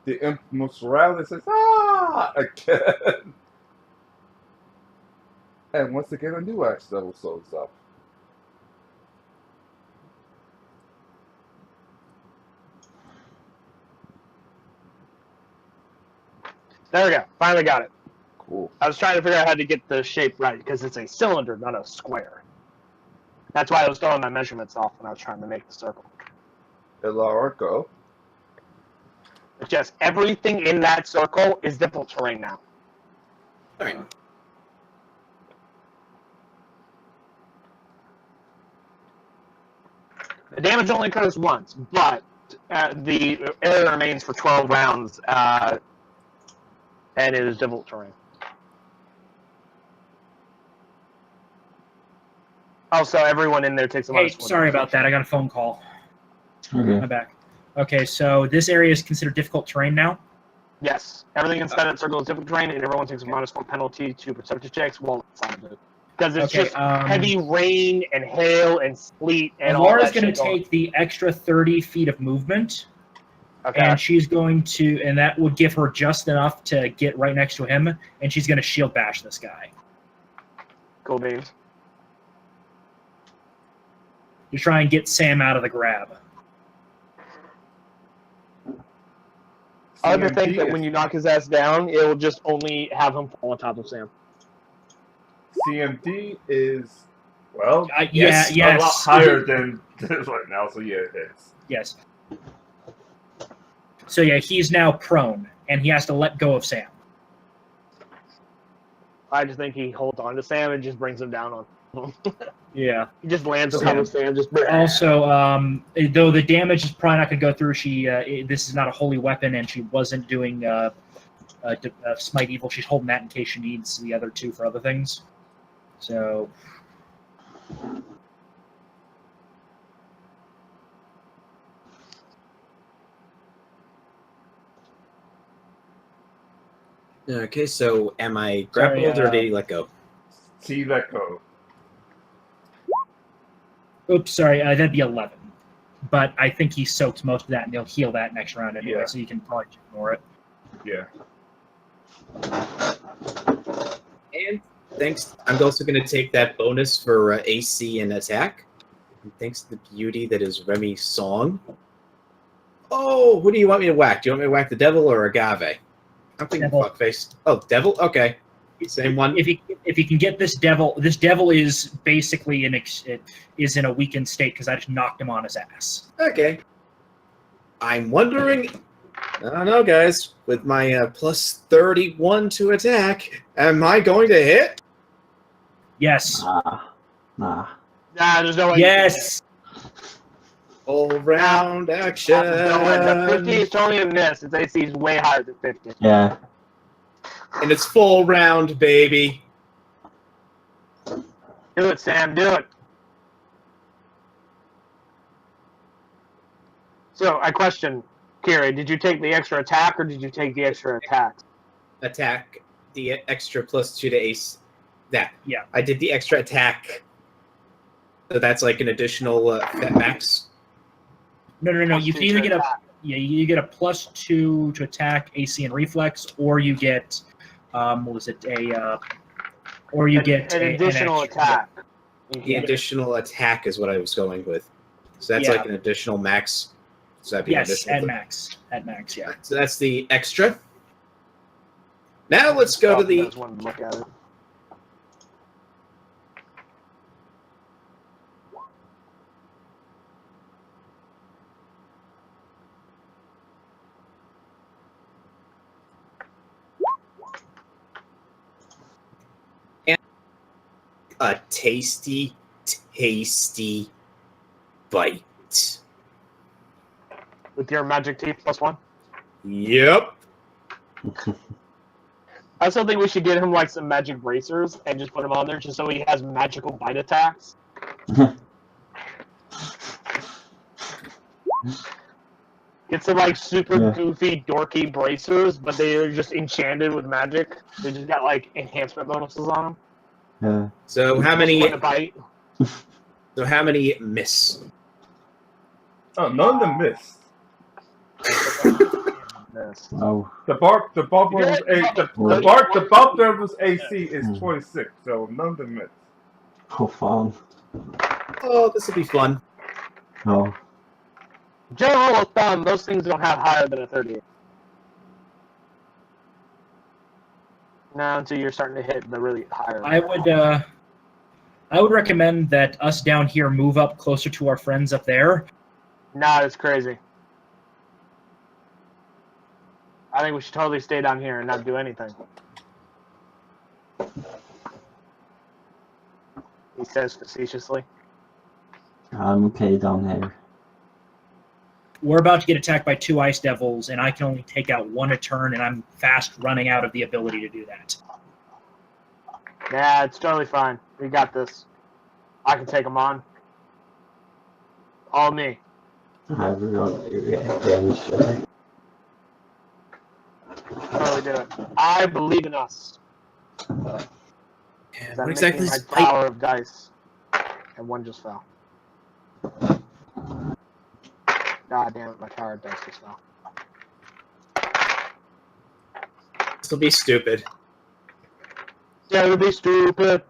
The imp moves around and says, "Ah!" again. And once again, a new ice devil shows up. There we go. Finally got it. Cool. I was trying to figure out how to get the shape right because it's a cylinder, not a square. That's why I was throwing my measurements off when I was trying to make the circle. Elara, go. It's just everything in that circle is difficult terrain now. All right. The damage only occurs once, but the area remains for 12 rounds, and it is difficult terrain. Also, everyone in there takes a Hey, minus 1. sorry about that. I got a phone call. Okay. I'm back. Okay, so this area is considered difficult terrain now. Yes. Everything inside that circle is difficult terrain, and everyone takes a minus 1 penalty to perceptive checks while inside of it. Because it's Okay, just heavy rain and hail and sleet and all Laura's that going shit to take the extra 30 feet of movement, Okay. and she's going to, and that would give her just enough to get right next to him, and she's going to shield bash this guy. Cool beans. To try and get Sam out of the grab. I like to think CMD that is- when you knock his ass down, it will just only have him fall on top of Sam. CMD is, well, Yes. a lot higher than this right now, so yeah, it is. Yes. So yeah, he's now prone, and he has to let go of Sam. I just think he holds on to Sam and just brings him down on him. Yeah. He just lands on top of Sam. Just Also, though the damage is probably not going to go through, this is not a holy weapon, and she wasn't doing Smite Evil. She's holding that in case she needs the other two for other things. So... Okay, so am I grappled or did he let go? See, let go. Oops, sorry, that'd be 11. But I think he soaks most of that, and he'll heal that next round anyway, Yeah. so you can probably ignore it. Yeah. And thanks, I'm also going to take that bonus for AC and attack. And thanks to the beauty that is Remy's song. Oh, who do you want me to whack? Do you want me to whack the devil or Agave? I'm thinking Devil. fuckface. Oh, devil? Okay. Same one. If you can get this devil is basically is in a weakened state because I just knocked him on his ass. Okay. I'm wondering. I don't know, guys. With my plus 31 to attack, am I going to hit? Yes. Nah. Nah, there's no way. Yes. All round action. The 50 is totally a miss. Its AC is way higher than 50. Yeah. And it's full round, baby. Do it, Sam. Do it. So, I question, Kiri, did you take the extra attack or did you take the extra attack? Attack the extra plus 2 to ace. That. Yeah. I did the extra attack. So that's like an additional max. No. Plus You two can either to get attack. you get a +2 to attack, AC, and reflex, or you get what was it or you get an an additional extra- attack. The additional attack is what I was going with. So that's Yeah. like an additional max. So that'd be an Yes, additional. at max. At max, yeah. So that's the extra. Now let's go to the. Just wanted to look at it. A tasty bite. With your magic teeth +1. Yep. I still think we should get him like some magic bracers and just put him on there just so he has magical bite attacks. Get some like super Yeah. goofy, dorky bracers, but they are just enchanted with magic. They just got like enhancement bonuses on them. Yeah. So how many? With a bite. So how many miss? Oh, none of them missed. Yes. Wow. The Bob Derby's AC is 26, so none of them missed. Oh, fun. Oh, this will be fun. No. General rule of thumb, those things don't have higher than a 30. Now until you're starting to hit the really higher. I would recommend that us down here move up closer to our friends up there. Nah, it's crazy. I think we should totally stay down here and not do anything. He says facetiously. I'm okay down here. We're about to get attacked by 2 ice devils, and I can only take out 1 a turn, and I'm fast running out of the ability to do that. Nah, it's totally fine. We got this. I can take him on. All me. I roll damage. Totally do it. I believe in us. Yeah, I'm what exactly making is my fight? tower of dice. And one just fell. God damn it, my tower of dice just fell. This will be stupid. Yeah, it would be stupid.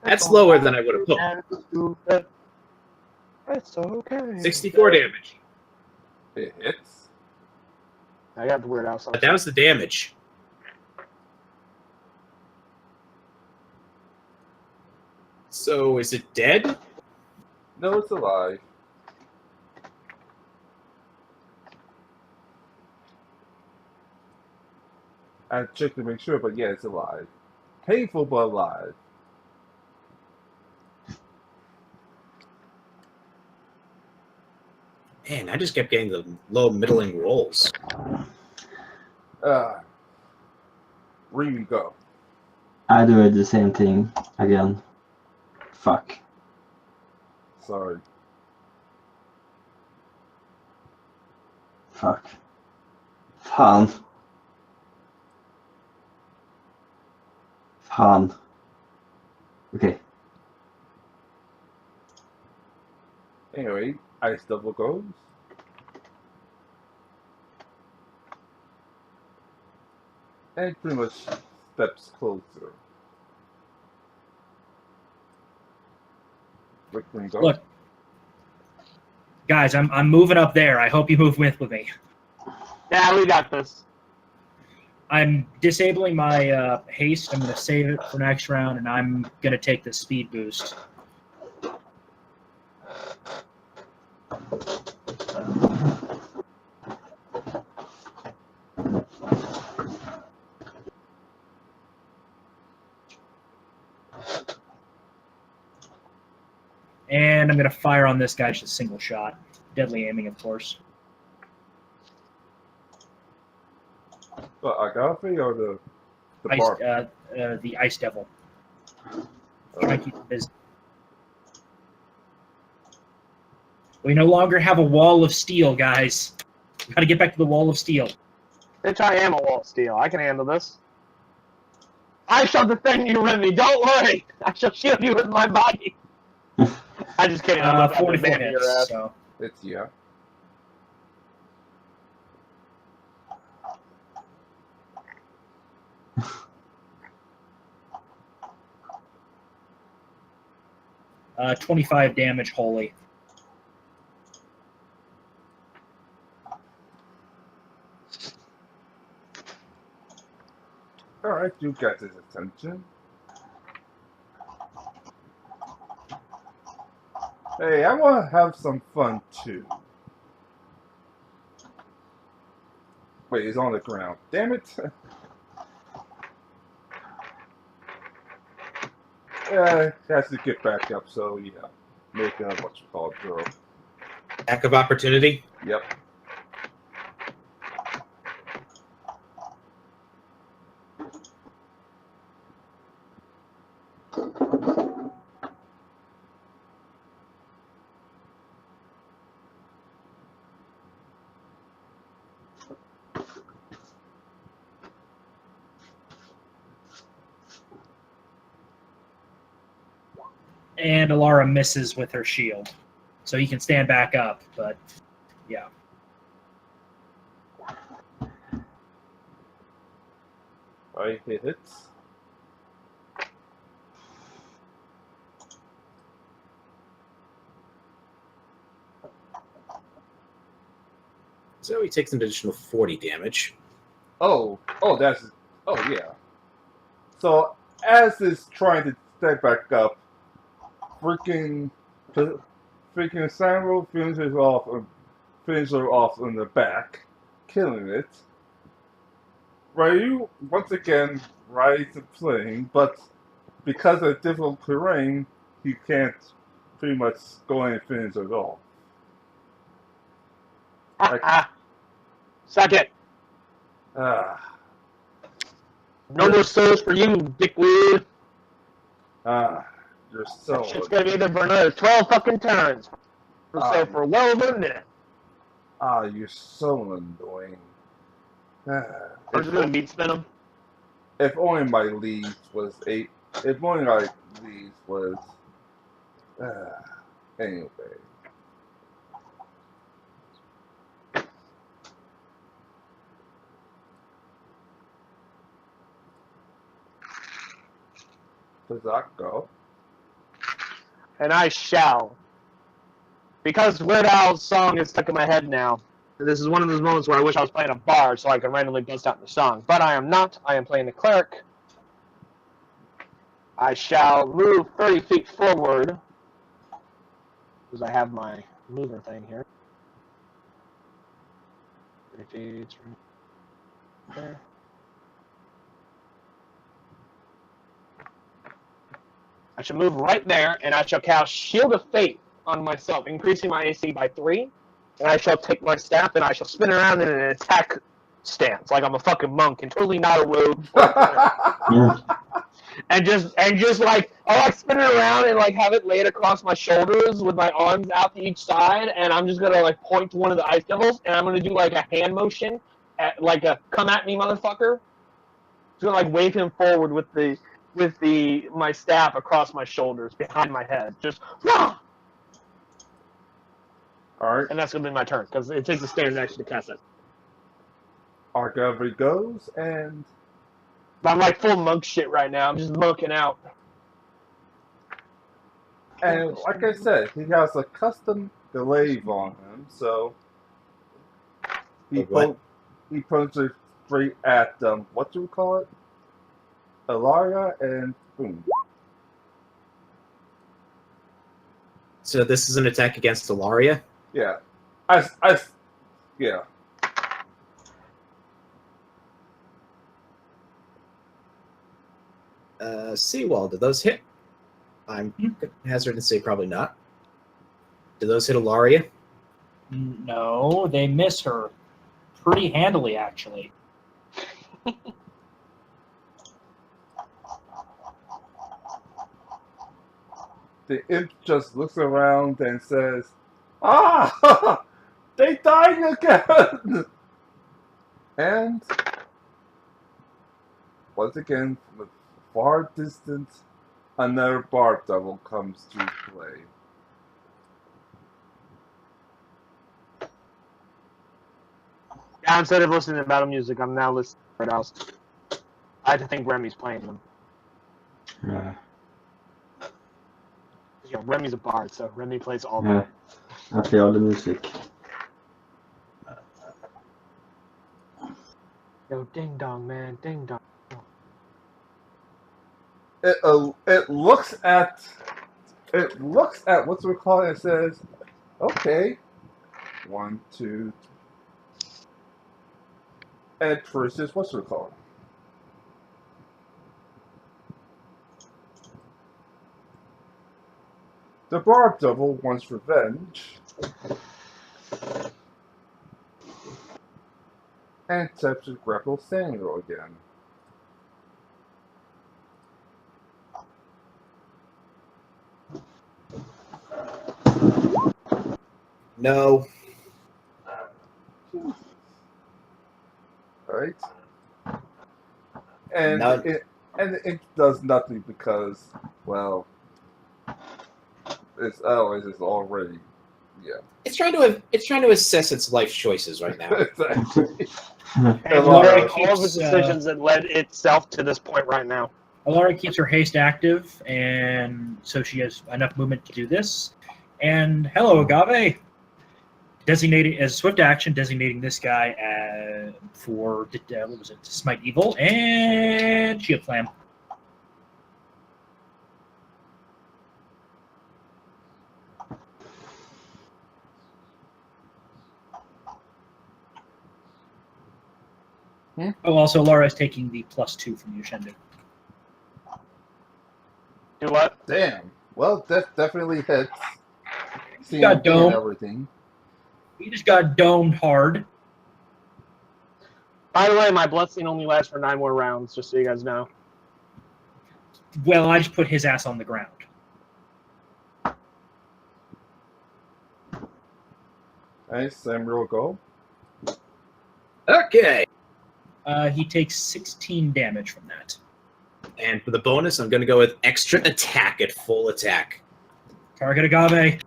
That's lower than I would have hoped. It's stupid. It's okay. 64 damage. It hits. I got the weird house. But that was the damage. So is it dead? No, it's alive. I checked to make sure, but yeah, it's alive. Painful, but alive. Man, I just kept getting the low middling rolls. Really go. I do the same thing again. Fuck. Sorry. Fuck. Fan. Fan. Okay. Anyway, ice double goes. And pretty much steps closer. Rick, can you go? Look, guys, I'm moving up there. I hope you move with me. Yeah, we got this. I'm disabling my haste. I'm going to save it for next round, and I'm going to take the speed boost. And I'm going to fire on this guy just a single shot. Deadly aiming, of course. The Agave or the Ice, bar? the Ice Devil. Try to keep it busy. We no longer have a wall of steel, guys. We got to get back to the wall of steel. Bitch, I am a wall of steel. I can handle this. I shall defend you with me. Don't worry. I shall shield you with my body. I'm just kidding. I'm not 44 your hits. ass. So. It's yeah. Uh, 25 damage wholly. Alright, you got his attention. Hey, I want to have some fun too. Wait, he's on the ground. Damn it! Yeah, he has to get back up, so yeah. Make a what you call it, throw. Attack of opportunity. Yep. And Alara misses with her shield. So he can stand back up, but yeah. Alright, it hits. So he takes an additional 40 damage. Oh, that's, oh yeah. So, as is trying to step back up, freaking Samuel finishes her off in the back, killing it. Ryu once again rides the plane, but because of difficult terrain, he can't pretty much go in and finish it off. Suck it. Ah, No more souls for you, dickweed. ah. You're That so shit's gonna be there for another 12 fucking turns. For well over a minute. you're so annoying. I'm just gonna beat spin him. If only my leads was 8. If only my leads was. Anyway. Does that go? And I shall. Because Weird Al's song is stuck in my head now. This is one of those moments where I wish I was playing a bar so I could randomly bust out the song. But I am not. I am playing the cleric. I shall move 30 feet forward. Because I have my mover thing here. 30 feet right there. I shall move right there, and I shall cast Shield of Fate on myself, increasing my AC by 3. And I shall take my staff, and I shall spin around in an attack stance, like I'm a fucking monk, and totally not a rogue. and just like I'll like spin it around and like have it laid across my shoulders with my arms out to each side, and I'm just gonna like point to one of the ice devils, and I'm gonna do like a hand motion, like a come at me, motherfucker. Just gonna like wave him forward with my staff across my shoulders behind my head, just Wah! Alright. And that's gonna be my turn because it takes a standard action to cast it. Argavy goes, and I'm like full monk shit right now. I'm just monking out. And like I said, he has a custom glaive on him, so he punches straight at what do we call it? Ilaria, and boom. So this is an attack against Ilaria? Yeah. Yeah. Seawall, do those hit? I'm hazard to say probably not. Do those hit Ilaria? No, they miss her pretty handily, actually. The imp just looks around and says, "Ah, they dying again!" And once again, from a far distance, another barb devil comes to play. Yeah, instead of listening to battle music, I'm now listening to what else. I had to think Remy's playing them. Yeah. You know, Remy's a bard, so Remy plays all Yeah. I play all the music. Yo, ding dong, man, ding dong. It looks at what's we call it. It says, "Okay, 1, 2." And first is what's we call it. The barb devil wants revenge and attempts to grapple Samuel again. No. Right? And None. it does nothing because, well, it's already, yeah. It's trying to assess its life choices right now. Exactly. And Ilaria make all of the keeps, decisions that led itself to this point right now. Ilaria keeps her haste active, and so she has enough movement to do this. And hello, Agave. Designating as swift action, designating this guy for what was it? Smite Evil and Shield Slam. Oh, also, Laura is taking the +2 from Yushendu. Do what? Damn. Well, that definitely hits. He got CMP and domed. everything. He just got domed hard. By the way, my blessing only lasts for 9 more rounds, just so you guys know. Well, I just put his ass on the ground. And Samuel go. Okay. He takes 16 damage from that. And for the bonus, I'm going to go with extra attack at full attack. Target Agave.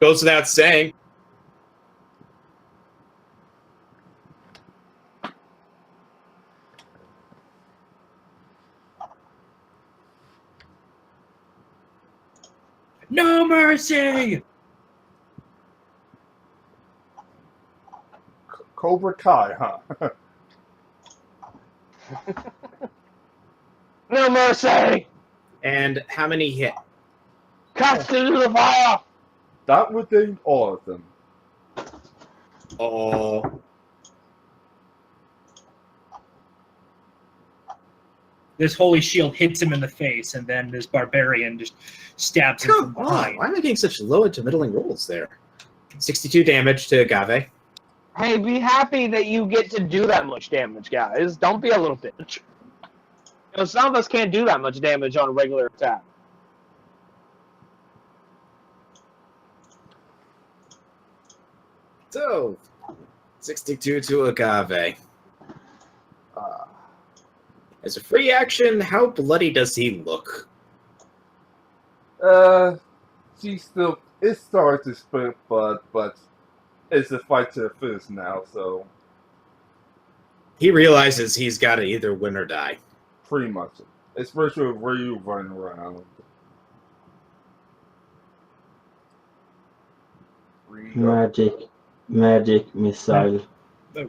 Goes without saying. No mercy! Cobra Kai, huh? No mercy! And how many hit? Cast into the fire! That would think all of them. Oh. This holy shield hits him in the face, and then this barbarian just stabs him from Come on. behind. Why am I getting such low to middling rolls there? 62 damage to Agave. Hey, be happy that you get to do that much damage, guys. Don't be a little bitch. You know, some of us can't do that much damage on a regular attack. So, 62 to Agave. As a free action, how bloody does he look? She still, it starts to split, but it's a fight to the finish now, so He realizes he's got to either win or die. pretty much. Especially where you running around. Magic missile.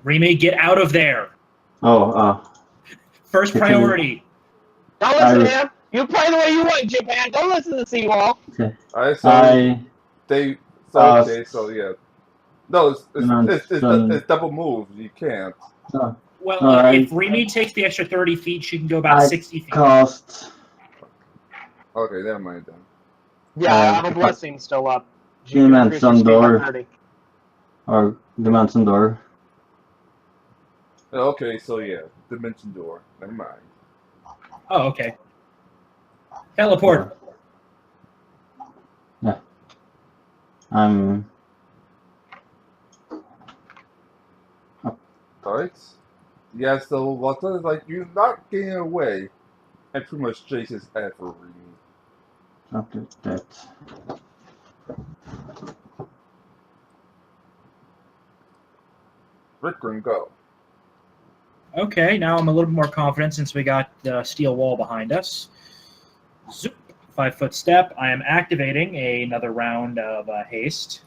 Remy, get out of there! Oh, First priority. Don't listen to him. You play the way you want, Japan. Don't listen to Seawall. okay. Alright, so I okay, so yeah. No, it's double move. You can't. Well, Alright. if Remy takes the extra 30 feet, she can go about I 60 feet. cast Okay, never mind then. Yeah, I have a blessing still up. Dimension Door. Or Dimension Door. Okay, so yeah, Dimension Door. Never mind. Oh, okay. Teleport. Yeah. I'm Alright. Yeah, so what's like you're not getting away, and pretty much Jason's effort. after that. Ricker and go. Okay, now I'm a little bit more confident since we got the steel wall behind us. Zoop. 5-foot step. I am activating another round of haste.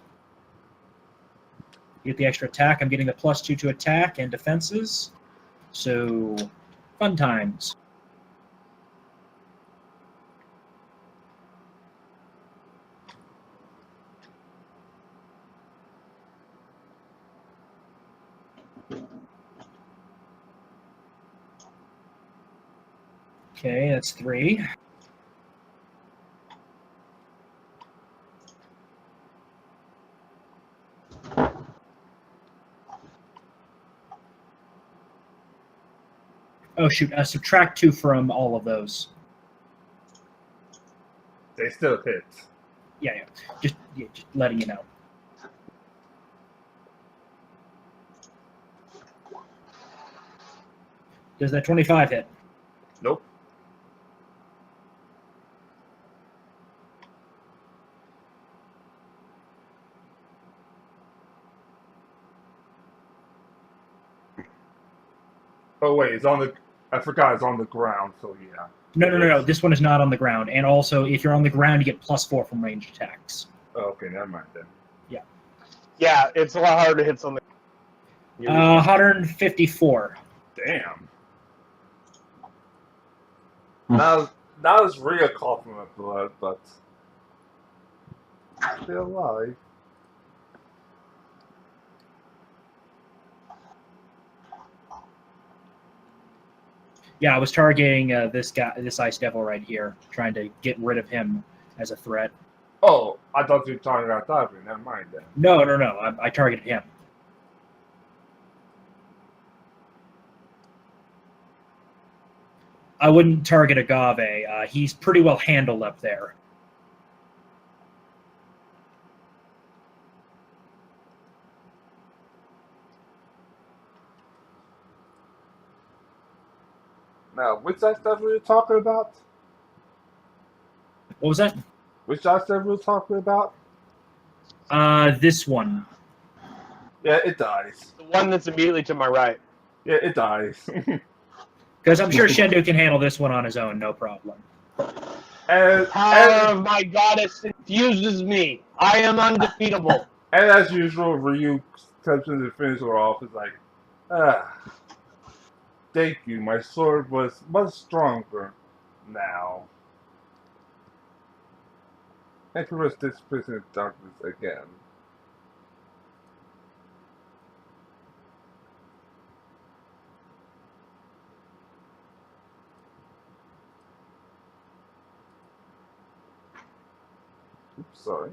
Get the extra attack. I'm getting the +2 to attack and defenses. So, fun times. Okay, that's 3. Oh shoot, subtract 2 from all of those. They still hit. Yeah. Just letting you know. Does that 25 hit? Nope. Oh wait, it's on the. I forgot it's on the ground. So yeah. No. This one is not on the ground. And also, if you're on the ground, you get +4 from ranged attacks. Okay, never mind then. Yeah, it's a lot harder to hit something. 154. Damn. Hmm. Not as real coughing of blood, but still alive. Yeah, I was targeting this guy, this ice devil right here, trying to get rid of him as a threat. Oh, I thought you were talking about diving. Never mind then. No. I targeted him. I wouldn't target Agave. He's pretty well handled up there. Now, which that stuff we were talking about? What was that? Which that stuff we were talking about? This one. Yeah, it dies. The one that's immediately to my right. Yeah, it dies. Because I'm sure Shendu can handle this one on his own, no problem. Power of my goddess infuses me. I am undefeatable. And as usual, Ryu comes in to finish her off. It's like, thank you. My sword was much stronger now. And for us, this prison of darkness again. Oops, sorry.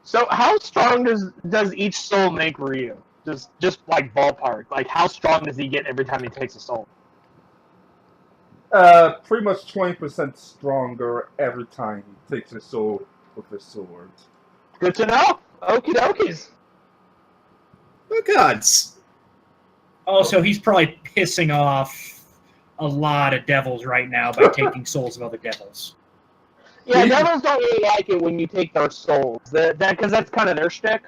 So how strong does each soul make Ryu? Just like ballpark. Like how strong does he get every time he takes a soul? Pretty much 20% stronger every time he takes his soul with his sword. Good to know. Okie dokies. Oh gods. Also, he's probably pissing off a lot of devils right now by taking souls of other devils. Yeah, devils don't really like it when you take their souls. Because that's kind of their shtick.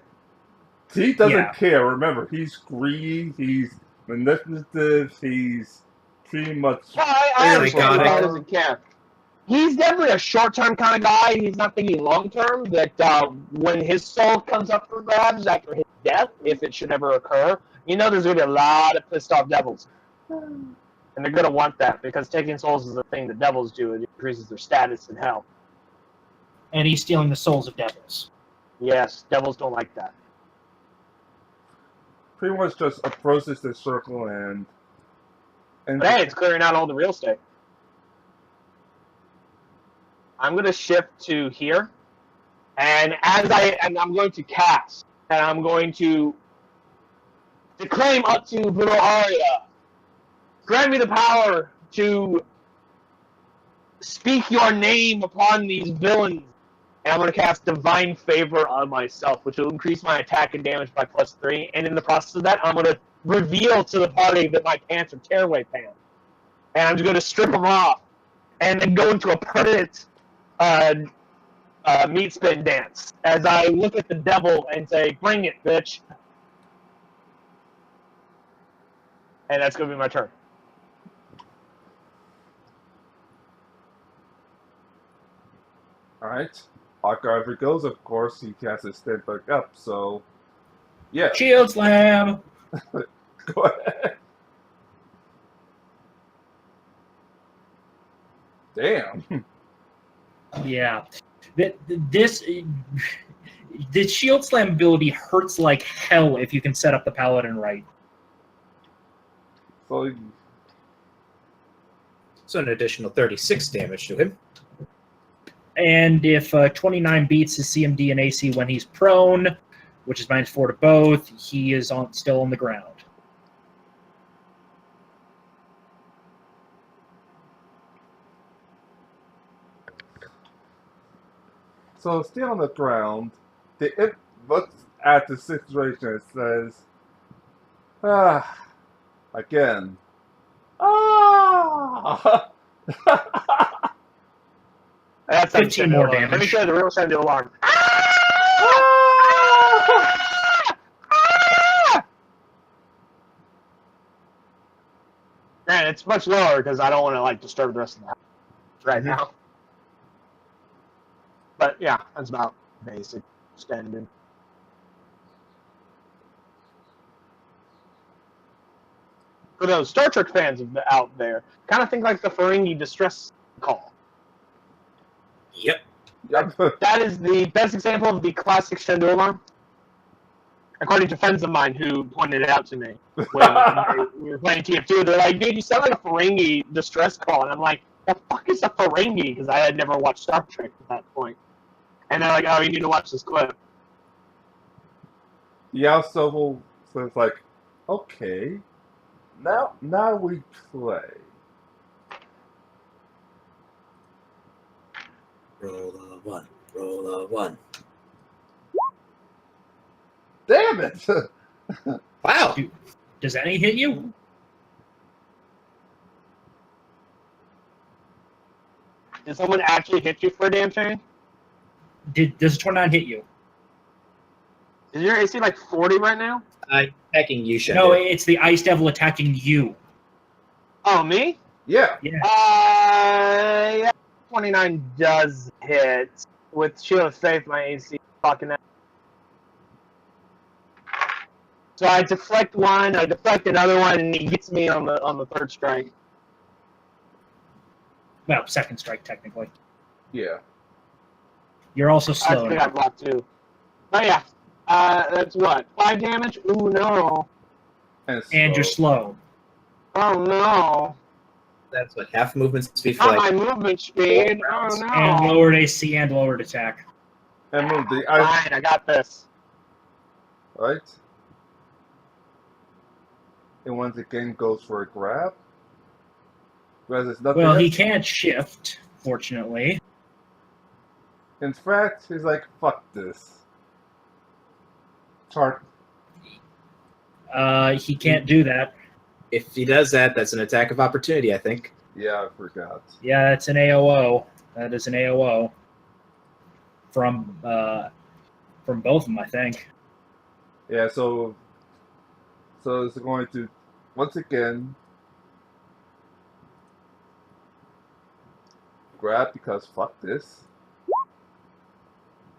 He doesn't Yeah. care. Remember, he's greedy, he's manipulative, he's pretty much... Yeah, I understand Psychotic. he doesn't care. He's definitely a short-term kind of guy. He's not thinking long-term. That when his soul comes up for grabs after his death, if it should ever occur, there's going to be a lot of pissed-off devils. And they're going to want that, because taking souls is a thing that devils do. It increases their status in hell. And he's stealing the souls of devils. Yes, devils don't like that. Pretty much just approaches the circle and But hey, it's clearing out all the real estate. I'm going to shift to here, and I'm going to cast, and I'm going to declaim up to Bruno Aria. Grant me the power to speak your name upon these villains. And I'm going to cast Divine Favor on myself, which will increase my attack and damage by +3. And in the process of that, I'm going to reveal to the party that my pants are tearaway pants. And I'm just going to strip them off and then go into a permanent meat spin dance as I look at the devil and say, "Bring it, bitch." And that's going to be my turn. Alright. However it goes, of course, he has to stand back up, so... Yeah. Shield slam! Go ahead. Damn. Yeah. This shield slam ability hurts like hell if you can set up the paladin right. So, an additional 36 damage to him. And if 29 beats his CMD and AC when he's prone, which is -4 to both, he is still on the ground. so stay on the ground. It looks at the situation and says, again. That's 15 more damage. Let me show you the real sound of the alarm. Man, it's much lower because I don't want to disturb the rest of the house right now. But yeah, that's about basic standard. For those Star Trek fans out there, kind of think like the Ferengi distress call. Yep. That is the best example of the classic Shendu alarm, according to friends of mine who pointed it out to me when we were playing TF2. They're like, "Dude, you sound like a Ferengi distress call," and I'm like, "The fuck is a Ferengi?" Because I had never watched Star Trek at that point. And they're like, "Oh, you need to watch this clip." Yeah, so it's like, okay, now we play. Roll a 1. Roll a 1. Damn it! Wow. Does any hit you? Did someone actually hit you for a damn shame? Does 29 hit you? Is your AC like 40 right now? Attacking you, Shendu. No, it's the Ice Devil attacking you. Oh, me? Yeah. Yeah. Yeah, 29 does hit. With Shield of Faith, my AC fucking out. So I deflect one, I deflect another one, and he hits me on the third strike. Well, second strike, technically. Yeah. You're also I slow think I now. blocked two. Oh yeah. That's what? 5 damage? Ooh, no. And you're slow. Oh, no. That's what, half movement speed for Not like my movement speed. Oh, rounds. no. And lowered AC and lowered attack. And move the ice. Fine, I got this. Right. And once again goes for a grab. Because it's nothing. Well, he else. can't shift, fortunately. In fact, he's like, fuck this. Chart. He can't do that. If he does that, that's an attack of opportunity, I think. Yeah, I forgot. Yeah, it's an AOO. That is an AOO. From both of them, I think. Yeah, so it's going to once again grab because fuck this.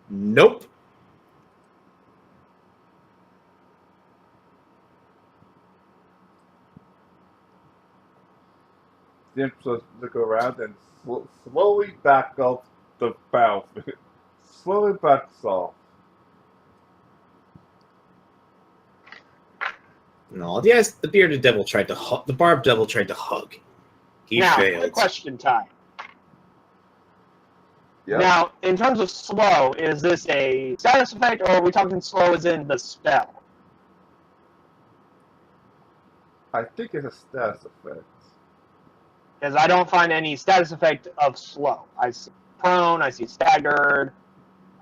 Nope. Then supposed to go around and slowly back up the valve. Slowly backs off. No, yes, the bearded devil tried to hug. The barbed devil tried to hug. He Now, failed. quick question time. Yep. Now, in terms of slow, is this a status effect, or are we talking slow as in the spell? I think it's a status effect. Because I don't find any status effect of slow. I see prone, I see staggered,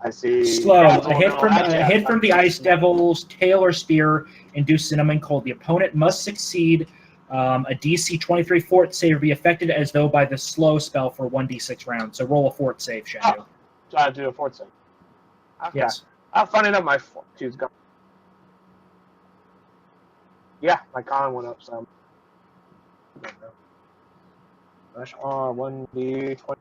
I see... Slow. dazzle, A hit no, from actually, a I hit from the see Ice slow. Devil's tail or spear induces an element called the opponent must succeed a DC 23 fort save or be affected as though by the slow spell for 1d6 rounds. So roll a fort save, Shendu. Oh, so I have to do a fort save. Okay. Yes. I'll find it up my fort. She's gone. Yeah, my con went up some. Dash R 1d20.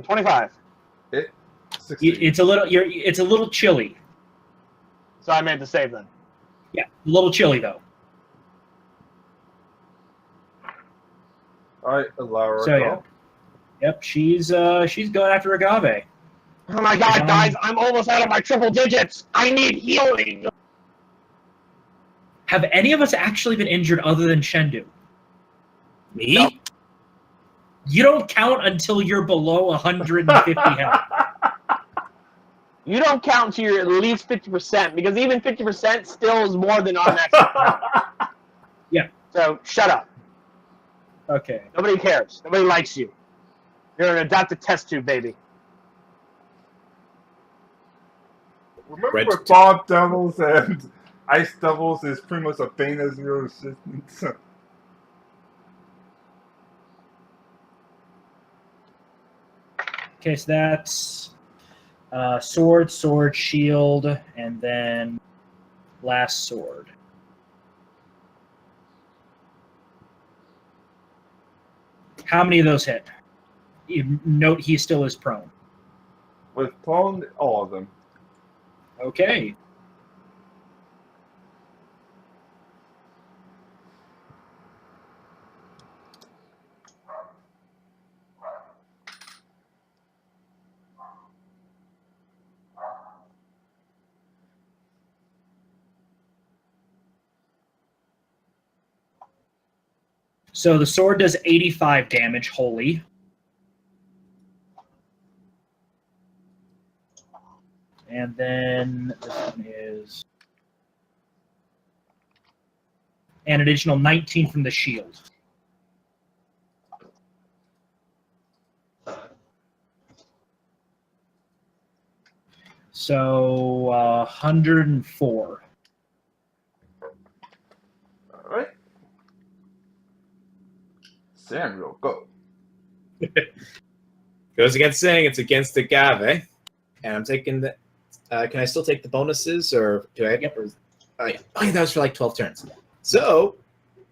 25. Succeed. It's a little chilly. So I made the save then. Yeah, a little chilly though. Alright, Alara. So yeah. Yep, she's going after Agave. Oh my god, guys, I'm almost out of my triple digits. I need healing. Have any of us actually been injured other than Shendu? Me? No. You don't count until you're below 150 health. You don't count until you're at least 50%, because even 50% still is more than our maximum health. Yeah. So, shut up. Okay. Nobody cares. Nobody likes you. You're an adopted test tube, baby. Remember with Bob Devils and Ice Devils is pretty much a bane as your assistance. Okay, so that's sword, shield, and then last sword. How many of those hit? You note he still is prone. With prone, all of them. Okay. So the sword does 85 damage wholly. And then this one is an additional 19 from the shield. So 104. Alright. Samuel, go. Goes against saying it's against agave, and I'm taking the. Can I still take the bonuses, or do I? Yep. Oh yeah, that was for like 12 turns. So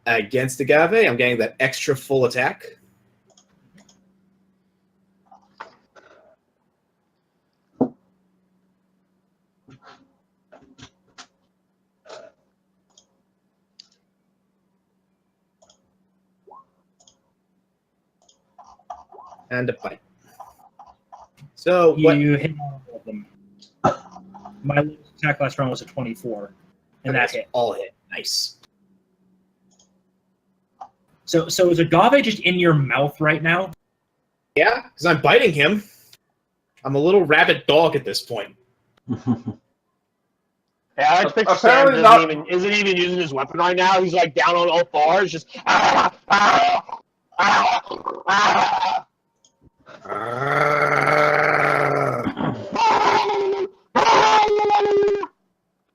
against agave, I'm getting that extra full attack. And a bite. So what? You hit all of them. My lowest attack last round was a 24, and that hit. All hit. Nice. So is agave just in your mouth right now? Yeah, because I'm biting him. I'm a little rabid dog at this point. Yeah, I picture Sam isn't even using his weapon right now. He's like down on all fours, just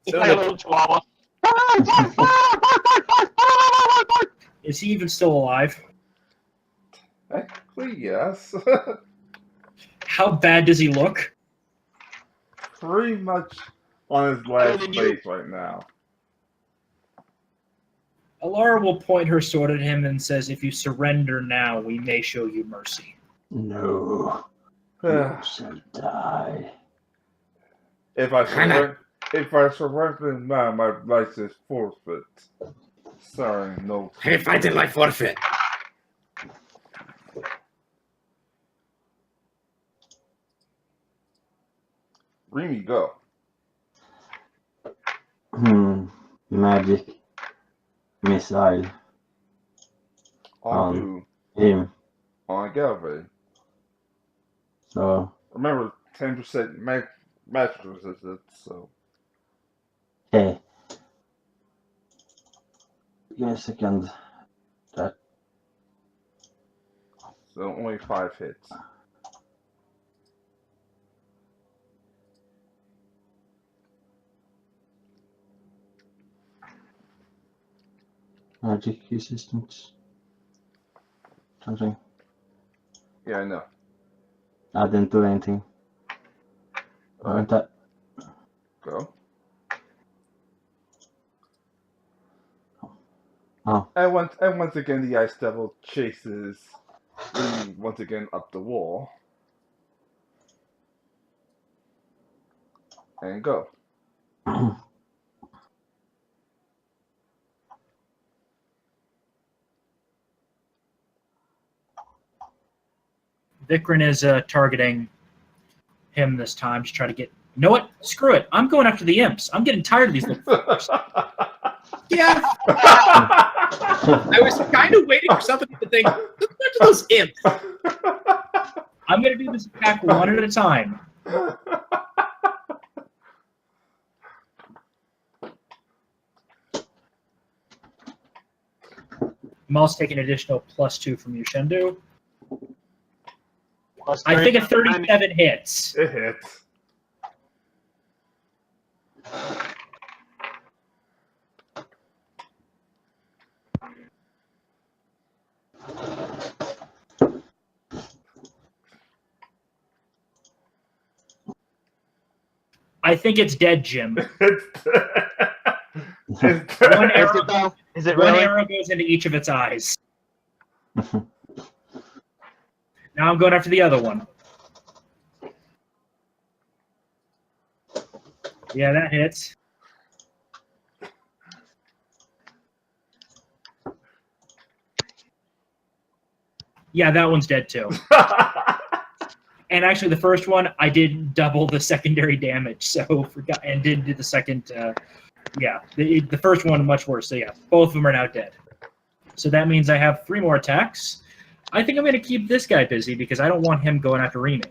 So like a little chihuahua. Is he even still alive? Actually, yes. How bad does he look? Pretty much on his last face right now. Alara will point her sword at him and says, "If you surrender now, we may show you mercy." No. You shall die. If I surrender now, my life is forfeit. Sorry, no. Hey, fighting like forfeit. Remy, go. Magic missile On him. On Galvey. So Remember, 10% magic resistance, so. okay. Give me a second. That So only 5 hits. magic resistance. Something. Yeah, I know. I didn't do anything. Alright, That go. Oh. And once again, the Ice Devil chases Remy once again up the wall. And go. Vikrin is targeting him this time to try to get. You know what? Screw it. I'm going after the imps. I'm getting tired of these little fuckers. Yeah. I was kind of waiting for somebody to think, let's go to those imps. I'm going to do this attack one at a time. I'm also taking an additional +2 from you, Shendu. I think a 37 hits. It hits. I think it's dead, Jim. It's One arrow, Is it one really? arrow goes into each of its eyes. Now I'm going after the other one. Yeah, that hits. Yeah, that one's dead too. And actually, the first one, I did double the secondary damage, so forgot and did do the second. Yeah, the first one much worse. So yeah, both of them are now dead. So that means I have 3 more attacks. I think I'm going to keep this guy busy because I don't want him going after Remy.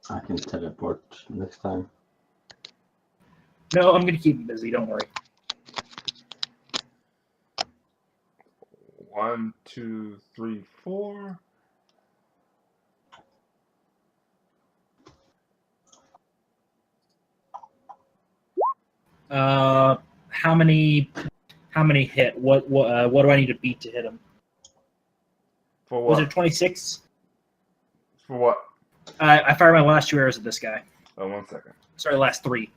I can teleport next time. No, I'm going to keep him busy. Don't worry. 1, 2, 3, 4. How How many hit? What do I need to beat to hit him? For Was what? it 26? For what? I fired my last 2 arrows at this guy. Oh, 1 second. Sorry, last 3.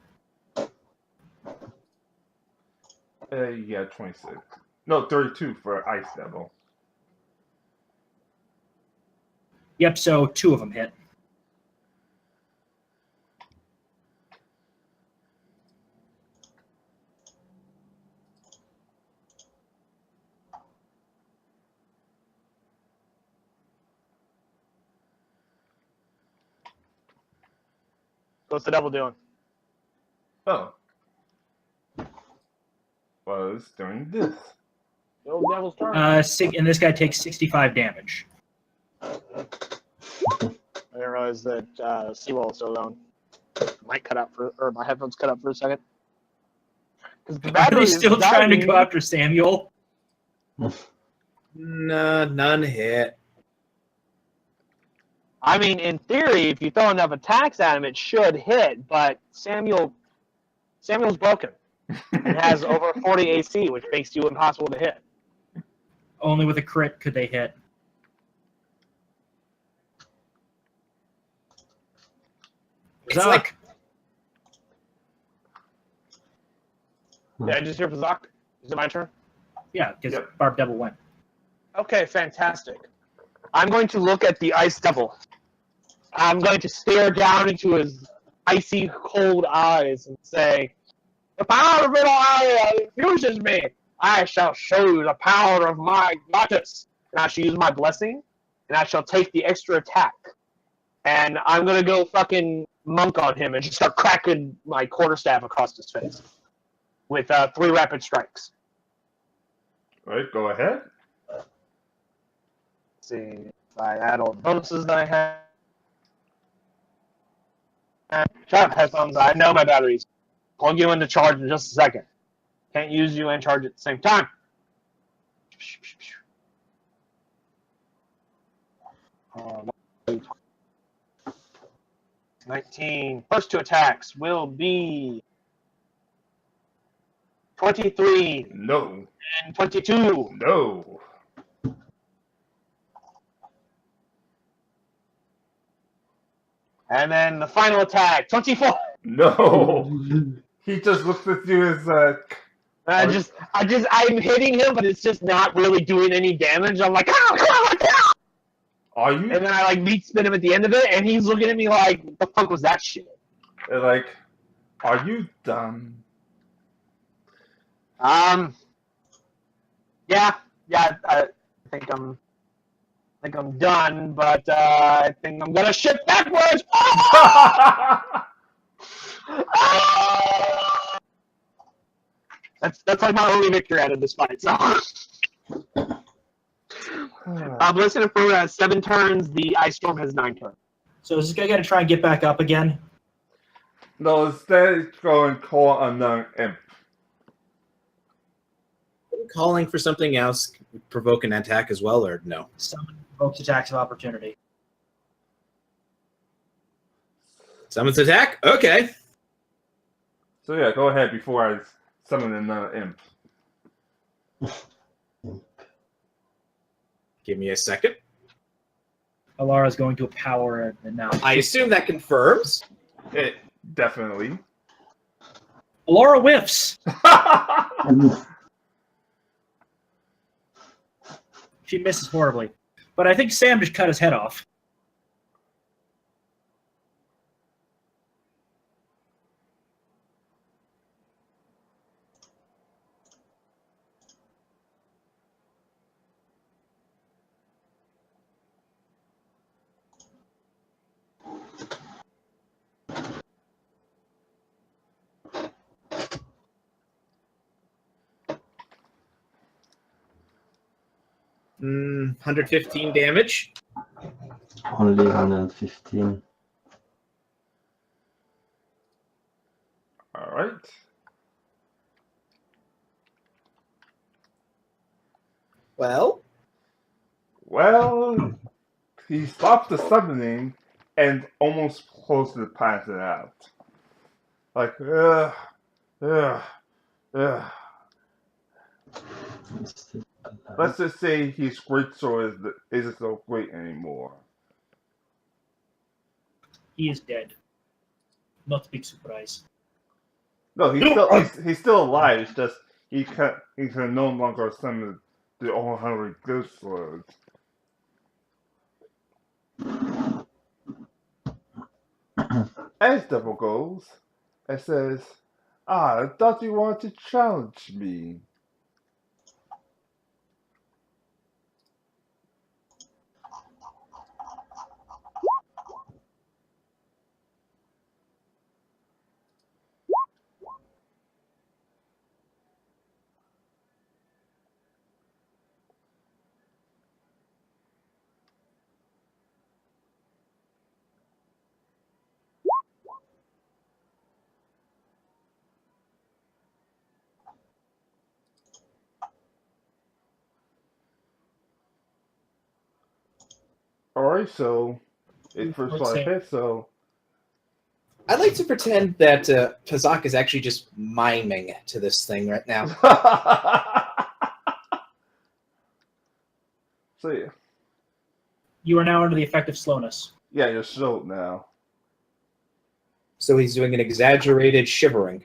Yeah, 26. No, 32 for Ice Devil. Yep, so 2 of them hit. What's the devil doing? Oh. Well, it's doing this. The old devil's turn. And this guy takes 65 damage. I didn't realize that Seawall is still going. Might cut out for, or my headphones cut out for a second. Because the Are battery they is still trying to dying. go after Samuel? No, none hit. I mean, in theory, if you throw enough attacks at him, it should hit. But Samuel's broken and has over 40 AC, which makes you impossible to hit. Only with a crit could they hit. It's Zach. like Did I just hear for Zach? Is it my turn? Yeah, because Yep. Barb Devil went. Okay, fantastic. I'm going to look at the Ice Devil. I'm going to stare down into his icy cold eyes and say, "The power of Middle Area infuses me. I shall show you the power of my goddess." And I shall use my blessing, and I shall take the extra attack. And I'm going to go fucking monk on him and just start cracking my quarterstaff across his face with 3 rapid strikes. Right, go ahead. Let's see if I add all the bonuses that I have. Shut up, headphones. I know my batteries. Plug you into charge in just a second. Can't use you and charge at the same time. 19. First 2 attacks will be 23 No. and 22. No. And then the final attack, 24. No. He just looks at you as I'm hitting him, but it's just not really doing any damage. I'm like, oh, come on, let's go! are you And then I meat spin him at the end of it, and he's looking at me like, what the fuck was that shit? like, are you done? Yeah, I think I'm done, but I think I'm gonna shift backwards. That's like my only victory out of this fight. So I'm listening for 7 turns. The ice storm has 9 turns. So is this guy going to try and get back up again? No, instead it's going to call another imp. calling for something else provoke an attack as well, or no? Summon provokes attacks of opportunity. Summons attack? Okay. So yeah, go ahead before I summon another imp. Give me a second. Alara's going to power it and now. I assume that confirms. It definitely. Alara whiffs. She misses horribly. But I think Sam just cut his head off. Mm, 115 damage. Only 115. All right. Well, Well, he stopped the summoning and almost close to passing out. Like, ugh. Let's just say his great sword isn't so great anymore. He is dead. Not a big surprise. No, he's still alive. It's just he can no longer summon the all 100 ghost swords. As Devil goes, and says, "Ah, I thought you wanted to challenge me." Alright, so it first Let's life say- hit, so I'd like to pretend that Pazak is actually just miming to this thing right now. so yeah. You are now under the effect of slowness. Yeah, you're slowed now. So he's doing an exaggerated shivering.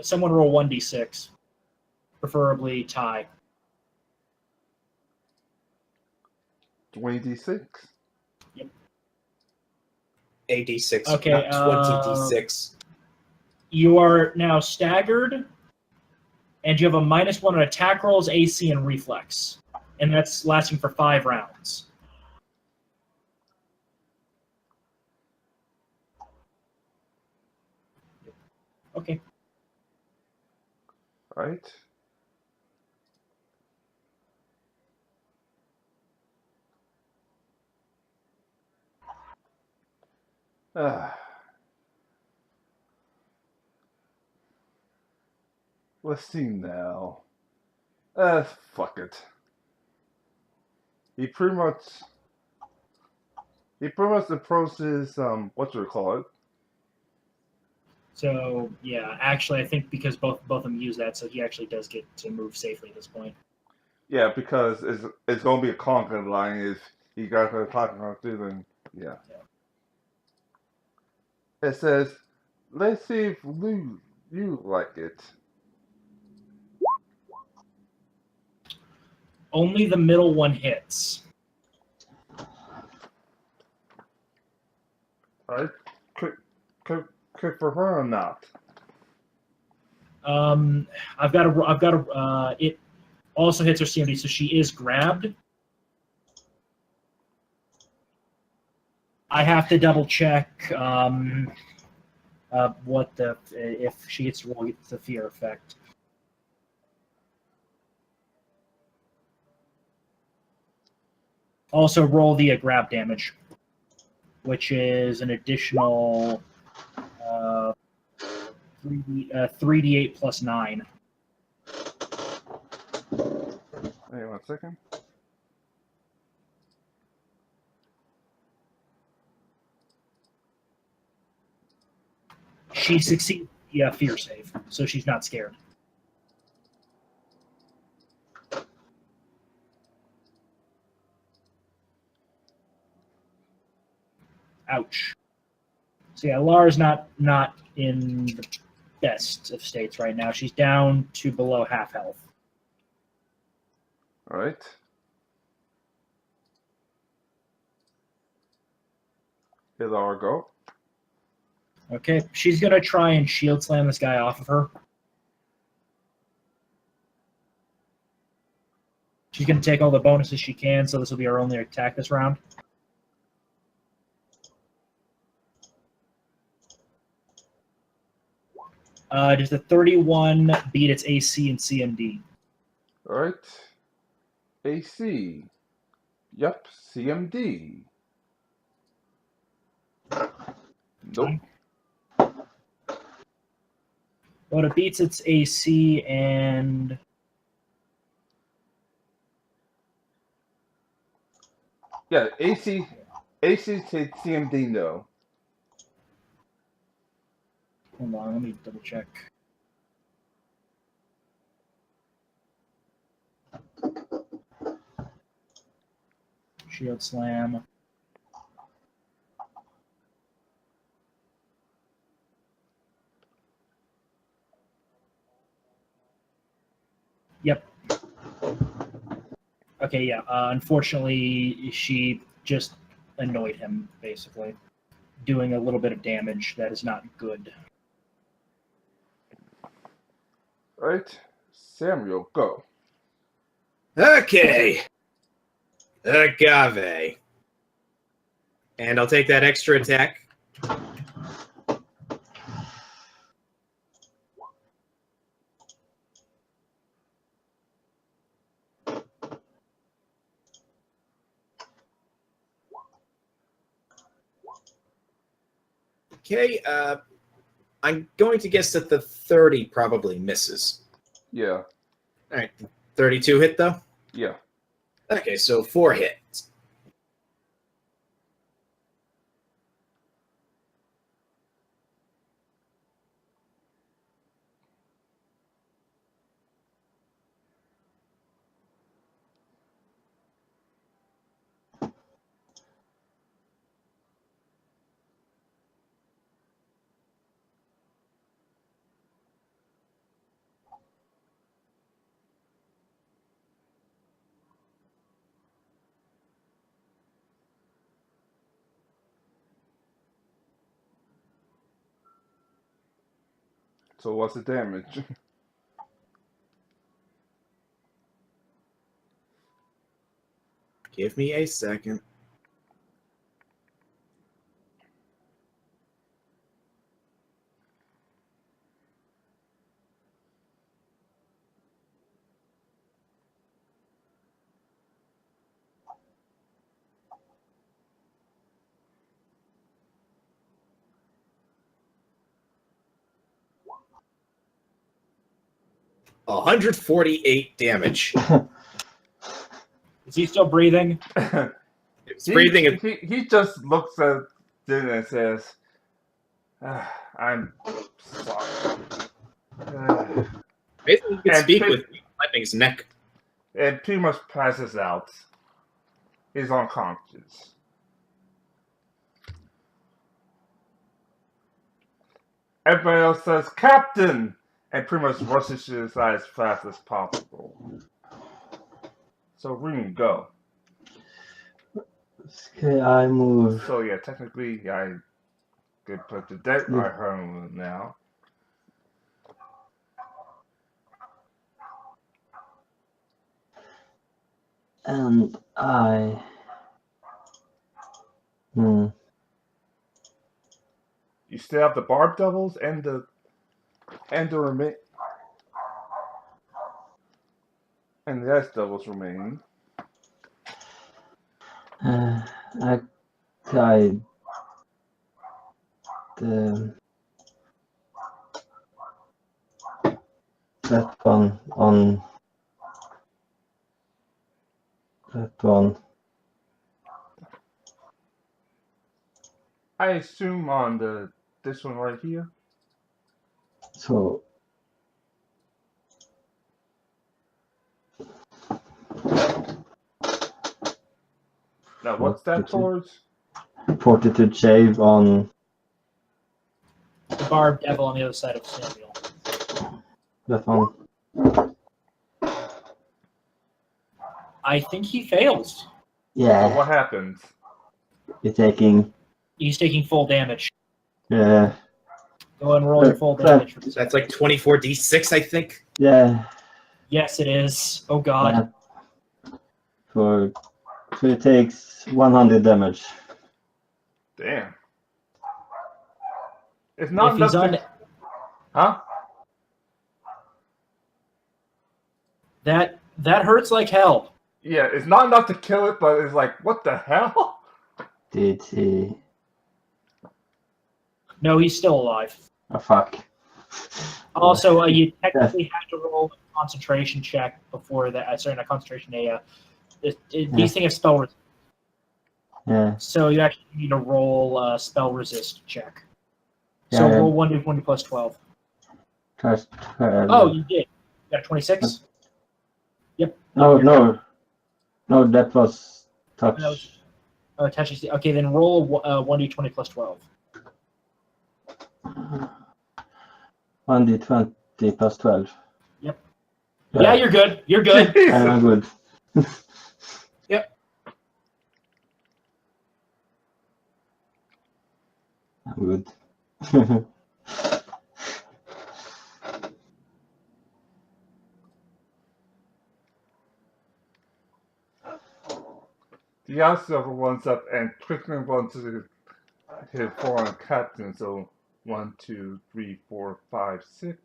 Someone roll 1d6. Preferably tie. 20d6. A D6, Okay, not 20d6. You are now staggered, and you have a -1 on attack rolls, AC, and reflex. And that's lasting for 5 rounds. Okay. Right? Ah. Let's see now. Fuck it. He pretty much approaches what you call it. So, yeah, actually, I think because both of them use that, so he actually does get to move safely at this point. Yeah, because it's gonna be a conquer line if you guys are talking about through then yeah. It says, let's see if you like it. Only the middle one hits. Alright? Could for her or not? It also hits her CMD, so she is grabbed. I have to double check what if she gets to roll the fear effect. Also roll the grab damage, which is an additional 3d8 plus 9. Hang on a second. She succeeds the fear save, so she's not scared. Ouch. So yeah, Lara's not in the best of states right now. She's down to below half health. Alright. Here Laura go. Okay, she's gonna try and shield slam this guy off of her. She's gonna take all the bonuses she can, so this will be her only attack this round. Does the 31 beat its AC and CMD? Alright. AC. Yep, CMD. Nope. Well, it beats its AC and Yeah, AC to CMD no. hold on, let me double check. Shield Slam. Yep. Okay, yeah. Unfortunately, she just annoyed him, basically. Doing a little bit of damage that is not good. Right? Samuel, go. Okay. Agave. And I'll take that extra attack. Okay, I'm going to guess that the 30 probably misses. Yeah. All right, 32 hit though? Yeah. Okay, so 4 hits. So what's the damage? Give me a second. $148 damage. Is he still breathing? It's breathing. He just looks at it and says, I'm sorry. Basically, you can And speak Pip- with flapping his neck. and pretty much passes out. He's unconscious. Everybody else says, Captain! And pretty much rushes to his side as fast as possible. So, Ring, go. Okay, I move. So, yeah, technically, I could put the dead Yeah. right home now. And I. You still have the barb doubles and the remain and the ice doubles remaining. I tried the that one on that one. I assume on this one right here. So Now, what's that towards? Fortitude save on The Barb Devil on the other side of Samuel. that one. I think he fails. So Yeah, what happens? you're taking. He's taking full damage. Yeah, Go and roll your full damage. That's like 24d6, I think. yeah. Yes, it is. Oh god. So it takes 100 damage. Damn. It's not If he's enough on to... Huh? that hurts like hell. Yeah, it's not enough to kill it, but it's like, what the hell? Did he? No, he's still alive. Oh, fuck. Also, you technically have to roll a concentration check before that. Sorry, not concentration. These things have spell resist. Yeah. So you actually need to roll a spell resist check. So Yeah. roll 1d20 plus 12. Just, Oh, you did. You got a 26? Yep. No, that was touch. Oh, touch AC. Okay, then roll 1d20 plus 12. 1d20 plus 12. Yep. Yeah, you're good. You're good. I'm good. Yep. I'm good. The officer runs up and quickly runs to his foreign captain. So 1, 2, 3, 4, 5, 6.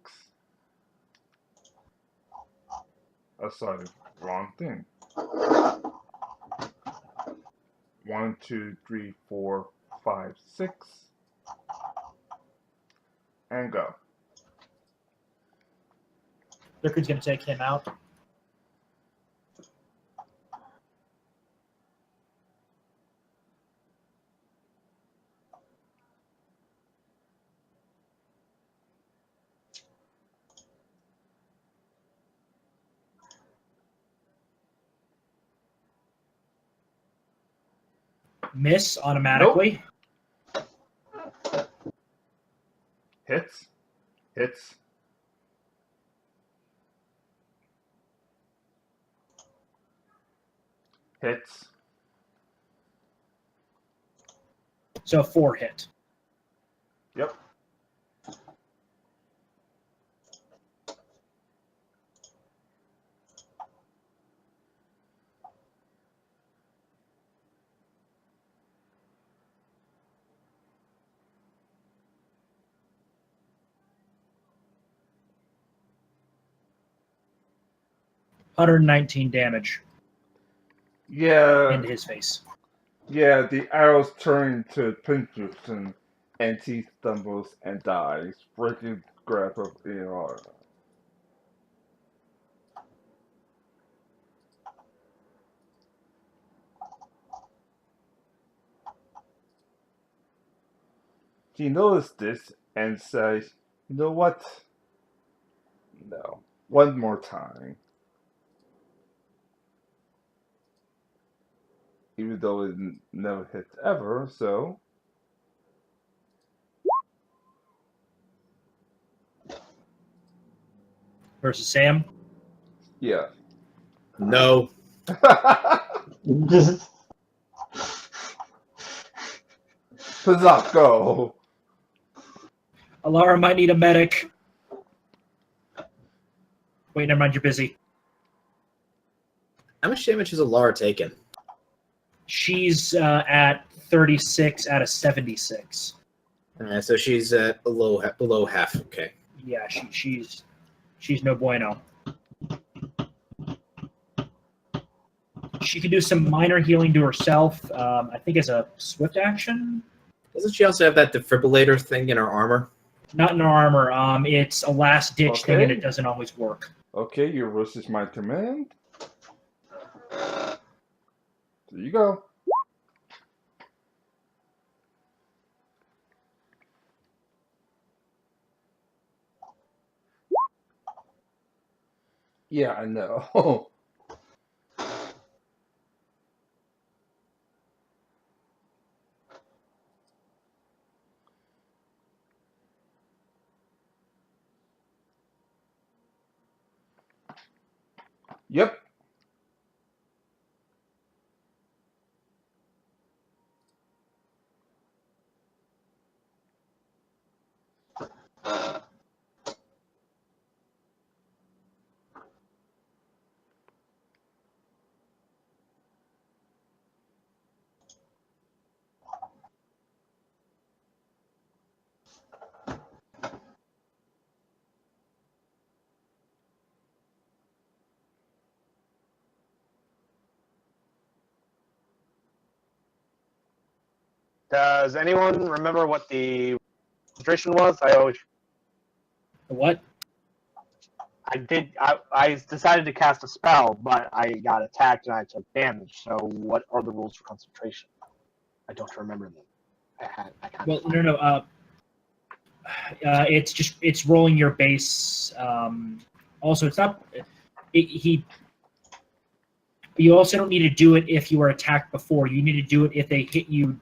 Oh, sorry, wrong thing. 1, 2, 3, 4, 5, 6. And go. Vickard's going to take him out. Miss automatically. Nope. Hits. Hits. Hits. So 4 hit. Yep. $119 damage Yeah. into his face. Yeah, the arrows turn to pincers and he stumbles and dies, breaking grasp of the arm. He noticed this and says, "You know what? No. One more time." Even though it never hits ever, so... Versus Sam. Yeah. No. Huzzah, go! Alara might need a medic. Wait, never mind, you're busy. How much damage has Alara taken? She's at 36 out of 76. So she's at below half. Okay. Yeah, she's no bueno. She can do some minor healing to herself. I think as a swift action. Doesn't she also have that defibrillator thing in her armor? Not in her armor. It's a last ditch thing, and Okay. it doesn't always work. Okay, your versus is my command. There you go. Yeah, I know. Yep. Does anyone remember what the concentration was? What? I decided to cast a spell, but I got attacked and I took damage. So what are the rules for concentration? I don't remember them. I kind Well, no. It's rolling your base. Also, it's not. You also don't need to do it if you were attacked before. You need to do it if they hit you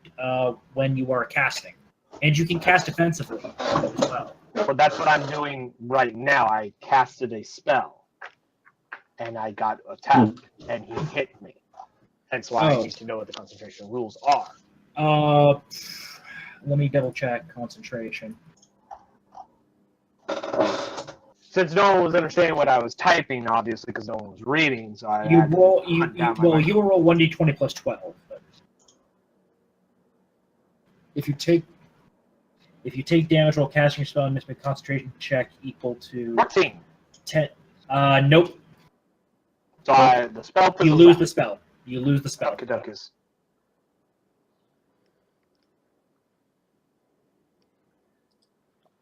when you are casting. And you can cast defensively as well. But that's what I'm doing right now. I casted a spell, and I got attacked, and he hit me. Hence why I need to know what the concentration rules are. Let me double check concentration. Since no one was understanding what I was typing, obviously, because no one was reading, so I You had to roll. hunt down my You will roll 1d20 plus 12. But if you take damage while casting your spell, and miss a concentration check equal to 14. 10. Nope. So the spell. You lose the spell. You lose the spell. Okey-dokes.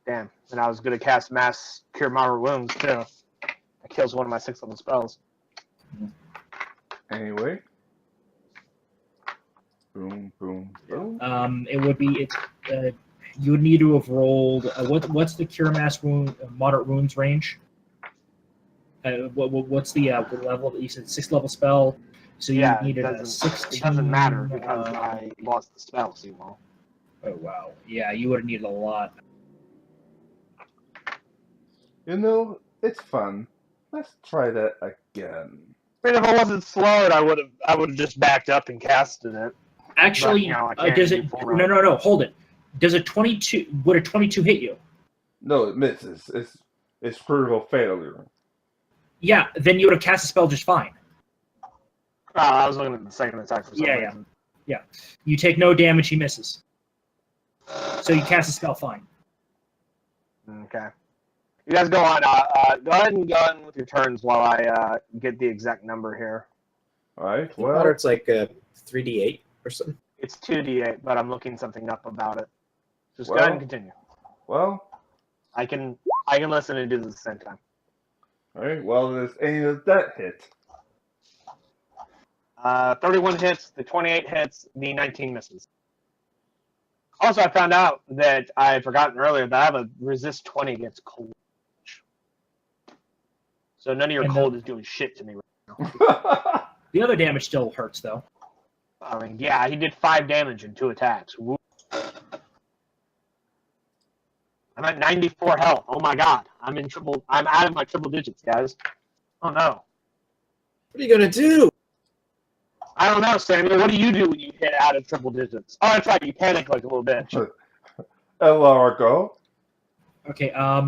Damn. And I was going to cast Mass Cure Minor Wounds, too. That kills one of my 6th-level spells. Anyway. Boom, boom, boom. It would be you would need to have rolled. What's the cure mass wound moderate wounds range? What's the level? You said 6th level spell, so you needed a 16. It doesn't matter because I lost the spell, Seymour. Oh wow, yeah, you would have needed a lot. You know, it's fun. Let's try that again. I mean, if I wasn't slowed, I would have just backed up and casted it. Actually, But, I can't does do it? full No, hold it. Does a 22? Would a 22 hit you? No, it misses. It's critical failure. Yeah, then you would have cast a spell just fine. I was looking at the second attack for some reason. Yeah. You take no damage. He misses. So you cast a spell fine. Okay. You guys go on. Go ahead and go on with your turns while I get the exact number here. All right. I thought Well, it's like 3d8 or something. It's 2d8, but I'm looking something up about it. Just go Well- ahead and continue. well. I can listen and do this at the same time. All right. Well, there's any of that hit. 31 hits, the 28 hits, the 19 misses. Also, I found out that I had forgotten earlier that I have a resist 20 against cold. So none of your And cold is doing shit to me right now. The other damage still hurts though. I mean, yeah, he did 5 damage in 2 attacks. Woo. I'm at 94 health. Oh my god. I'm out of my triple digits, guys. Oh no. What are you gonna do? I don't know, Samuel. What do you do when you hit out of triple digits? Oh, that's right. You panic like a little bitch. Laura, go. Okay. I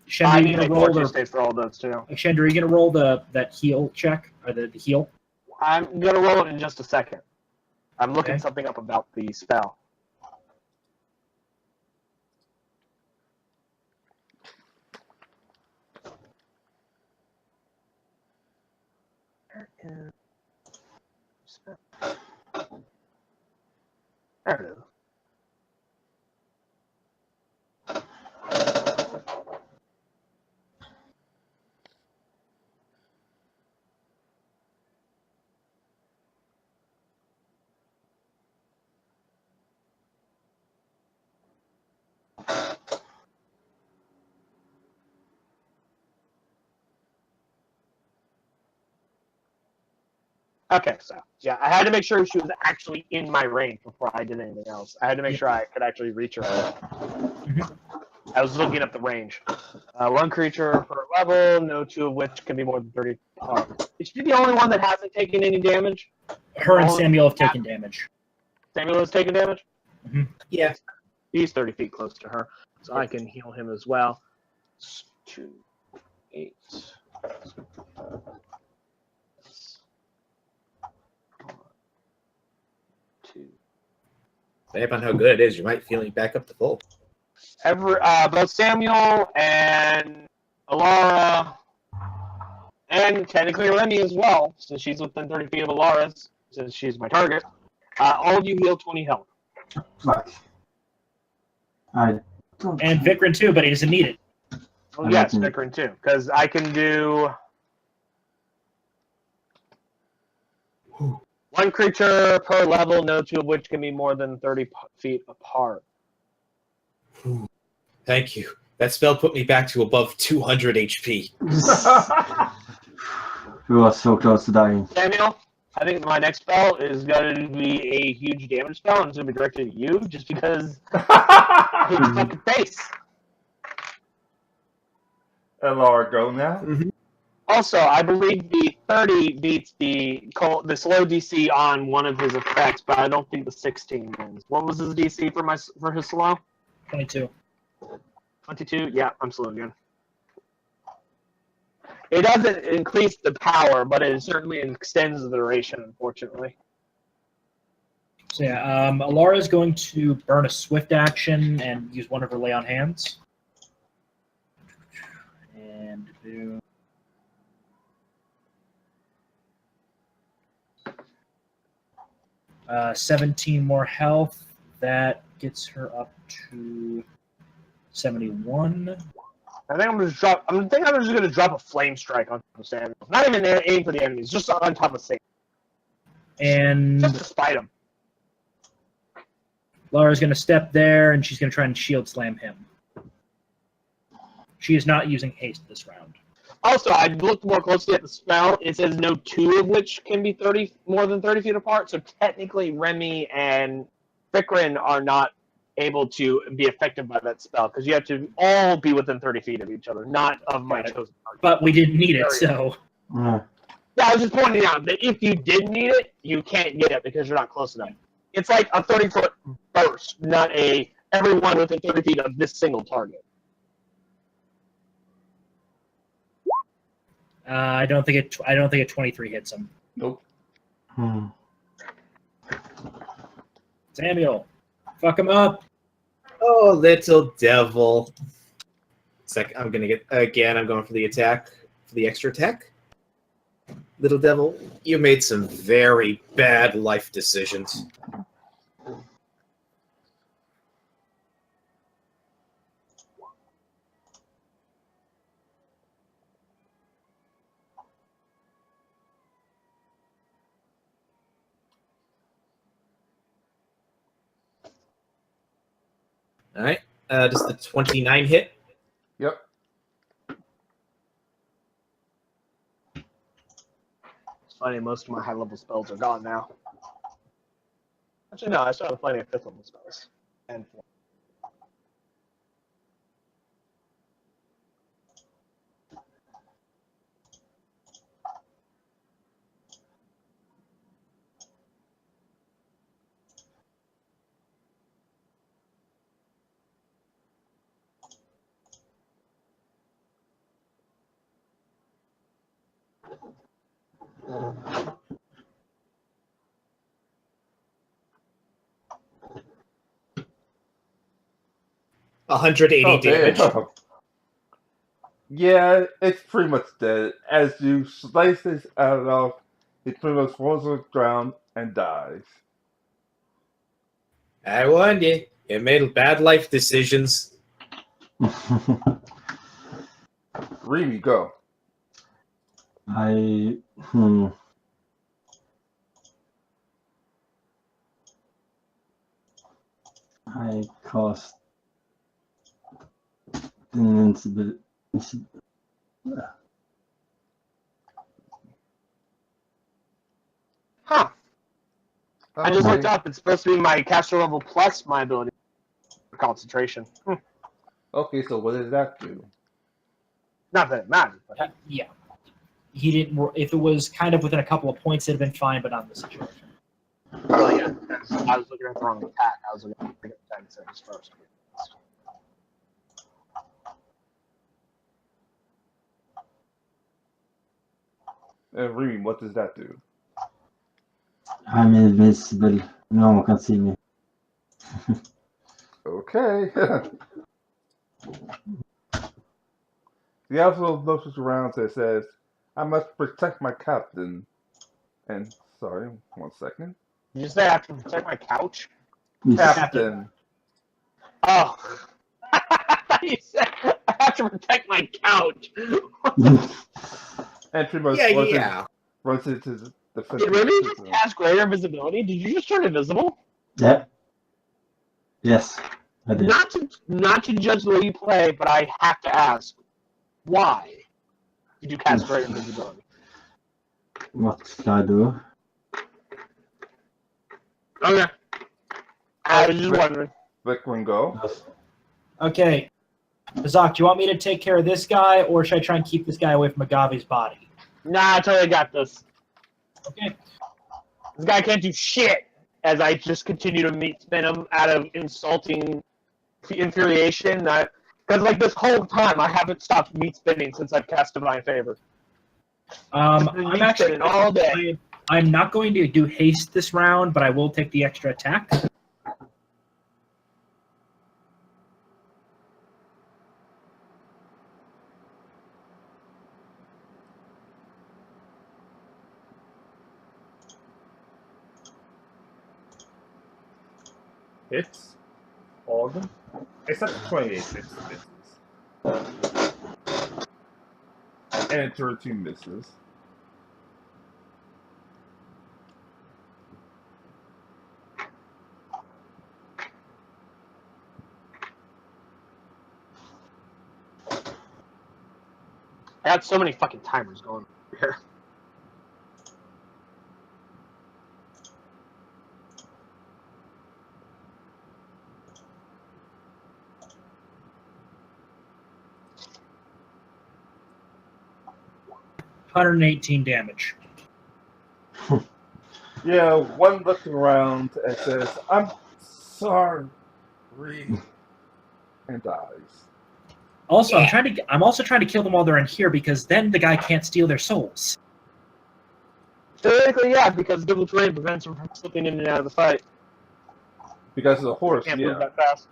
Shendra, need you to gonna make roll fortune saves for all those too. Shendra, are you gonna roll that heal check or the heal? I'm gonna roll it in just a second. I'm looking Okay. something up about the spell. There it is. Okay, so yeah, I had to make sure she was actually in my range before I did anything else. I had to make sure I could actually reach her. I was looking up the range. 1 creature per level, no 2 of which can be more than 30. Is she the only one that hasn't taken any damage? Her and Samuel have taken damage. Samuel has taken damage? Yeah. He's 30 feet close to her, so I can heal him as well. 2, 8. 2. Depending on how good it is, you might feel me back up to full. Both Samuel and Alara, and technically Remy as well, since she's within 30 feet of Alara's, since she's my target. All of you heal 20 health. Fuck. I don't. And Vikram too, but he doesn't need it. Oh, yes, Vikram too, because I can do 1 creature per level, no 2 of which can be more than 30 feet apart. Thank you. That spell put me back to above 200 HP. We were so close to dying. Samuel, I think my next spell is going to be a huge damage spell, and it's going to be directed at you, just because of your fucking face. And Laura, go now. Mhm. Also, I believe the 30 beats the slow DC on one of his effects, but I don't think the 16 wins. What was his DC for his slow? 22. 22? Yeah, I'm slow again. It doesn't increase the power, but it certainly extends the duration, unfortunately. So yeah, Alara's going to burn a swift action and use one of her lay on hands. And do 17 more health. That gets her up to 71. I think I'm just gonna drop a flame strike on top of Samuel. Not even aim for the enemies, just on top of Samuel. And Just to spite him. Lara's going to step there, and she's going to try and shield slam him. She is not using haste this round. Also, I looked more closely at the spell. It says no two of which can be more than 30 feet apart. So technically, Remy and Fikrin are not able to be affected by that spell because you have to all be within 30 feet of each other, not of my chosen target. But we didn't need it, so Yeah. Yeah, I was just pointing out that if you did need it, you can't get it because you're not close enough. It's like a 30-foot burst, not everyone within 30 feet of this single target. I don't think a 23 hits him. Nope. Hmm. Samuel, fuck him up. Oh, little devil. I'm gonna get again. I'm going for the attack, for the extra attack. Little devil, you made some very bad life decisions. All right. Does the 29 hit? Yep. It's funny, most of my high-level spells are gone now. Actually, no, I still have plenty of fifth-level spells. And 4. $180 damage. Damn. Yeah, it's pretty much dead. As you slice his out off, it pretty much falls on the ground and dies. I warned you. You made bad life decisions. Remy, go. I cast invincibility. Huh. I just Okay. looked up. It's supposed to be my caster level plus my ability for concentration. Okay, so what does that do? Not that it matters. But Yeah. He didn't. If it was kind of within a couple of points, it'd have been fine, but not in this situation. well, yeah, I was looking at the wrong attack. I was looking at the attack settings first. And Remy, what does that do? I'm invincible. No one can see me. Okay. The also notices around that says, I must protect my captain. And, sorry, 1 second. Did you say I have to protect my couch? Captain. Oh. I thought you said I have to protect my couch. And pretty much Yeah. runs into the defense. Did Remy just cast greater visibility? Did you just turn invisible? Yep. Yes, I did. Not to judge the way you play, but I have to ask, why did you cast greater invisibility? What should I do? Okay. I was just wondering. Vikram, go. Okay. Zach, do you want me to take care of this guy, or should I try and keep this guy away from Agave's body? Nah, I totally got this. Okay. This guy can't do shit as I just continue to meat spin him out of insulting infuriation. Because, like, this whole time, I haven't stopped meat spinning since I've cast Divine Favor. I'm Meat actually spinning all day. I'm not going to do haste this round, but I will take the extra attack. Hits. All of them. Except 28 misses. And 13 misses. I got so many fucking timers going here. $118 damage. Yeah, one looking around and says, I'm sorry. And dies. Also, I'm also trying to kill them while they're in here because then the guy can't steal their souls. Theoretically, yeah, because double terrain prevents him from slipping in and out of the fight. Because of the horse, Can't move yeah. that fast.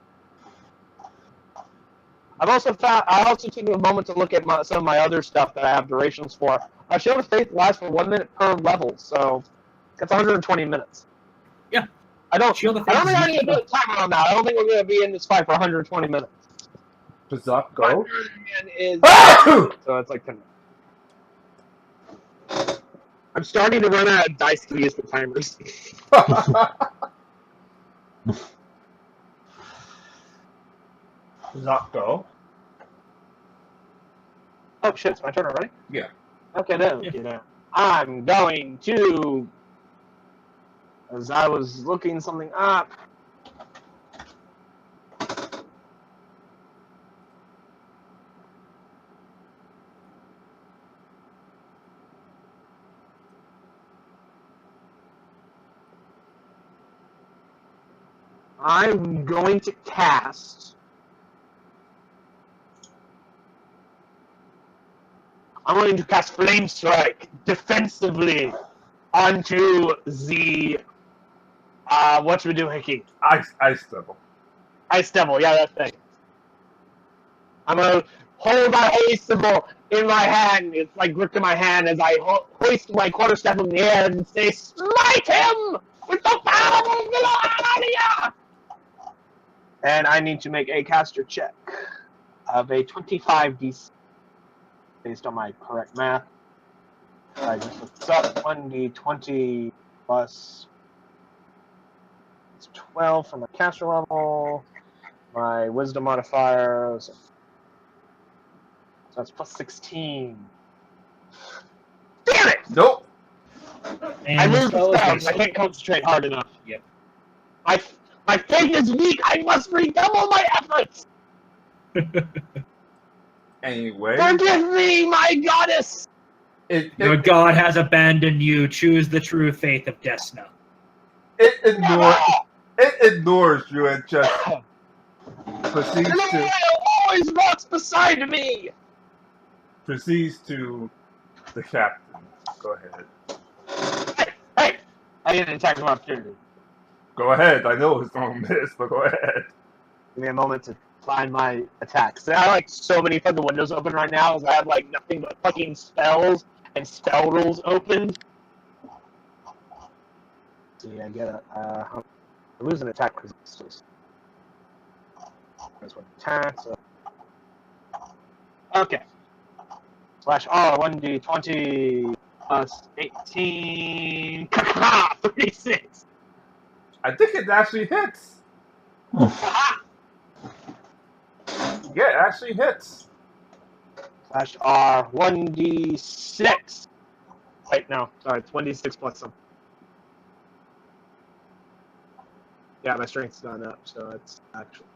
I also took a moment to look at some of my other stuff that I have durations for. Shield of Faith lasts for 1 minute per level, so that's 120 minutes. Yeah. I don't Shield of think Faith I need to do a timer on that. I don't think we're going to be in this fight for 120 minutes. Does that go? So it's like 10 minutes. I'm starting to run out of dice to use for timers. Does that go? Oh shit, it's my turn already? Yeah. Okay, then, I'm going to, as I was looking something up, I'm going to cast. I'm going to cast Flame Strike defensively onto the what should we do, Hickey? Ice Devil. Ice Devil, yeah, that thing. I'm gonna hold my holy symbol in my hand. It's like gripped in my hand as I hoist my quarterstaff in the air and say, "Smite him with the power of Melodia!" And I need to make a caster check of a 25 DC based on my correct math. I just looked this up. 1d20 plus 12 for my caster level. My wisdom modifier, so that's plus 16. Damn it! Nope. And I lose spell the is spell. I wasted. can't concentrate hard enough. Yep. My faith is weak. I must redouble my efforts. Anyway. Forgive me, my goddess. Your god has abandoned you. Choose the true faith of Desna. It ignores you and just proceeds to always walks beside me. proceeds to the captain. Go ahead. Hey! I get an attack of opportunity. Go ahead. I know it's gonna miss, but go ahead. Give me a moment to find my attacks. I have like so many fucking windows open right now as I have like nothing but fucking spells and spell rules open. See, I get I lose an attack resistance. There's one attack, so. Okay. Slash R, 1d20 plus 18. 36! I think it actually hits. Aha! Yeah, it actually hits. Slash R, 1d6. Wait, no, sorry, it's 1d6 plus some. Yeah, my strength's gone up, so it's actually...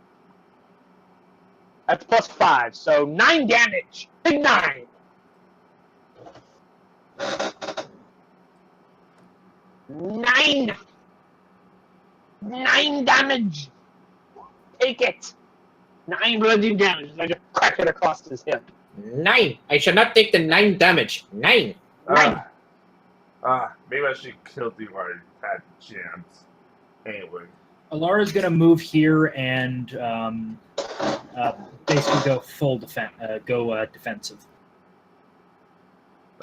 That's +5, so 9 damage! Big 9! Nine! 9 damage! Take it! 9 bloody damage. I just crack it across his hip. 9. I should not take the 9 damage. 9. Nine. Maybe I should kill you while I had the chance. Anyway. Alara's going to move here and basically go full defensive.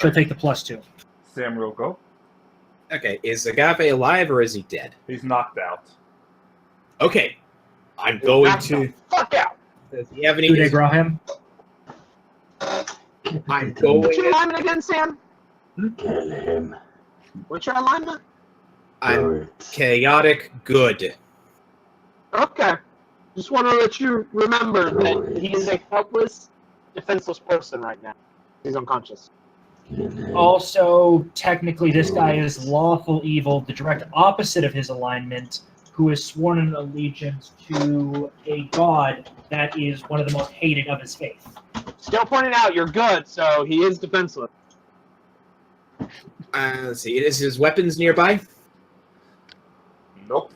She'll take the +2. Samuel, go. Okay, is Agave alive or is he dead? He's knocked out. Okay, I'm going Knock to. the fuck out! Does he have any? Coup de Graham. I'm going. What's your alignment again, Sam? Kill him. What's your alignment? I'm Birds. chaotic good. Okay. Just want to let you remember that he is a helpless, defenseless person right now. He's unconscious. Kill him. Also, technically, this guy is lawful evil, the direct opposite of his alignment, who has sworn an allegiance to a god that is one of the most hated of his faith. Still pointing out you're good, so he is defenseless. Let's see. Is his weapons nearby? Nope.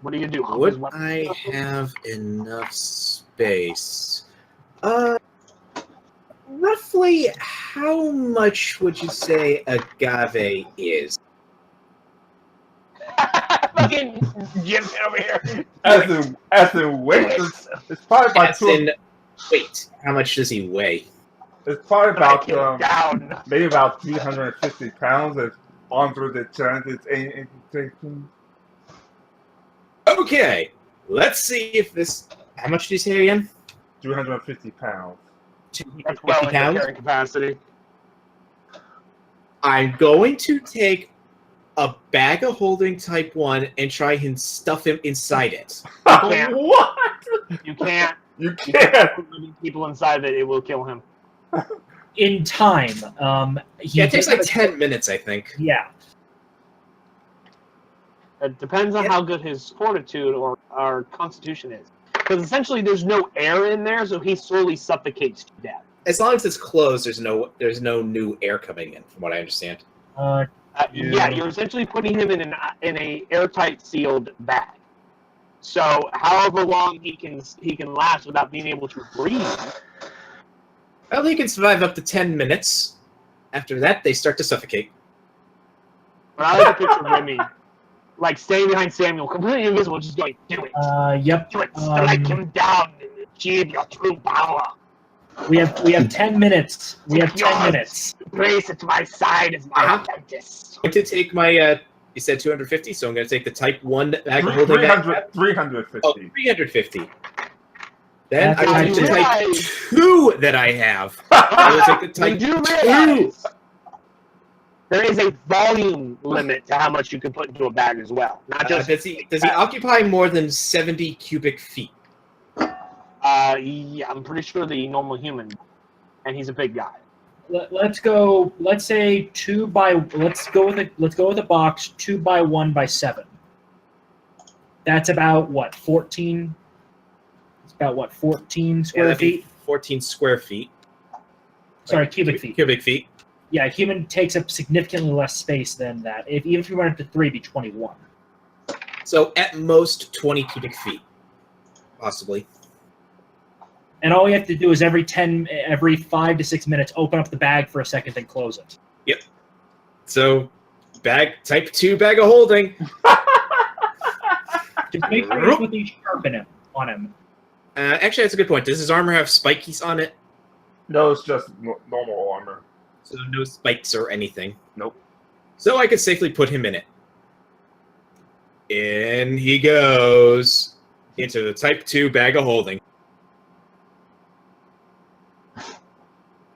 What do you do? Hump his Would weapon? I have enough space? Roughly, how much would you say agave is? Fucking Jim over here. As in weight, it's probably about As in, wait, how much does he weigh? It's probably about down. maybe about 350 pounds. If on through the chance it's anything. Okay, let's see if this. How much did you say again? 350 pounds. That's well 250 in pounds. carrying capacity. I'm going to take a bag of holding type 1 and try and stuff him inside it. can't. What? You can't. You can't. Put living people inside it. It will kill him. In time, Yeah, it takes like 10 minutes, I think. Yeah. It depends on how good his fortitude or constitution is. Because essentially, there's no air in there, so he slowly suffocates to death. As long as it's closed, there's no new air coming in, from what I understand. Yeah, you're essentially putting him in a airtight sealed bag. So, however long he can last without being able to breathe. Well, he can survive up to 10 minutes. After that, they start to suffocate. But I like to picture Remy, like staying behind Samuel, completely invisible, just going, "Do it, Yep. do it, strike him down, and achieve your true power. We have 10 minutes. We have 10 minutes. Place at my side as my apprentice." I'm going to take my, you said 250, so I'm going to take the type 1 bag of holding bag. 350. Oh, 350. Then That's I will take the right. type 2 that I have. I will take the You type do 2. realize there is a volume limit to how much you can put into a bag as well. Not just Does he occupy more than 70 cubic feet? yeah, I'm pretty sure the normal human, and he's a big guy. Let's go. Let's say 2 by. Let's go with a box 2 by 1 by 7. That's about what 14. It's about what 14 square that'd be feet. 14 square feet. Sorry, cubic feet. Cubic feet. Yeah, a human takes up significantly less space than that. Even if you went up to 3, it'd be 21. So at most 20 cubic feet, possibly. And all you have to do is every 5 to 6 minutes, open up the bag for a second and close it. Yep. So type 2 bag of holding. Just make sure you put these sharpen on him. Actually, that's a good point. Does his armor have spikies on it? No, it's just normal armor. So no spikes or anything. Nope. So I could safely put him in it. In he goes into the type 2 bag of holding.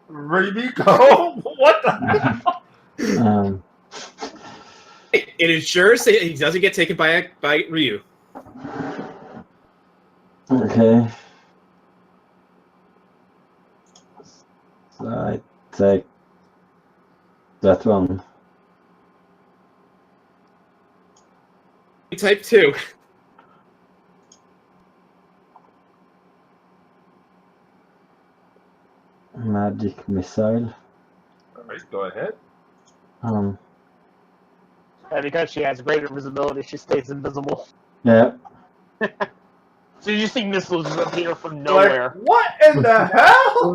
Ready, go? What the? It ensures that he doesn't get taken by Ryu. Okay. So I take that one. Type 2. Magic missile. Alright, go ahead. Um, Because she has greater visibility, she stays invisible. yeah. So you just see missiles appear from Like, nowhere. what in the hell?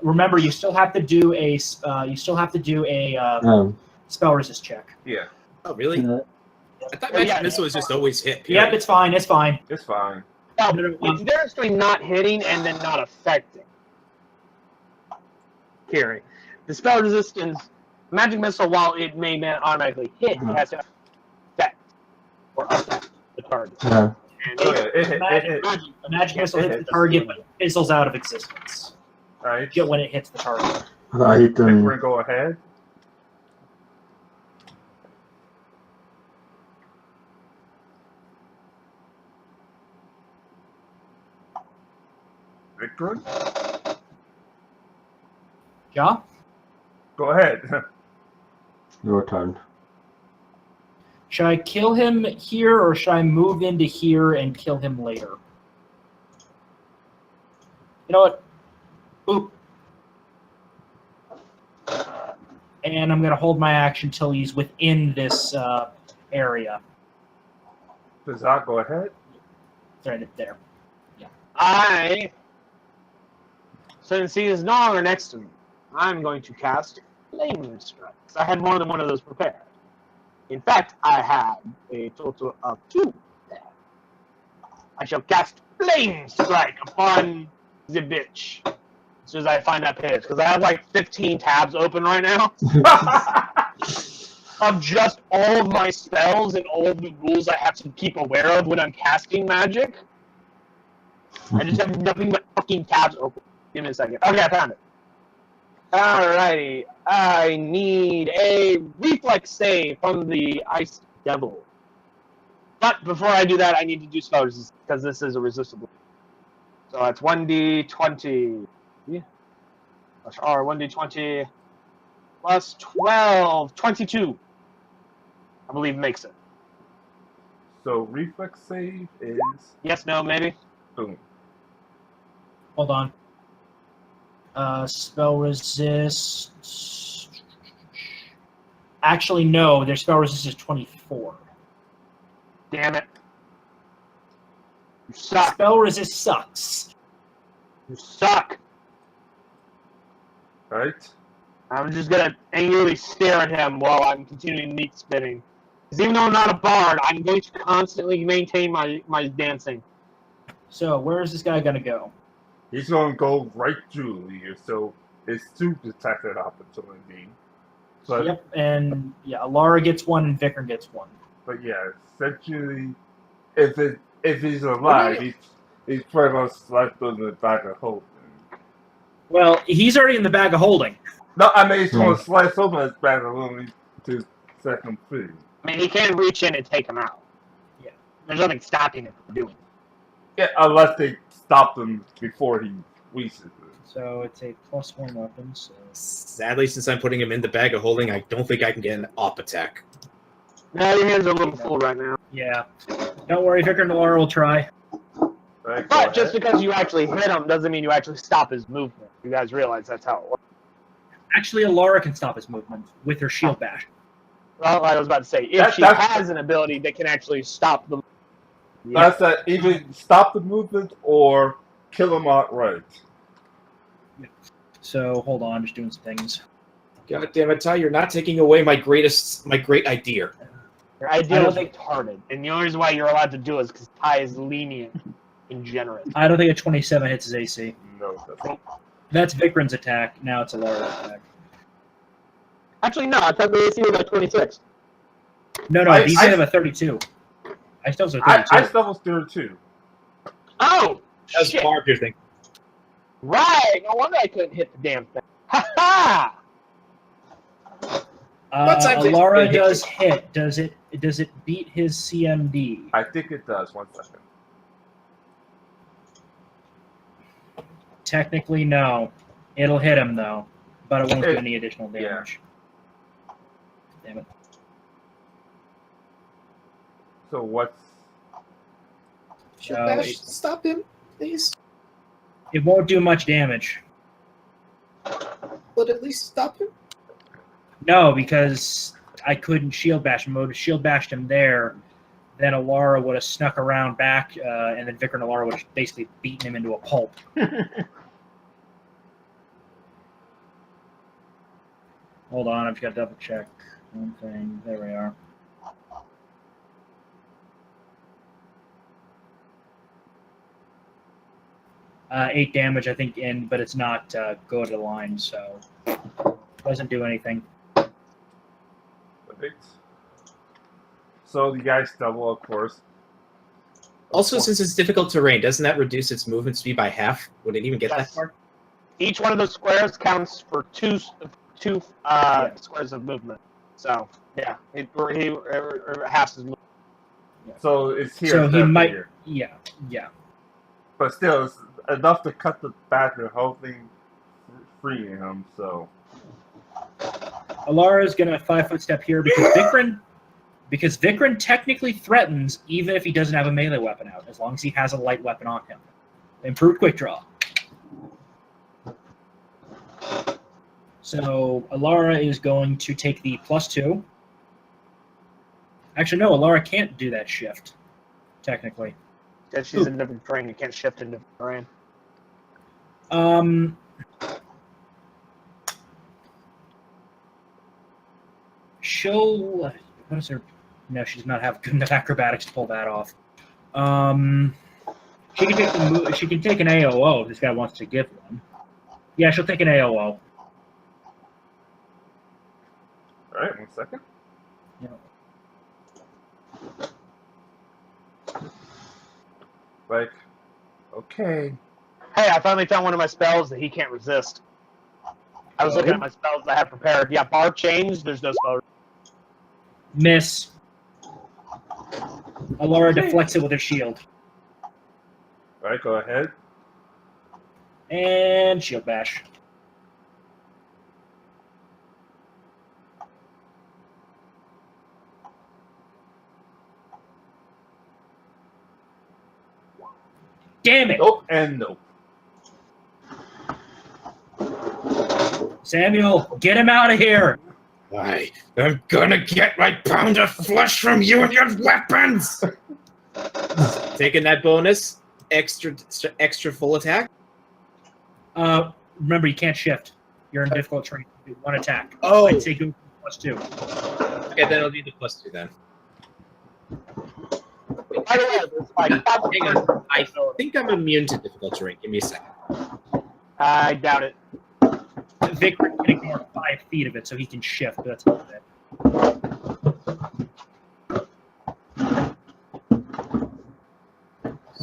Remember, you still have to do a spell resist check. Yeah, Oh, really? Yeah. I thought Yeah, magic yeah. missile was just always hit. Yep, Period. it's fine. It's fine. it's fine. No, No, no, it's the difference between not hitting and then not affecting. Carry. The spell resistance, magic missile, while it may not automatically hit, it has to affect or affect the target. Yeah. And Oh, yeah, it hit. A magic missile hits the target, but fizzles out of existence. Alright. Get when it hits the target. I hit We're them. gonna go ahead. Victor, Yeah. go ahead. Your turn. Should I kill him here, or should I move into here and kill him later? You know what? Boop. And I'm going to hold my action till he's within this area. Does that go ahead? Right there. Since he is no longer next to me, I'm going to cast Flame Strikes. I had more than one of those prepared. In fact, I had a total of 2 there. I shall cast Flame Strike upon the bitch as soon as I find that page, because I have like 15 tabs open right now of just all of my spells and all of the rules I have to keep aware of when I'm casting magic. I just have nothing but fucking tabs open. Give me a second. Okay, I found it. Alrighty. I need a reflex save from the Ice Devil. But before I do that, I need to do spell resistance, because this is a resistible. So it's 1d20. Or 1d20 plus 12. 22. I believe makes it. So reflex save is Yes, no, maybe? boom. Hold on. Spell resist. Actually, no. Their spell resist is 24. Damn it. You suck. Spell resist sucks. You suck. Right? I'm just gonna angrily stare at him while I'm continuing meat spitting. Because even though I'm not a bard, I'm going to constantly maintain my dancing. So, where is this guy going to go? He's gonna go right through you, so it's 2 detected opportunity. But Yep, and yeah, Alara gets 1 and Vicar gets 1. but yeah, essentially if he's alive, he's probably gonna slap on the back of holding. Well, he's already in the bag of holding. No, I mean he's gonna slice open his back of holding to set him free. I mean, he can reach in and take him out. Yeah. There's nothing stopping him from doing it. Yeah, unless they stop him before he reaches it. So it's a +1 weapon. So Sadly, since I'm putting him in the bag of holding, I don't think I can get an op attack. No, your hands are a little full right now. yeah, don't worry, Vicar and Alara will try. Right, But just because you actually hit him doesn't mean you actually stop his movement. You guys realize that's how it works. Actually, Alara can stop his movement with her shield bash. Well, I was about to say, if she has an ability that can actually stop them. Yeah. That's that either stop the movement or kill him outright. So hold on, just doing some things. God damn it, Ty, you're not taking away my great idea. Your idea is retarded, and the only reason why you're allowed to do it is because Ty is lenient and generous. I don't think a 27 hits his AC. No, it doesn't. That's Vikram's attack. Now it's Alara's attack. Actually, no, I thought the AC was like 26. No, these guys have a 32. I still have a 32. I still was there too. Oh, That's shit. Mark, you're thinking. Right, no wonder I couldn't hit the damn thing. Ha ha! Alara does hit. Does it beat his CMD? I think it does. 1 second. Technically, no. It'll hit him though, but it won't do any additional damage. Damn it. So what's Shield No, bash, stop him, please. It won't do much damage. But at least stop him. No, because I couldn't shield bash him. I would have shield bashed him there. Then Alara would have snuck around back, and then Vicar and Alara would have basically beaten him into a pulp. Hold on, I've got to double check one thing. There we are. Eight damage, I think, but it's not go to the line, so doesn't do anything. perfect? So the guys double, of course. Also, since it's difficult terrain, doesn't that reduce its movement speed by half? Would it even get that Yes. far? Each one of those squares counts for two squares of movement. So yeah, he halves his movement. So it's here. So he instead of might, here. yeah. But still, it's enough to cut the back and hopefully freeing him. So Alara's gonna 5-foot step here because Vikrin technically threatens even if he doesn't have a melee weapon out, as long as he has a light weapon on him. Improved quick draw. So Alara is going to take the +2. Actually, no, Alara can't do that shift, technically. Because she's in different terrain, you can't shift into terrain. She'll. What is her? No, she does not have good enough acrobatics to pull that off. She can take she can take an AOO if this guy wants to give one. Yeah, she'll take an AOO. all right, 1 second. Yeah. Like, okay. Hey, I finally found one of my spells that he can't resist. I was looking at my spells I have prepared. Yeah, bar change, there's no spell. Miss. Alara deflects it with her shield. All right, go ahead. And shield bash. Damn it! Nope and nope. Samuel, get him out of here! I'm gonna get my pound of flesh from you and your weapons! Taking that bonus, extra full attack. Remember, you can't shift. You're in difficult terrain. Do one attack. Oh. I'd say go +2. Okay, then I'll do the +2 then. By the way, there's like Hang on, I think I'm immune to difficult terrain. Give me a second. I doubt it. Victor can ignore 5 feet of it, so he can shift, but that's not it.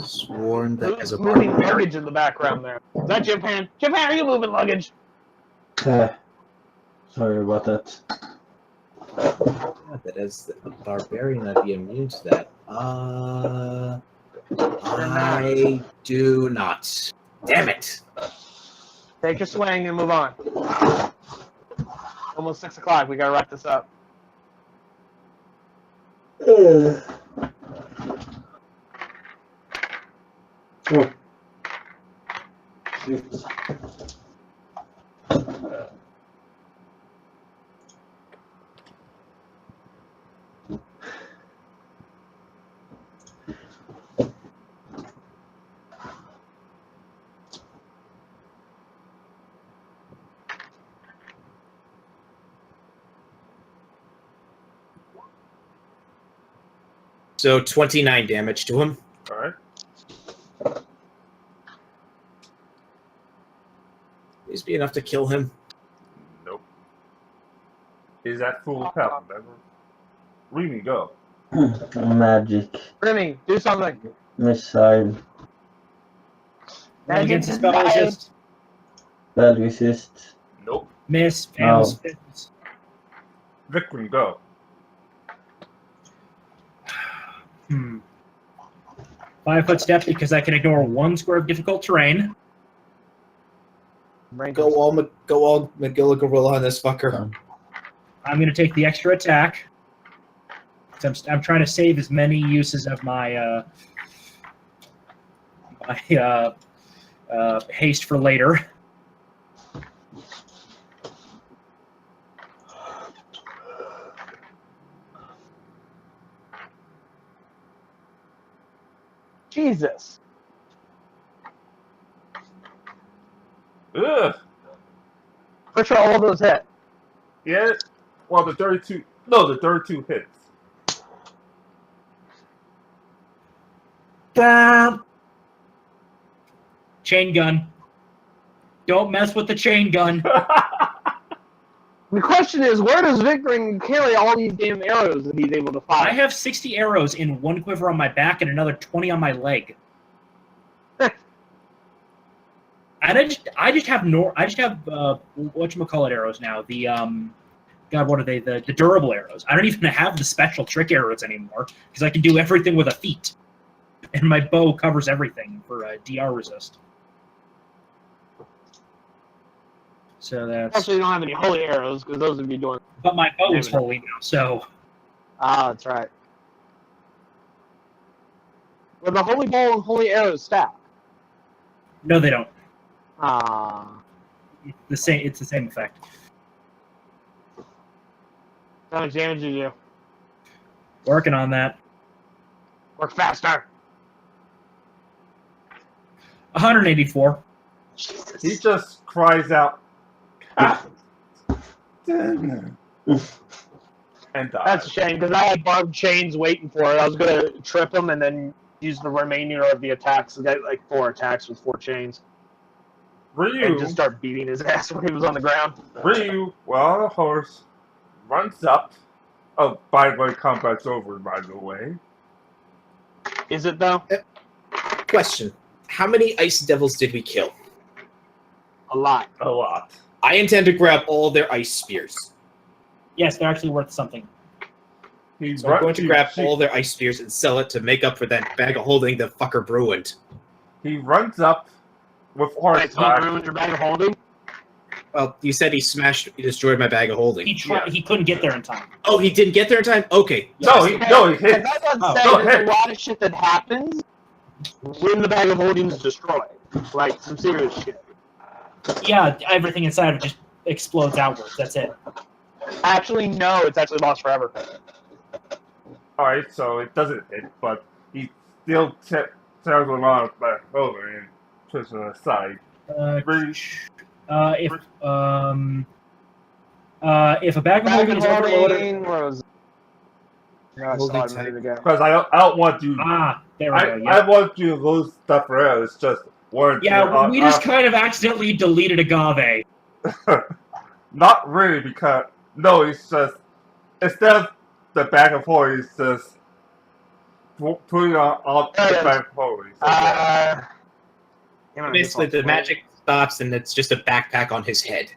Sworn that as Who's a moving barbarian. luggage in the background there? Is that Japan? Japan, are you moving luggage? Sorry about that. That as a barbarian, I'd be immune to that. I do not. Damn it! Take your swing and move on. Almost 6 o'clock. We gotta wrap this up. Oh. Shit. So 29 damage to him. All right. Please be enough to kill him. Nope. Is that full health? Remy, go. Magic Remy, do something. missile, Roll against the spell resist. spell resist. Nope. Miss, fails, fails. Vikram, go. 5-foot step because I can ignore 1 square of difficult terrain. Go all Magilla Gorilla on this fucker. I'm going to take the extra attack. I'm trying to save as many uses of my haste for later. Jesus. Ugh. For sure, all those hit. Yeah. Well, the 32. No, the 32 hits. Bam! Chain gun. Don't mess with the chain gun. The question is, where does Victor carry all these damn arrows that he's able to fire? I have 60 arrows in one quiver on my back and another 20 on my leg. And I just have whatchamacallit arrows now. The God, what are they? The durable arrows. I don't even have the special trick arrows anymore because I can do everything with a feat, and my bow covers everything for DR resist. So that's. Also, you don't have any holy arrows because those would be doing. But my bow is holy now, so. Ah, that's right. Well, the holy bow and holy arrows stack. No, they don't. Ah. It's the same effect. How much damage did you do? Working on that. Work faster. 184. Jesus. He just cries out, "Ah!" and dies. That's a shame because I had barbed chains waiting for it. I was gonna trip him and then use the remainder of the attacks. I got like 4 attacks with 4 chains. And Ryu, just start beating his ass when he was on the ground. Ryu, well, on a horse, runs up. Oh, by the way, combat's over, by the way. Is it though? Question: how many ice devils did we kill? A lot. A lot. I intend to grab all their ice spears. Yes, they're actually worth something. He's So I'm going to grab all their ice spears and sell it to make up for that bag of holding the fucker ruined. He runs up with Wait, so you horseback. ruined your bag of holding? Well, you said he destroyed my bag of holding. He couldn't get there in time. Oh, he didn't get there in time? Okay. No, he Because hits. that doesn't Oh, say no, there's hey. a lot of shit that happens when the bag of holding is destroyed. Like some serious shit. Yeah, everything inside of it just explodes outwards. That's it. Actually, no, it's actually lost forever. Alright, so it doesn't hit, but he still tells along back over and pushes it aside. If a bag of Bag holding of is overloaded, holding, where was it? No, I Holding saw it a minute ago. Because I don't want you. there we go. I Yeah, want you to lose stuff for real. It's just one. yeah. We just kind of accidentally deleted Agave. Not really, because no, it's just instead of the bag of holding, it's just putting on the There it is. bag of holding. So, yeah. Basically, the magic stops and it's just a backpack on his head.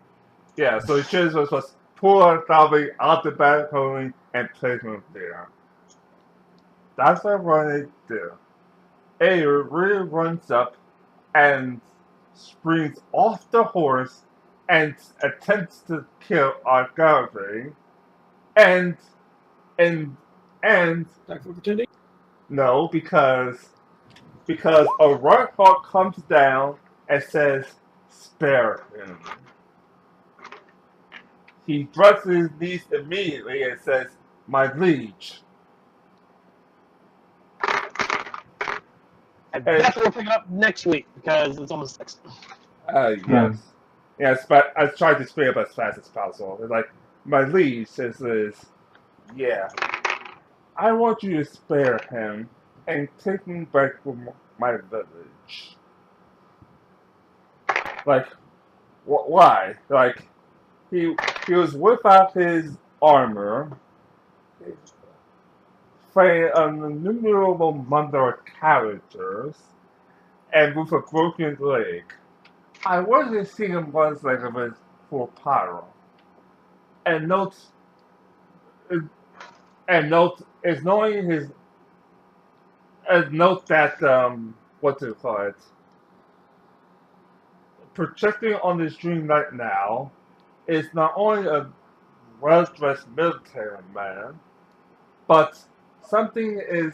Yeah, so it should just pull something out the bag of holding and place it there. That's what I wanted to do. Ayer really runs up and springs off the horse and attempts to kill Agave. And no, because a Roadhog comes down and says, "Spare him." He drops his knees immediately and says, "My liege." And that's what we're picking up next week because it's almost 6. Yes. Yes, but I tried to speed up as fast as possible. It's like, "My liege," says this, "yeah, I want you to spare him and take him back to my village." Like, why? Like, he was without his armor, fighting an innumerable number of characters, and with a broken leg. I wasn't seeing him once like of his full power. And note is knowing his note that what to call it. Projecting on this dream right now is not only a well-dressed military man, but something is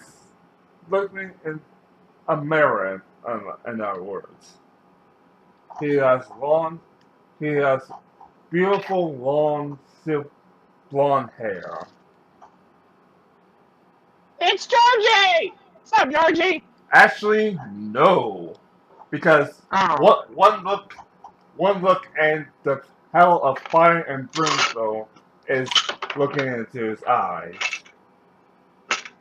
looking in a mirror. In other words, he has beautiful long silk blonde hair. It's Georgie! What's up, Georgie? Actually, no, because Oh. what one look, and the hell of fire and brimstone is looking into his eyes.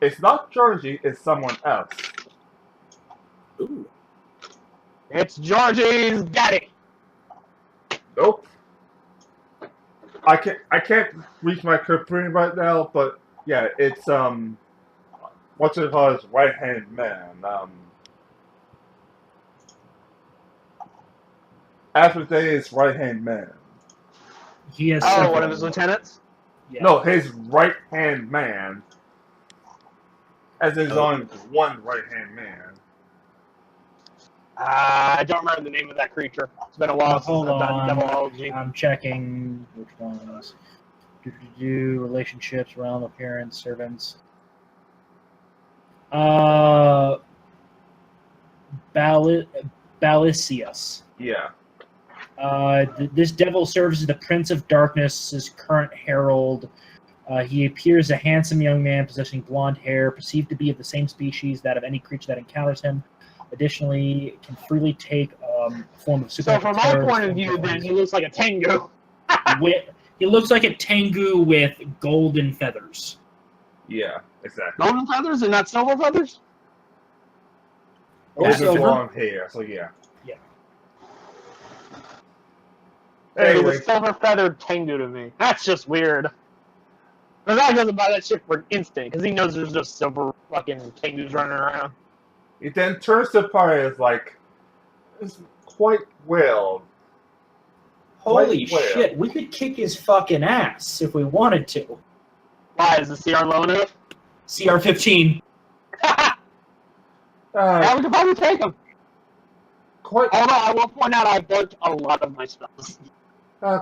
It's not Georgie, it's someone else. Ooh. It's Georgie's daddy. Nope. I can't reach my computer right now, but yeah, it's what's it called? His right hand man. After day is right hand man. He has Oh, several. one of his lieutenants? Yeah. No, his right hand man. As there's Oh. only one right hand man. I don't remember the name of that creature. It's been a while since Hold I've done on. Devilology. I'm checking which ones. Relationships, realm, appearance, servants. Balisius. Yeah. This devil serves as the Prince of Darkness's current herald. He appears a handsome young man possessing blonde hair, perceived to be of the same species that of any creature that encounters him. Additionally, can freely take a form of So supernatural from my terror, point of view, then he looks like a Tengu. he looks like a Tengu with golden feathers. Yeah, exactly. Golden feathers and not silver feathers? Or Golden silver. blonde hair, so yeah. Yeah. Hey, Anyway, the silver feathered Tengu to me. That's just weird. The guy doesn't buy that shit for an instant because he knows there's just silver fucking Tengus running around. it then turns to party as like, it's quite well. Holy Quite well. shit, we could kick his fucking ass if we wanted to. Why, is the CR low enough? CR-15. Yeah, we could probably take him. Quite, Although I will point out I burnt a lot of my spells.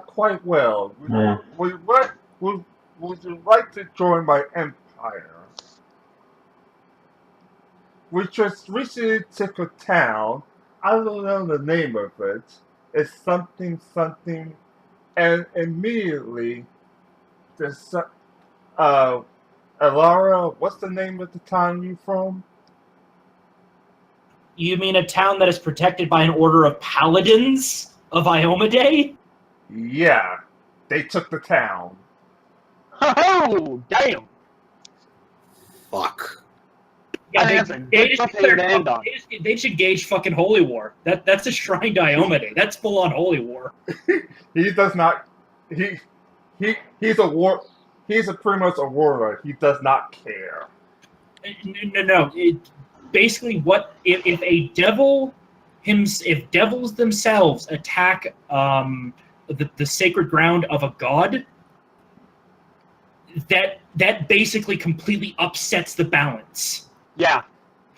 quite well. Yeah. Would you like to join my empire? We just recently took a town. I don't know the name of it. It's something, and immediately there's Alara. What's the name of the town you from? You mean a town that is protected by an order of paladins of Iomedae? Yeah, they took the town. Oh, damn. Fuck. I think that's a good cliffhanger to end on. They should gauge fucking Holy War. That's a shrine to Iomedae. That's full on Holy War. He does not. He's a war. He's a pretty much a warlord. He does not care. No. Basically, what if a devil, if devils themselves attack the sacred ground of a god, that basically completely upsets the balance. Yeah.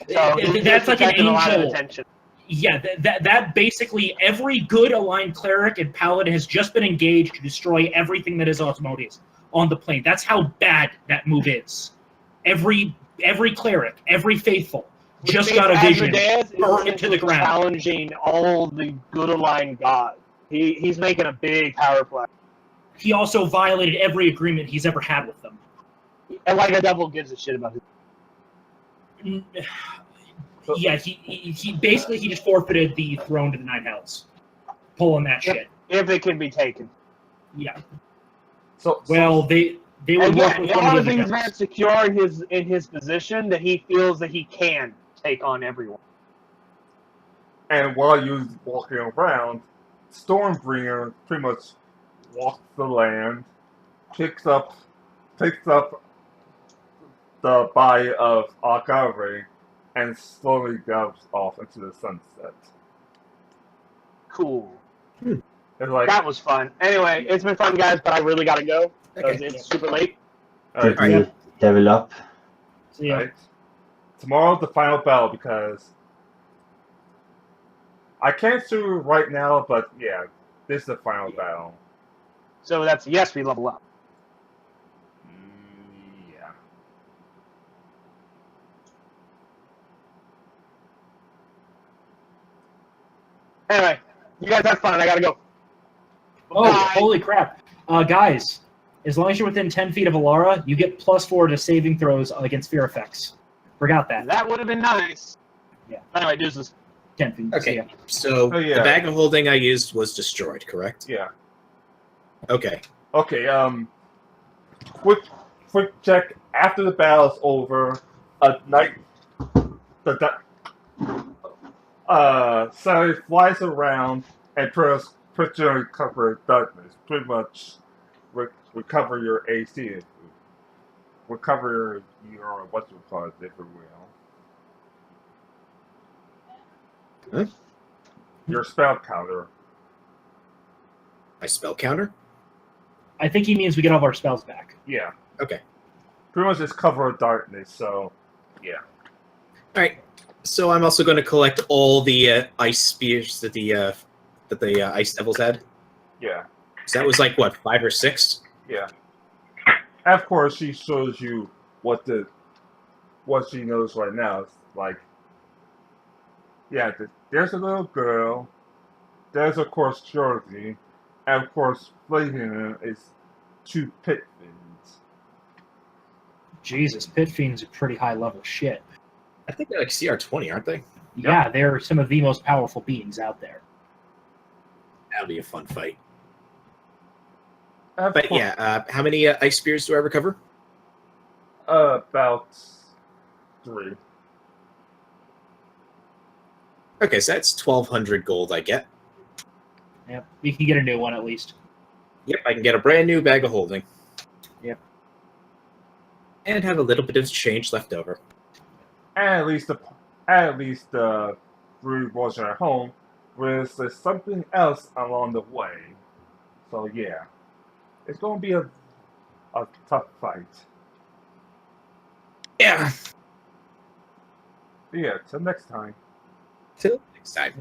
So That's like an attracting a lot of angel. attention. Yeah, that basically every good aligned cleric and paladin has just been engaged to destroy everything that is Asmodeus on the plane. That's how bad that move is. Every cleric, every faithful, just got a vision, burn it to the ground. Challenging all the good aligned gods. He's making a big power play. He also violated every agreement he's ever had with them. And like a devil gives a shit about his. Yeah, he basically he just forfeited the throne to the Nine Hells, pulling that shit. If it can be taken. Yeah. So Well, they would work with a one lot of of the things devils. very secure in his position that he feels that he can take on everyone. and while you're walking around, Stormbringer pretty much walks the land, picks up the body of Agave, and slowly goes off into the sunset. Cool. It's like, That was fun. Anyway, it's been fun, guys, but I really gotta go because Okay. it's super late. alright, Did we level up? So, yeah. right? Tomorrow's the final battle because I can't do it right now, but yeah, this is the final battle. So that's yes, we level up. Yeah. Anyway, you guys have fun. I gotta go. Oh, Bye. holy crap. Guys, as long as you're within 10 feet of Alara, you get +4 to saving throws against fear effects. Forgot that. That would have been nice. Yeah. Anyway, deuces. 10 feet. Okay. Yeah. So Oh, yeah. the bag of holding I used was destroyed, correct? Yeah. Okay. Okay. Quick check after the battle's over. Night. Sally flies around and puts you in cover of darkness. Pretty much recover your AC. Recover your what's it called, if you will. Huh? Your spell counter. My spell counter? I think he means we get all of our spells back. Yeah. Okay. Pretty much it's cover of darkness, so yeah. Alright. So I'm also going to collect all the ice spears that the ice devils had. Yeah. So that was like, what, 5 or 6? Yeah. Of course, she shows you what she knows right now. It's like, yeah, there's a little girl. There's of course Georgie, and of course flanking is 2 pit fiends. Jesus, pit fiends are pretty high level shit. I think they're like CR20, aren't they? Yeah, they're some of the most powerful beings out there. That'll be a fun fight. Of But course, yeah, how many ice spears do I recover? about 3. Okay, so that's 1,200 gold I get. Yep, you can get a new one at least. Yep, I can get a brand new bag of holding. Yep. And have a little bit of change left over. And at least the 3 was at home with something else along the way. So yeah, it's gonna be a tough fight. Yeah. Yeah, till next time. Till next time.